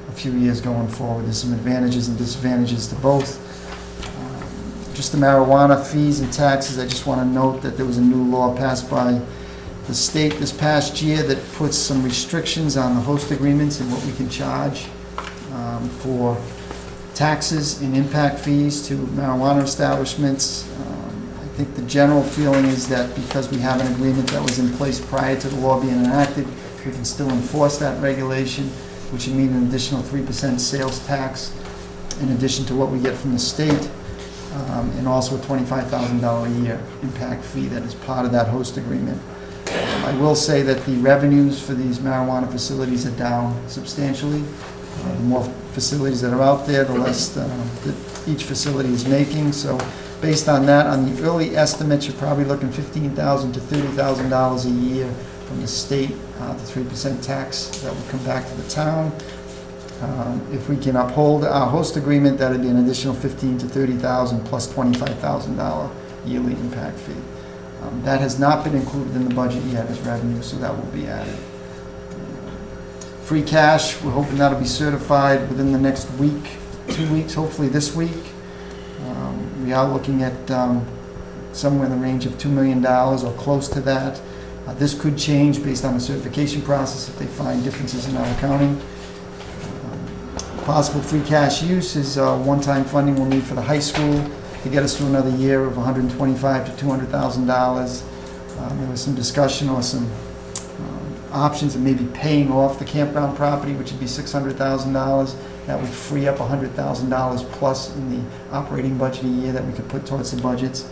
a few years going forward? There's some advantages and disadvantages to both. Just the marijuana fees and taxes, I just want to note that there was a new law passed by the state this past year that puts some restrictions on the host agreements and what we can charge for taxes and impact fees to marijuana establishments. I think the general feeling is that because we have an agreement that was in place prior to the law being enacted, we can still enforce that regulation, which would mean an additional 3% sales tax in addition to what we get from the state, and also a $25,000 a year impact fee that is part of that host agreement. I will say that the revenues for these marijuana facilities are down substantially. The more facilities that are out there, the less that each facility is making. So based on that, on the early estimates, you're probably looking $15,000 to $30,000 a year from the state, the 3% tax that would come back to the town. If we can uphold our host agreement, that would be an additional $15,000 to $30,000 plus $25,000 yearly impact fee. That has not been included in the budget yet as revenue, so that will be added. Free cash, we're hoping that'll be certified within the next week, 2 weeks, hopefully this week. We are looking at somewhere in the range of $2 million or close to that. This could change based on the certification process if they find differences in our accounting. Possible free cash use is one-time funding we'll need for the high school to get us through another year of $125,000 to $200,000. There was some discussion or some options of maybe paying off the campground property, which would be $600,000. That would free up $100,000 plus in the operating budget a year that we could put towards the budgets.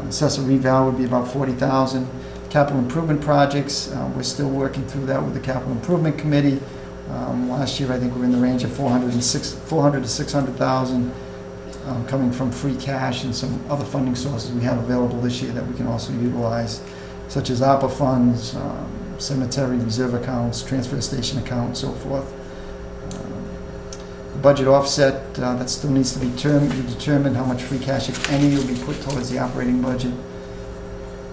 Assessor reval would be about $40,000. Capital improvement projects, we're still working through that with the capital improvement committee. Last year, I think we're in the range of $400,000 to $600,000 coming from free cash and some other funding sources we have available this year that we can also utilize, such as ARPA funds, cemetery reserve accounts, transfer station accounts, so forth. The budget offset, that still needs to be determined how much free cash, if any, will be put towards the operating budget.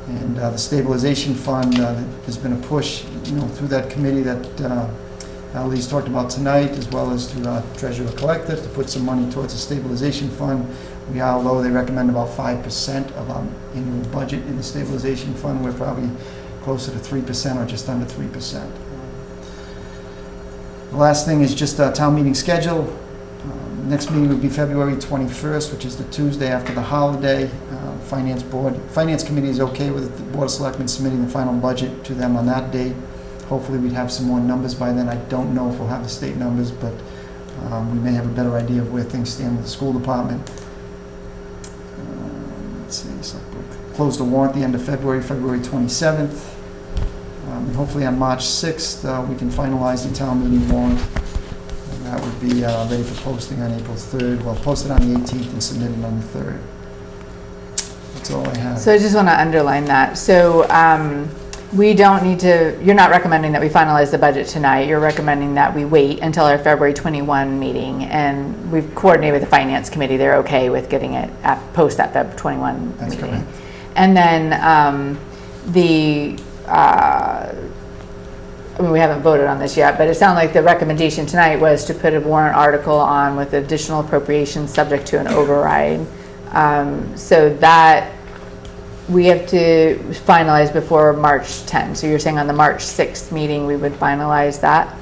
And the stabilization fund, there's been a push, through that committee that Ali's talked about tonight, as well as through the treasurer collector, to put some money towards the stabilization fund. We are low. They recommend about 5% of our annual budget in the stabilization fund. We're probably closer to 3% or just under 3%. The last thing is just a town meeting schedule. Next meeting would be February 21st, which is the Tuesday after the holiday. Finance committee is okay with the Board of Selectmen submitting the final budget to them on that date. Hopefully we'd have some more numbers by then. I don't know if we'll have the state numbers, but we may have a better idea of where things stand with the school department. Let's see, so we'll close the warrant at the end of February 27th. And hopefully on March 6th, we can finalize the town meeting warrant. And that would be ready for posting on April 3rd. Well, posted on the 18th and submitted on the 3rd. That's all I have. So I just want to underline that. So we don't need to, you're not recommending that we finalize the budget tonight. You're recommending that we wait until our February 21 meeting, and we've coordinated with the finance committee. They're okay with getting it post that Feb 21 That's meeting. correct. And then we haven't voted on this yet, but it sounded like the recommendation tonight was to put a warrant article on with additional appropriations subject to an override. So that we have to finalize before March 10. So you're saying on the March 6th meeting, we would finalize that?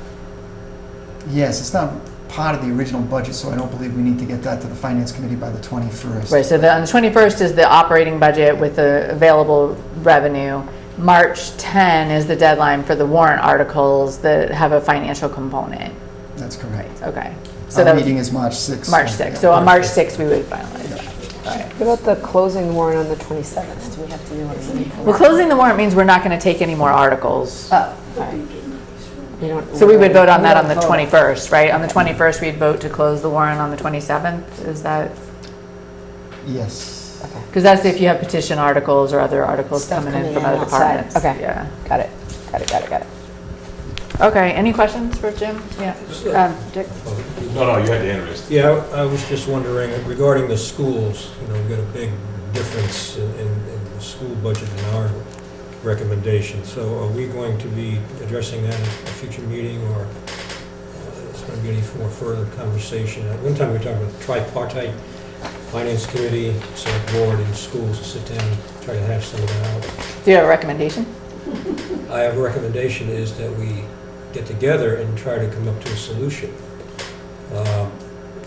Yes, it's not part of the original budget, so I don't believe we need to get that to the finance committee by the 21st. Right, so on the 21st is the operating budget with the available revenue. March 10 is the deadline for the warrant articles that have a financial component. That's correct. Okay. So our meeting is March 6th. March 6th. So on March 6th, we would finalize that. All right. What about the closing warrant on the 27th? Do we have to do anything? Well, closing the warrant means we're not going to take any more articles. Oh, all right. So we would vote on that on the 21st, right? On the 21st, we'd vote to close the warrant on the 27th. Is that? Yes. Okay. Because that's if you have petition articles or other articles Stuff coming in coming from in other outside. departments. Okay. Yeah. Got it. Got it. Okay. Any questions for Jim? Yeah. Dick? No, you had the interest. Yeah, I was just wondering, regarding the schools, we've got a big difference in the school budget and our recommendation. So are we going to be addressing that in a future meeting, or is going to be any more further conversation? At one time, we were talking about tripartite, finance committee, select board, and schools to sit down and try to hash some of that out. Do you have a recommendation? I have a recommendation is that we get together and try to come up to a solution.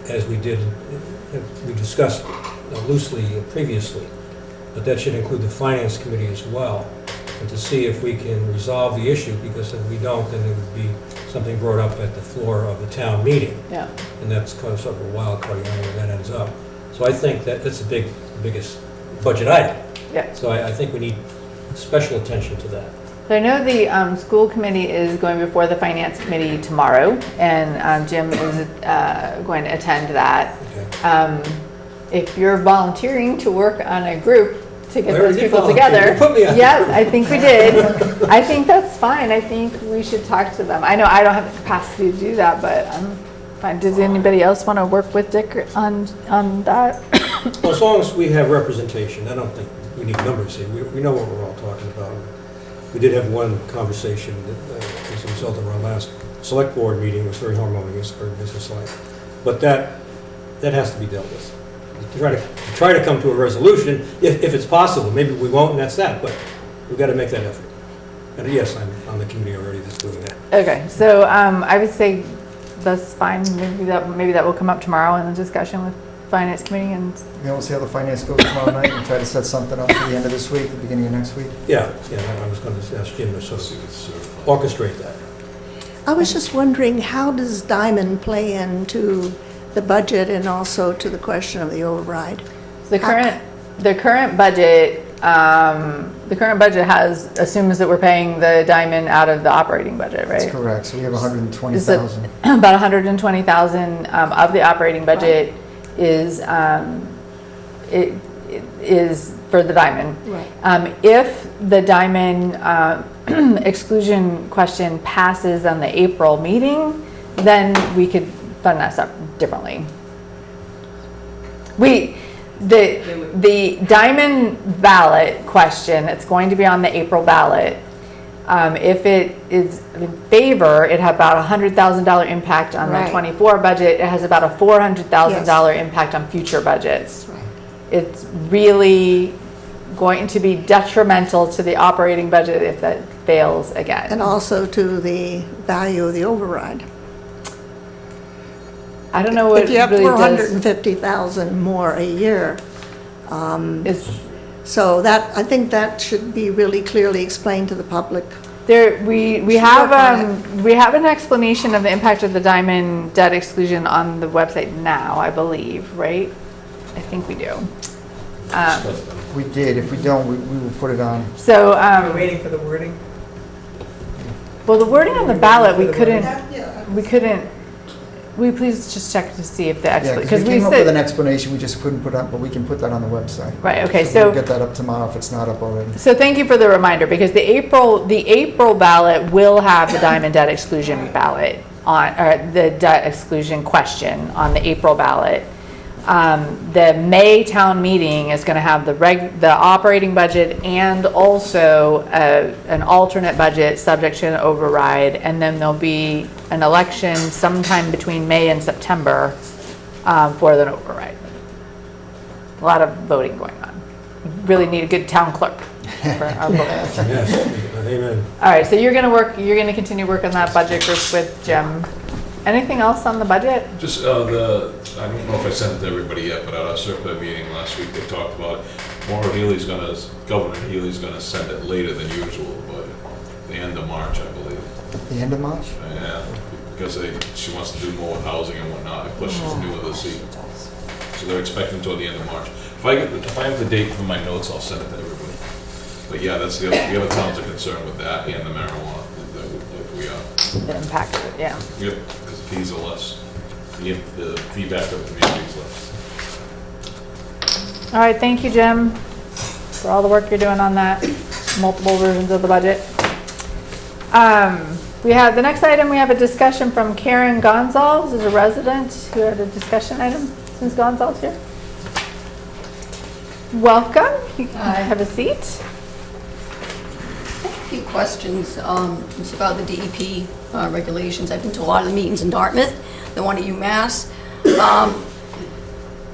as we did, we discussed loosely previously, but that should include the Finance Committee as well, and to see if we can resolve the issue, because if we don't, then it would be something brought up at the floor of the town meeting. Yeah. And that's kind of sort of a wild card, you know, where that ends up. So I think that it's the biggest budget item. Yeah. So I think we need special attention to that. So I know the school committee is going before the finance committee tomorrow, and Jim is going to attend that. Okay. If you're volunteering to work on a group to get I those already did people volunteer. together. You put me on the Yeah, group. I think we did. I think that's fine. I think we should talk to them. I know I don't have the capacity to do that, but I'm fine. Does anybody else want to work with Dick on that? Well, as long as we have representation, I don't think we need numbers here. We know what we're all talking about. We did have one conversation that, as a result of our last select board meeting, was very harmonious for business life. But that has to be dealt with. Try to come to a resolution, if it's possible. Maybe we won't, and that's that, but we've got to make that effort. And yes, I'm on the committee already that's doing that. Okay, so I would say that's fine. Maybe that will come up tomorrow in the discussion with finance committee and. Yeah, we'll see how the finance goes tomorrow night and try to set something up for the end of this week, the beginning of next week. Yeah, I was going to ask Jim to sort of orchestrate that. I was just wondering, how does Diamond play into the budget and also to the question of the override? The current budget assumes that we're paying the Diamond out of the operating budget, right? That's correct. So we have 120,000. About 120,000 of the operating budget is it is for the Diamond. Right. If the Diamond exclusion question passes on the April meeting, then we could fund that stuff differently. The Diamond ballot question, it's going to be on the April ballot. If it is in favor, it has about $100,000 impact on the 24 budget. It has about a $400,000 impact on future budgets. Right. It's really going to be detrimental to the operating budget if that fails again. And also to the value of the override. I don't know what If you have really does. 450,000 more a year, so that, I think that should be really clearly explained to the public. We have an explanation of the impact of the Diamond debt exclusion on the website now, I believe, right? I think we do. We did. If we don't, we will put it on. So, We're waiting for the wording. well, the wording on the ballot, we couldn't, we please just check to see if the, Yeah, because we came up with an explanation, we just couldn't put up, but we can put that on the website. Right, okay, We'll get that up tomorrow if it's not up already. So thank you for the reminder, because the April ballot will have the Diamond debt exclusion ballot on, or the debt exclusion question on the April ballot. The May town meeting is going to have the operating budget and also an alternate budget subject to an override, and then there'll be an election sometime between May and September for the override. A lot of voting going on. We really need a good town clerk for our voting. Yes, amen. All right, so you're going to continue work on that budget group with Jim. Anything else on the budget? Just I don't know if I sent it to everybody yet, but at our circular meeting last week, they talked about Governor Healy's gonna send it later than usual, but the end of March, I believe. The end of March? Yeah, because she wants to do more with housing and whatnot, plus she's new to the seat. So they're expecting toward the end of March. If I have the date from my notes, I'll send it to everybody. But yeah, that's the other towns are concerned with that and the marijuana, like we are. The impact of it, yeah. Yep, because the fees are less. The feedback of the community is less. All right, thank you, Jim, for all the work you're doing on that, multiple versions of the budget. We have, the next item, we have a discussion from Karen Gonsalves, who's a resident who had a discussion item. Is Gonsalves here? Welcome, you can have a seat. A few questions. It's about the DEP regulations. I've been to a lot of the meetings in Dartmouth, the one at UMass.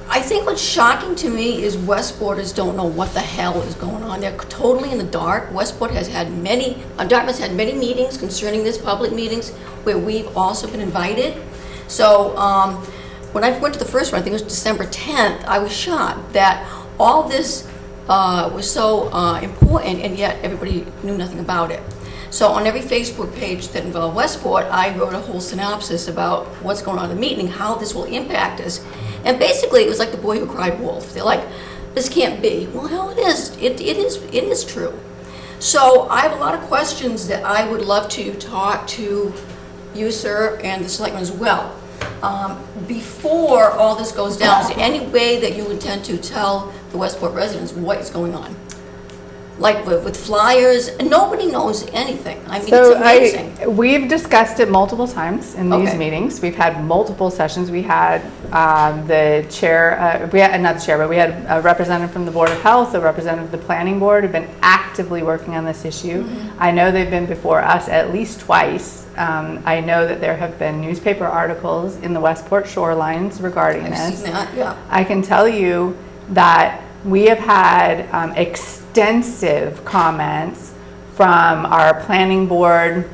I think what's shocking to me is Westporters don't know what the hell is going on. They're totally in the dark. Westport has had Dartmouth's had many meetings concerning this, public meetings, where we've also been invited. So when I went to the first one, I think it was December 10th, I was shocked that all this was so important, and yet everybody knew nothing about it. So on every Facebook page that involved Westport, I wrote a whole synopsis about what's going on in the meeting, how this will impact us. And basically, it was like the boy who cried wolf. They're like, this can't be. Well, hell, it is. It is true. So I have a lot of questions that I would love to talk to you, sir, and the selectmen as well. Before all this goes down, is there any way that you intend to tell the Westport residents what is going on? Like with flyers, and nobody knows anything. I mean, it's amazing. We've discussed it multiple times in these meetings. We've had multiple sessions. We had the chair, not the chair, but we had a representative from the Board of Health, a representative of the Planning Board, who've been actively working on this issue. Mm-hmm. I know they've been before us at least twice. I know that there have been newspaper articles in the Westport shorelines regarding this. I've seen that, yeah. I can tell you that we have had extensive comments from our planning board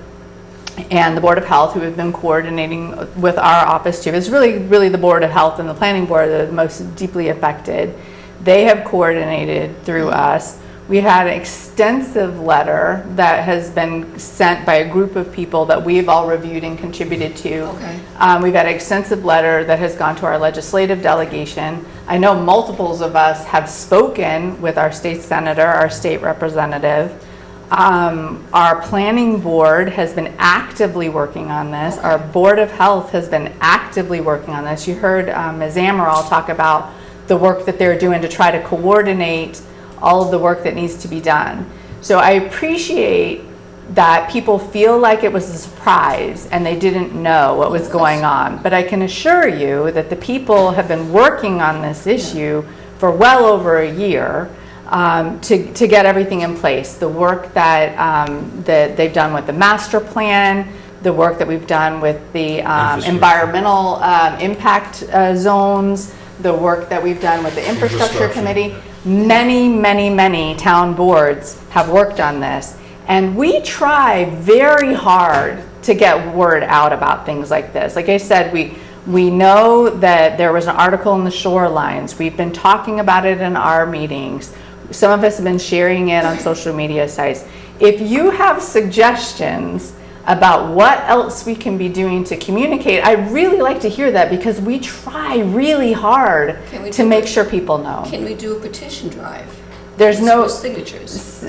and the Board of Health, who have been coordinating with our office too. It's really the Board of Health and the Planning Board that are the most deeply affected. They have coordinated through us. We had an extensive letter that has been sent by a group of people that we've all reviewed and contributed to. Okay. We've had an extensive letter that has gone to our legislative delegation. I know multiples of us have spoken with our state senator, our state representative. Our planning board has been actively working on this. Our Board of Health has been actively working on this. You heard Ms. Amaral talk about the work that they're doing to try to coordinate all of the work that needs to be done. So I appreciate that people feel like it was a surprise and they didn't know what was going on. But I can assure you that the people have been working on this issue for well over a year to get everything in place. The work that they've done with the master plan, the work that we've done with the environmental impact zones, the work that we've done with the infrastructure committee. Many town boards have worked on this. And we try very hard to get word out about things like this. Like I said, we know that there was an article in the Shorelines. We've been talking about it in our meetings. Some of us have been sharing it on social media sites. If you have suggestions about what else we can be doing to communicate, I'd really like to hear that, because we try really hard to make sure people know. Can we do a petition drive? There's no signatures.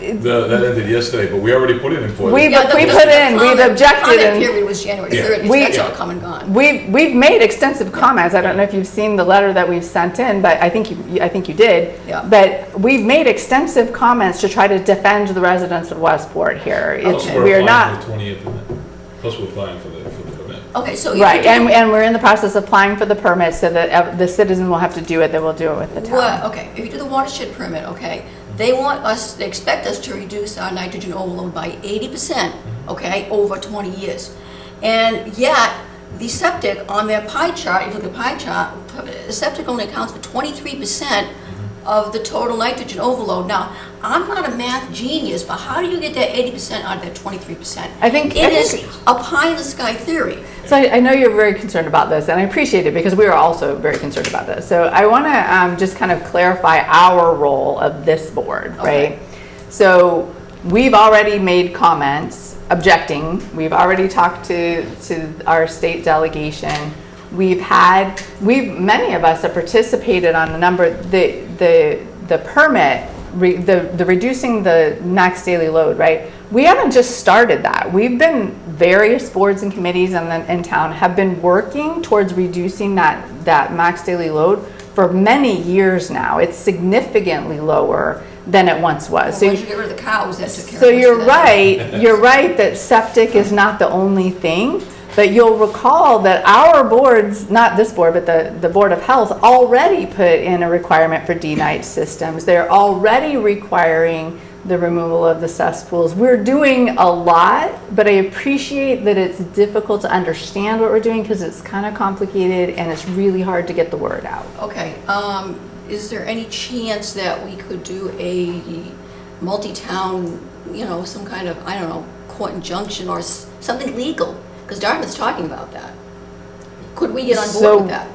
That ended yesterday, but we already put it in for you. We've objected. The comment period was January 30th, that's all come and gone. We've made extensive comments. I don't know if you've seen the letter that we've sent in, but I think you did. Yeah. But we've made extensive comments to try to defend the residents of Westport here. We are not. Plus we're applying for the permit. Okay, so Right, and we're in the process of applying for the permit so that the citizen will have to do it, they will do it with the town. Well, okay, if you do the watershed permit, okay, they expect us to reduce our nitrogen overload by 80%, okay, over 20 years. And yet, the septic on their pie chart, if you look at the pie chart, the septic only accounts for 23% of the total nitrogen overload. Now, I'm not a math genius, but how do you get that 80% out of that 23%? It is a pie in the sky theory. So I know you're very concerned about this, and I appreciate it, because we are also very concerned about this. So I want to just kind of clarify our role of this board, right? So we've already made comments objecting. We've already talked to our state delegation. Many of us have participated on a number, the permit, the reducing the max daily load, right? We haven't just started that. We've been, various boards and committees in town have been working towards reducing that max daily load for many years now. It's significantly lower than it once was. Well, once you get rid of the cows, that took care So of you're right that septic is not the only thing. But you'll recall that our boards, not this board, but the Board of Health, already put in a requirement for D-night systems. They're already requiring the removal of the cesspools. We're doing a lot, but I appreciate that it's difficult to understand what we're doing, because it's kind of complicated and it's really hard to get the word out. Okay, is there any chance that we could do a multi-town, some kind of, court injunction or something legal? Because Dartmouth's talking about that. Could we get on So, board with that?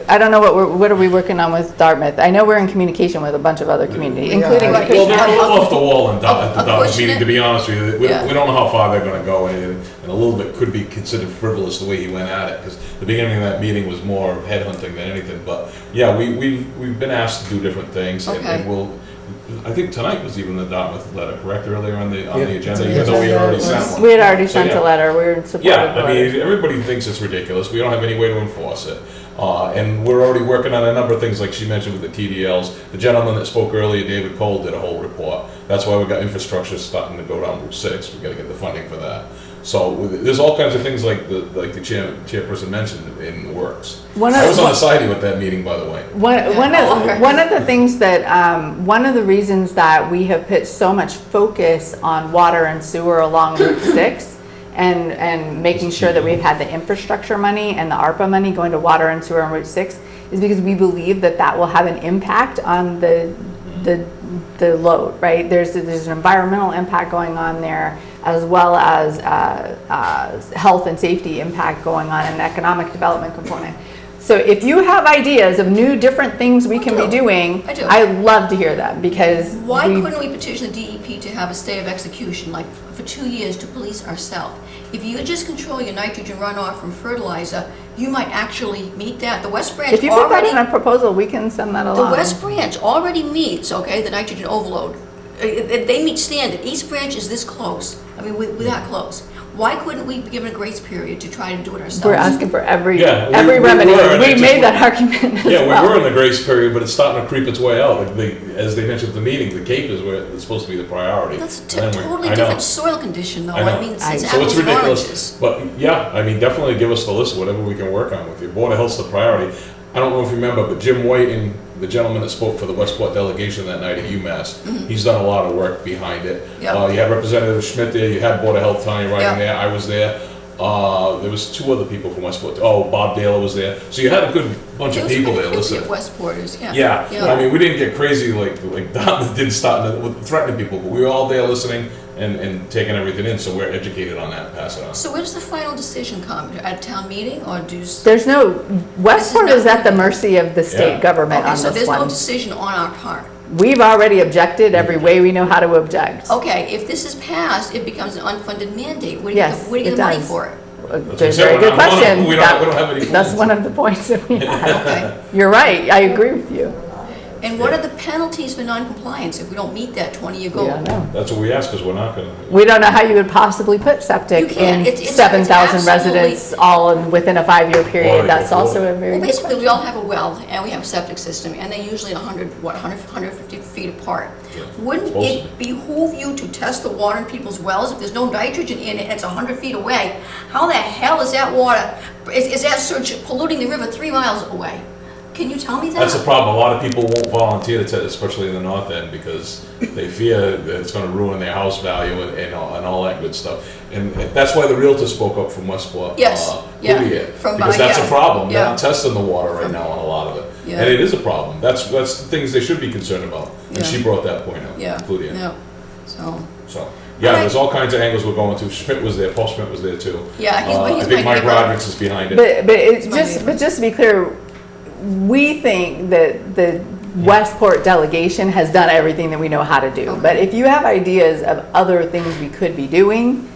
I don't know what are we working on with Dartmouth? I know we're in communication with a bunch of other communities, including. Right. Well, they're a little off the wall at the Dartmouth pushing meeting, it? to be honest with you. We Yeah. we don't know how far they're gonna go, and a little bit could be considered frivolous the way he went at it, because the beginning of that meeting was more headhunting than anything, but, yeah, we've been asked to do different things, and Okay. we'll, I think tonight was even the Dartmouth letter, correct, earlier on the Yeah. agenda, even though we had already sent one. We had already So, sent yeah. a letter, we were in support Yeah, of the I letter. mean, everybody thinks it's ridiculous, we don't have any way to enforce it. And we're already working on a number of things, like she mentioned with the TDLs. The gentleman that spoke earlier, David Cole, did a whole report. That's why we've got infrastructure starting to go down Route 6, we gotta get the funding for that. So, there's all kinds of things like the chairperson mentioned in the works. I was on the side of you at that meeting, by the way. One of the things that, one of the reasons that we have put so much focus on water and sewer along Route 6 and making sure that we've had the infrastructure money and the ARPA money going to water and sewer on Route 6 is because we believe that that will have an impact on the load, right? There's an environmental impact going on there, as well as health and safety impact going on, and an economic development component. So if you have ideas of new, different things we can be doing, I do. I'd love to hear them, because Why couldn't we petition the DEP to have a stay of execution, like for 2 years, to police ourselves? If you just control your nitrogen runoff from fertilizer, you might actually meet that. The West Branch if you put that already, in a proposal, we can send that along. the West Branch already meets, okay, the nitrogen overload. They meet standard. East Branch is this close. I mean, we're that close. Why couldn't we be given a grace period to try to do it ourselves? We're asking for every Yeah, every we remedy. were, and We it made just- that argument as Yeah, well. we were in the grace period, but it's starting to creep its way out. Like as they mentioned at the meeting, the Cape is where it's supposed to be the priority. That's a And then totally I know. different soil condition, though. I know. I mean, it's So apples it's and ridiculous, oranges. but yeah, I mean, definitely give us the list of whatever we can work on with you. Board of Health's the priority. I don't know if you remember, but Jim Whiting, the gentleman that spoke for the Westport delegation that night at UMass, he's done a lot of work behind it. Yep. You had Representative Schmidt there, you had Board of Health Tanya Writing Yep. there, I was there. There was 2 other people from Westport. Oh, Bob Dale was there. So you had a good bunch of people there listening. Westporters, yeah. Yeah, I mean, we didn't get crazy like Dartmouth didn't start with threatening people, but we were all there listening and taking everything in, so we're educated on that, pass it on. So where's the final decision come? At town meeting, or do? There's no, Westport This is is at the mercy of the state Yeah. government Okay, on so this there's no one. decision on our part. We've already objected every way we know how to object. Okay, if this is passed, it becomes an unfunded mandate. Where do you Yes, get, where do you it get the money does. for it? There's a what very I'm good saying, question. we don't have any That's funds. one of the points that we had. Okay. You're right, I agree with you. And what are the penalties for non-compliance if we don't meet that 20-year goal? We don't know. That's what we ask, because we're not gonna. We don't know how you would possibly put You septic can't. in It's 7,000 absolutely- residents all within a 5-year period. That's also a very Well, good basically, question. we all have a well, and we have a septic system, and they're usually 150 feet apart. Wouldn't Supposed to it behoove you to test the water in people's wells if there's no nitrogen in it and it's 100 feet away? How the hell is that water, is that surge polluting the river 3 miles away? Can you tell me that? That's the problem. A lot of people won't volunteer to test, especially in the north end, because they fear that it's gonna ruin their house value and all that good stuff. And that's why the realtor spoke up from Westport. Yes, yeah. Whittier, From, because that's a yeah, problem. They're yeah. not testing the water right now on a lot of it. Yeah. And it is a problem. That's the things they should be concerned about. And Yeah. she brought that point out, Yeah, Claudia. yeah, so, So, yeah, Alright. there's all kinds of angles we're going to. Schmidt was there, Paul Schmidt was there too. Yeah, he's I my think Mike neighbor. Rodrigues is behind it. But just to be clear, we think that the Westport delegation has done everything that we know how to do. But if you have ideas of other things we could be doing,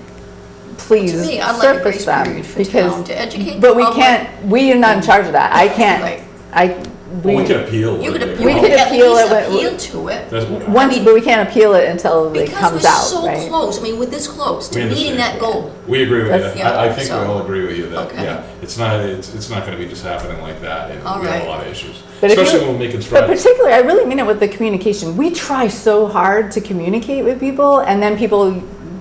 please To me, I'd like a surface grace them. period for Because, town to educate the but we public. can't, we are not in charge of that. I can't, Right. Well, we can appeal. You could, it. you We could could at appeal least it when- appeal to it. That's- once, but we can't appeal it until it Because comes we're out, so right? close, I mean, we're this close to We meeting understand. that goal. We agree with That's- you. Yeah, I think we so- all agree with you that, Okay. yeah, it's not gonna be just happening like that, and All we have right. a lot of issues. But if Especially you- when we're making But strides. particularly, I really mean it with the communication. We try so hard to communicate with people, and then people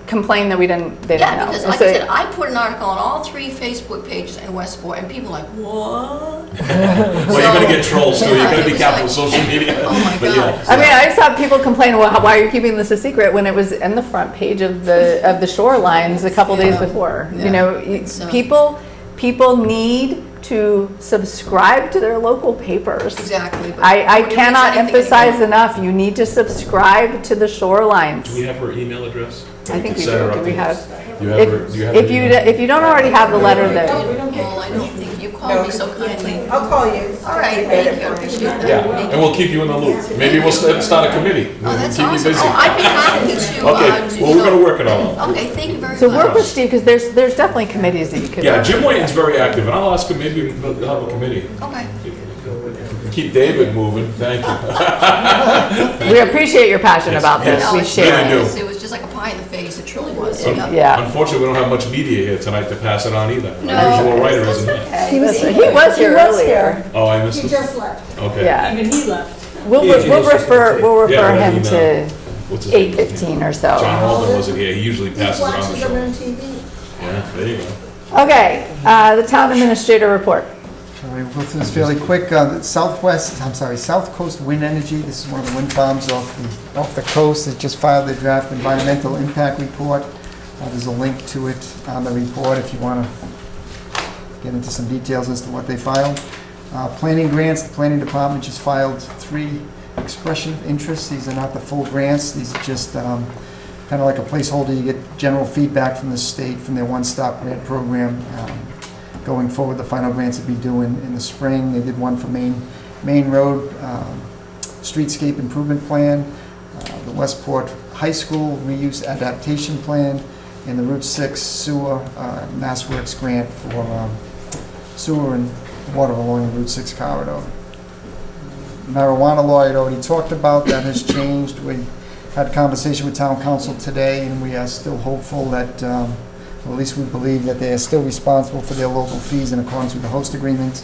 complain that they didn't Yeah, know. because And like so- I said, I put an article on all 3 Facebook pages in Westport, and people are like, what? Well, you're gonna get trolls too, you're Yeah, gonna be it was careful like- with social media. Oh my But God. yeah, I mean, I saw people complain, well, why are you keeping this a secret, when it was in the front page of the shorelines a couple days Yeah. before. Yeah. You know, It's, people need to subscribe to their local papers. Exactly. but I nobody reads cannot anything emphasize anymore. enough, you need to subscribe to the shorelines. do we have her email address? I think we Set her do. up Do we to- have? Do you have her, do you have her email? If you don't already have the letter that, Well, I don't think, you called me so kindly. I'll call you. All right, thank you, I appreciate that. Yeah, Thank and we'll keep you in the loop. Maybe we'll start a committee. Oh, that's Keep you awesome. busy. Oh, I'd be happy to. Okay, well, we're gonna work it all out. Okay, thank you very much. So work with Steve, because there's definitely committees that you could. Yeah, work Jim with. Whiting's very active, and I'll ask him, maybe we'll have a committee. Okay. Keep David moving, thank you. We appreciate your passion about this, Yes, we yes, share really it. do. It was just like a pie in the face, it truly was. Yeah. Unfortunately, we don't have much media here tonight to pass it on either. No, Our usual writer isn't here. Okay. He was here earlier. Oh, I missed He it. just left. Okay. Yeah. Even he left. We'll refer Yeah, him he, to what's his name? 8:15 or so. John Holden wasn't here, he usually He passes it on the watches them show. on TV. Yeah, there you go. Okay, the town administrator report. All right, we'll go through this fairly quick. South Coast Wind Energy, this is one of the wind farms off the coast. They just filed their draft environmental impact report. There's a link to it on the report if you want to get into some details as to what they filed. Planning grants, the planning department just filed 3 expression of interest. These are not the full grants, these are just kind of like a placeholder. You get general feedback from the state, from their one-stop grant program. Going forward, the final grants will be due in the spring. They did one for Main Road Streetscape Improvement Plan, the Westport High School Reuse Adaptation Plan, and the Route 6 Sewer Mass Works Grant for sewer and water along the Route 6 corridor. Marijuana law I'd already talked about, that has changed. We had a conversation with town council today, and we are still hopeful that or at least we believe that they are still responsible for their local fees in accordance with the host agreement.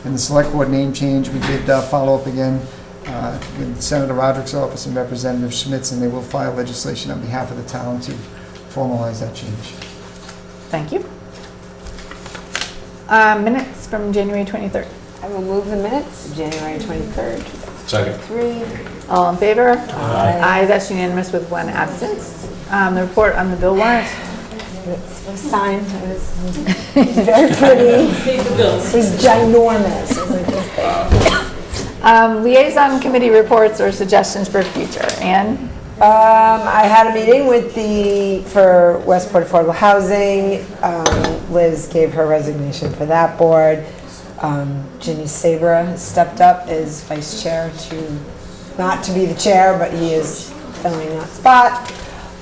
And the select board name change, we did follow up again with Senator Roderick's office and Representative Schmitz, and they will file legislation on behalf of the town to formalize that change. Thank you. Minutes from January 23rd. I will move the minutes, January 23rd. Second. 3. All in favor? Aye. Aye, that's unanimous with 1 absence. The report on the bill warrant. It was signed, it was very pretty. It was ginormous. It was like this big. Liaison committee reports or suggestions for future. Ann? I had a meeting for Westport Affordable Housing. Liz gave her resignation for that board. Ginny Sabra stepped up as vice chair not to be the chair, but he is filling that spot.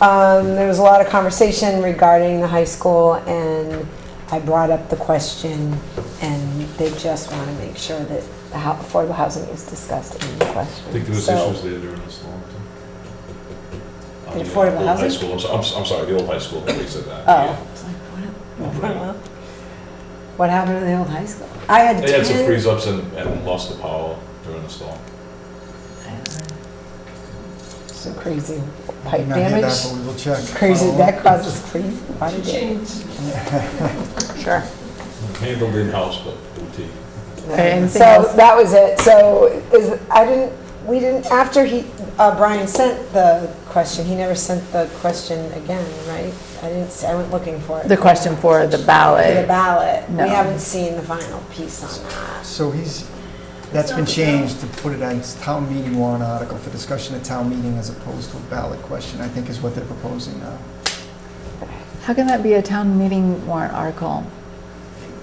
There was a lot of conversation regarding the high school, and I brought up the question, and they just want to make sure that the affordable housing is discussed in the question. I think there was So- issues there during this long time. The affordable Old housing? High school, I'm sorry, the old high school, they said that. Oh. Yeah. What happened to the old high school? I had They had some 10 freeze-ups and lost the power during the storm. So crazy pipe Not hear that, damage. but we will check. Crazy, Follow that up. causes crazy body damage. Sure. Handled in-house, but boutique. Anything So else? that was it. So we didn't, after Brian sent the question, he never sent the question again, right? I went looking for it. The question for the For the ballot. ballot. No. We haven't seen the final piece on that. So that's been changed to put it as town meeting warrant article for discussion at town meeting as opposed to a ballot question, I think is what they're proposing now. How can that be a town meeting warrant article?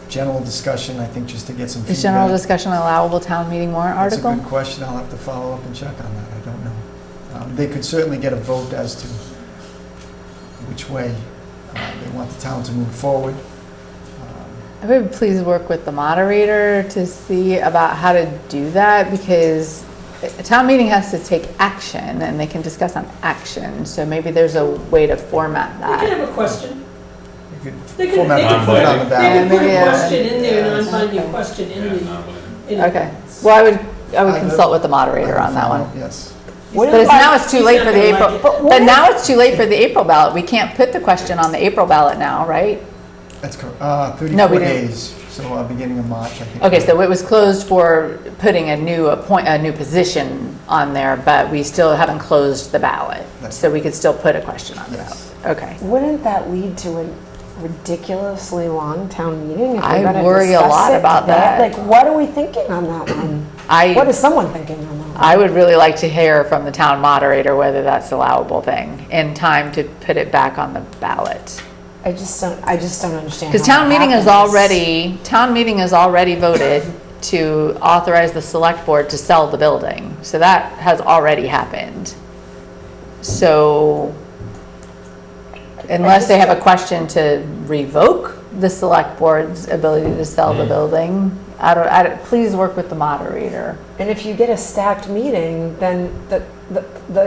General discussion, I think, just to get some feedback. Is general discussion an allowable town meeting warrant That's article? a good question. I'll have to follow up and check on that. I don't know. They could certainly get a vote as to which way they want the town to move forward. I would please work with the moderator to see about how to do that, because a town meeting has to take action and they can discuss on action. So maybe there's a way to format They could that. have a question. You could They could format they it, could put it on the put ballot. maybe, a question in there, non-binding question in the. Okay. Well, I would consult with the moderator on that one. Yes. But now it's too late for the April, but now it's too late for the April ballot. We can't put the question on the April ballot now, right? That's correct. No, 34 we didn't. days, so beginning of March, I think. Okay, so it was closed for putting a new position on there, but we still haven't closed the ballot. So we could still put a question on the ballot. Okay. Wouldn't that lead to a ridiculously long town meeting? If I we're gonna worry a discuss lot it about today? that. Like, what are we thinking on that one? What is someone thinking on that one? I would really like to hear from the town moderator whether that's an allowable thing in time to put it back on the ballot. I just don't understand. Because how town that meeting has happens. already voted to authorize the select board to sell the building. So that has already happened. So unless they have a question to revoke the select board's ability to sell the building, please work with the moderator. And if you get a stacked meeting, then the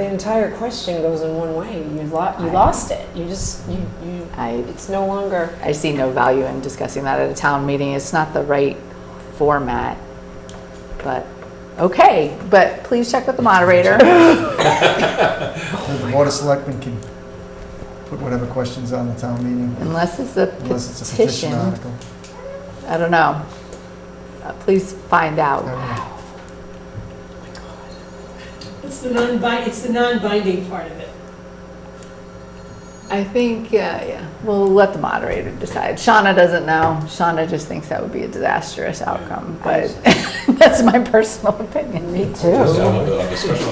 entire question goes in one way. You lost it. It's no longer. I see no value in discussing that at a town meeting. It's not the right format. But, okay, but please check with the moderator. The Board of Selectmen can put whatever questions on the town meeting. Unless it's a petition. Article. I don't know. Please find out. It's the non-binding part of it. I think, yeah, we'll let the moderator decide. Shauna doesn't know. Shauna just thinks that would be a disastrous outcome, but that's my personal opinion. Me too. Also, a discussion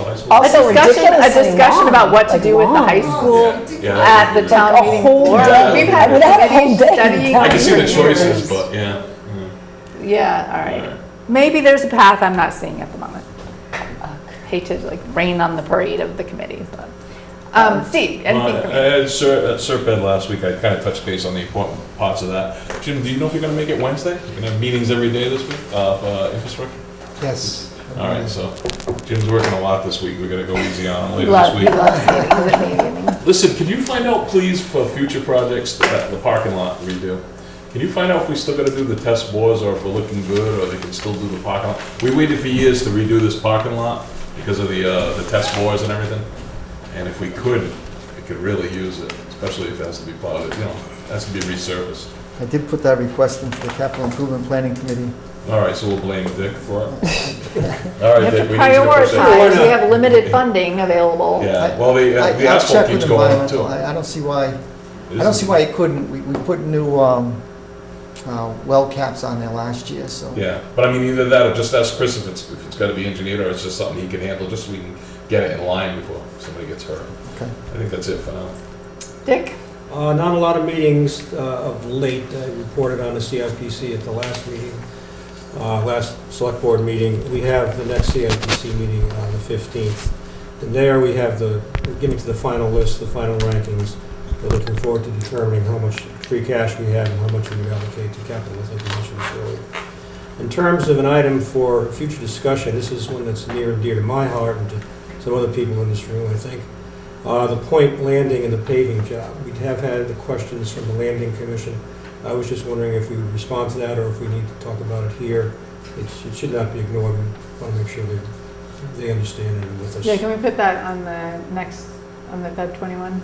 about what to do with the high school at the town meeting floor. We've had committees studying. I can see the choices, but yeah. Yeah, all right. Maybe there's a path I'm not seeing at the moment. Hate to like rain on the parade of the committee, but. Steve, anything from you? At Serpent last week, I kind of touched base on the important parts of that. Jim, do you know if you're going to make it Wednesday? You're going to have meetings every day this week of infrastructure? Yes. All right, so Jim's working a lot this week. We're going to go easy on him later He this loves week. meetings. Listen, can you find out, please, for future projects, the parking lot redo? Can you find out if we still got to do the test bores or if we're looking good or they can still do the parking lot? We waited for years to redo this parking lot because of the test bores and everything. And if we could, we could really use it, especially if it has to be plowed, it has to be resurfaced. I did put that request in for the Capital Improvement Planning Committee. All right, so we'll blame Dick for it. All right, Dick, we need to push it. Prioritize, we have limited funding available. Yeah, well, the I'll asphalt check keeps with going up environmental. too. I don't see why it couldn't. We put new well caps on there last year, so. Yeah, but I mean, either that or just ask Chris if it's got to be engineered or it's just something he can handle, just so we can get it in line before somebody gets hurt. Okay. I think that's it for now. Dick? Not a lot of meetings of late. I reported on the CIPC at the last meeting, last select board meeting. We have the next CIPC meeting on the 15th. And there we have we're getting to the final list, the final rankings. We're looking forward to determining how much free cash we have and how much we would allocate to capital, as I mentioned earlier. In terms of an item for future discussion, this is one that's near and dear to my heart and to some other people in this room, I think. The point landing and the paving job. We have had the questions from the landing commission. I was just wondering if we would respond to that or if we need to talk about it here. It should not be ignored. We want to make sure they understand it with us. Yeah, can we put that on the Feb 21?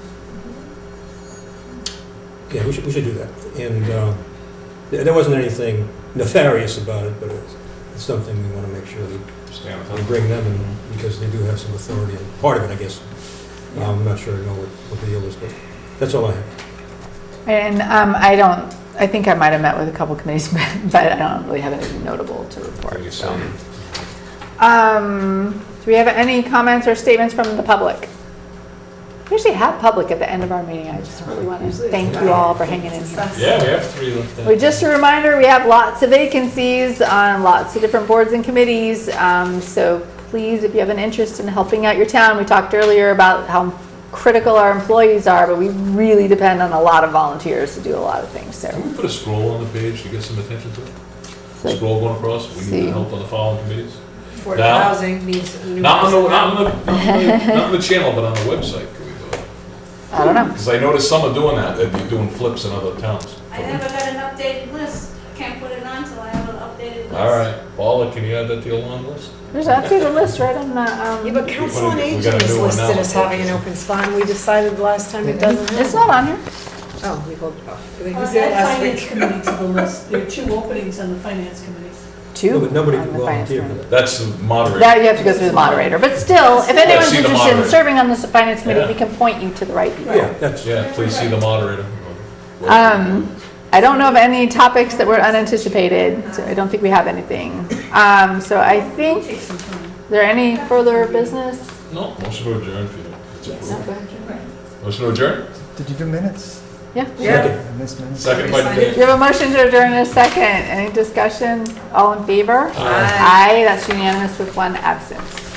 Yeah, we should do that. And there wasn't anything nefarious about it, but it's something we want to make sure we bring them in because they do have some authority. And part of it, I guess, I'm not sure I know what the deal is, but that's all I have. And I think I might have met with a couple committees, but I don't really have anything notable to report. So. Do we have any comments or statements from the public? We usually have public at the end of our meeting. I just really want to thank you all for hanging in here. Yeah, we have 3 left. Just a reminder, we have lots of vacancies on lots of different boards and committees. So please, if you have an interest in helping out your town, we talked earlier about how critical our employees are, but we really depend on a lot of volunteers to do a lot of things. So Can we put a scroll on the page to get some attention to it? Scroll going across, we need the help on the following committees. Affordable housing needs a new. Not on the channel, but on the website. Can we do it? I don't know. Because I noticed some are doing that. They're doing flips in other towns. I never got an updated list. I can't put it on till I have an updated list. All right, Paula, can you add that to your long list? There's actually the list right on the. Yeah, but council on we aging gotta is do one listed now. as having an open spot, and we decided last time it doesn't have. It's not on here. Oh, we pulled it off. It was Add there last finance week. committee to the list. There are 2 openings on the finance committee. 2. But nobody on can the finance volunteer for committee. that. That's the moderator. That you have to go through the moderator. But still, if anyone's see the interested in moderator. serving on the finance committee, Yeah. we can point you to the right people. Yeah, that's. Yeah, please see the moderator. I don't know of any topics that were unanticipated, so I don't think we have anything. So I think, is there any further business? No, motion to adjourn if you don't. No, go ahead. Motion to adjourn? Did you do minutes? Yeah. Second by Dave. You have a motion to adjourn in a second. Any discussion? All in favor? Aye. That's unanimous with one absence.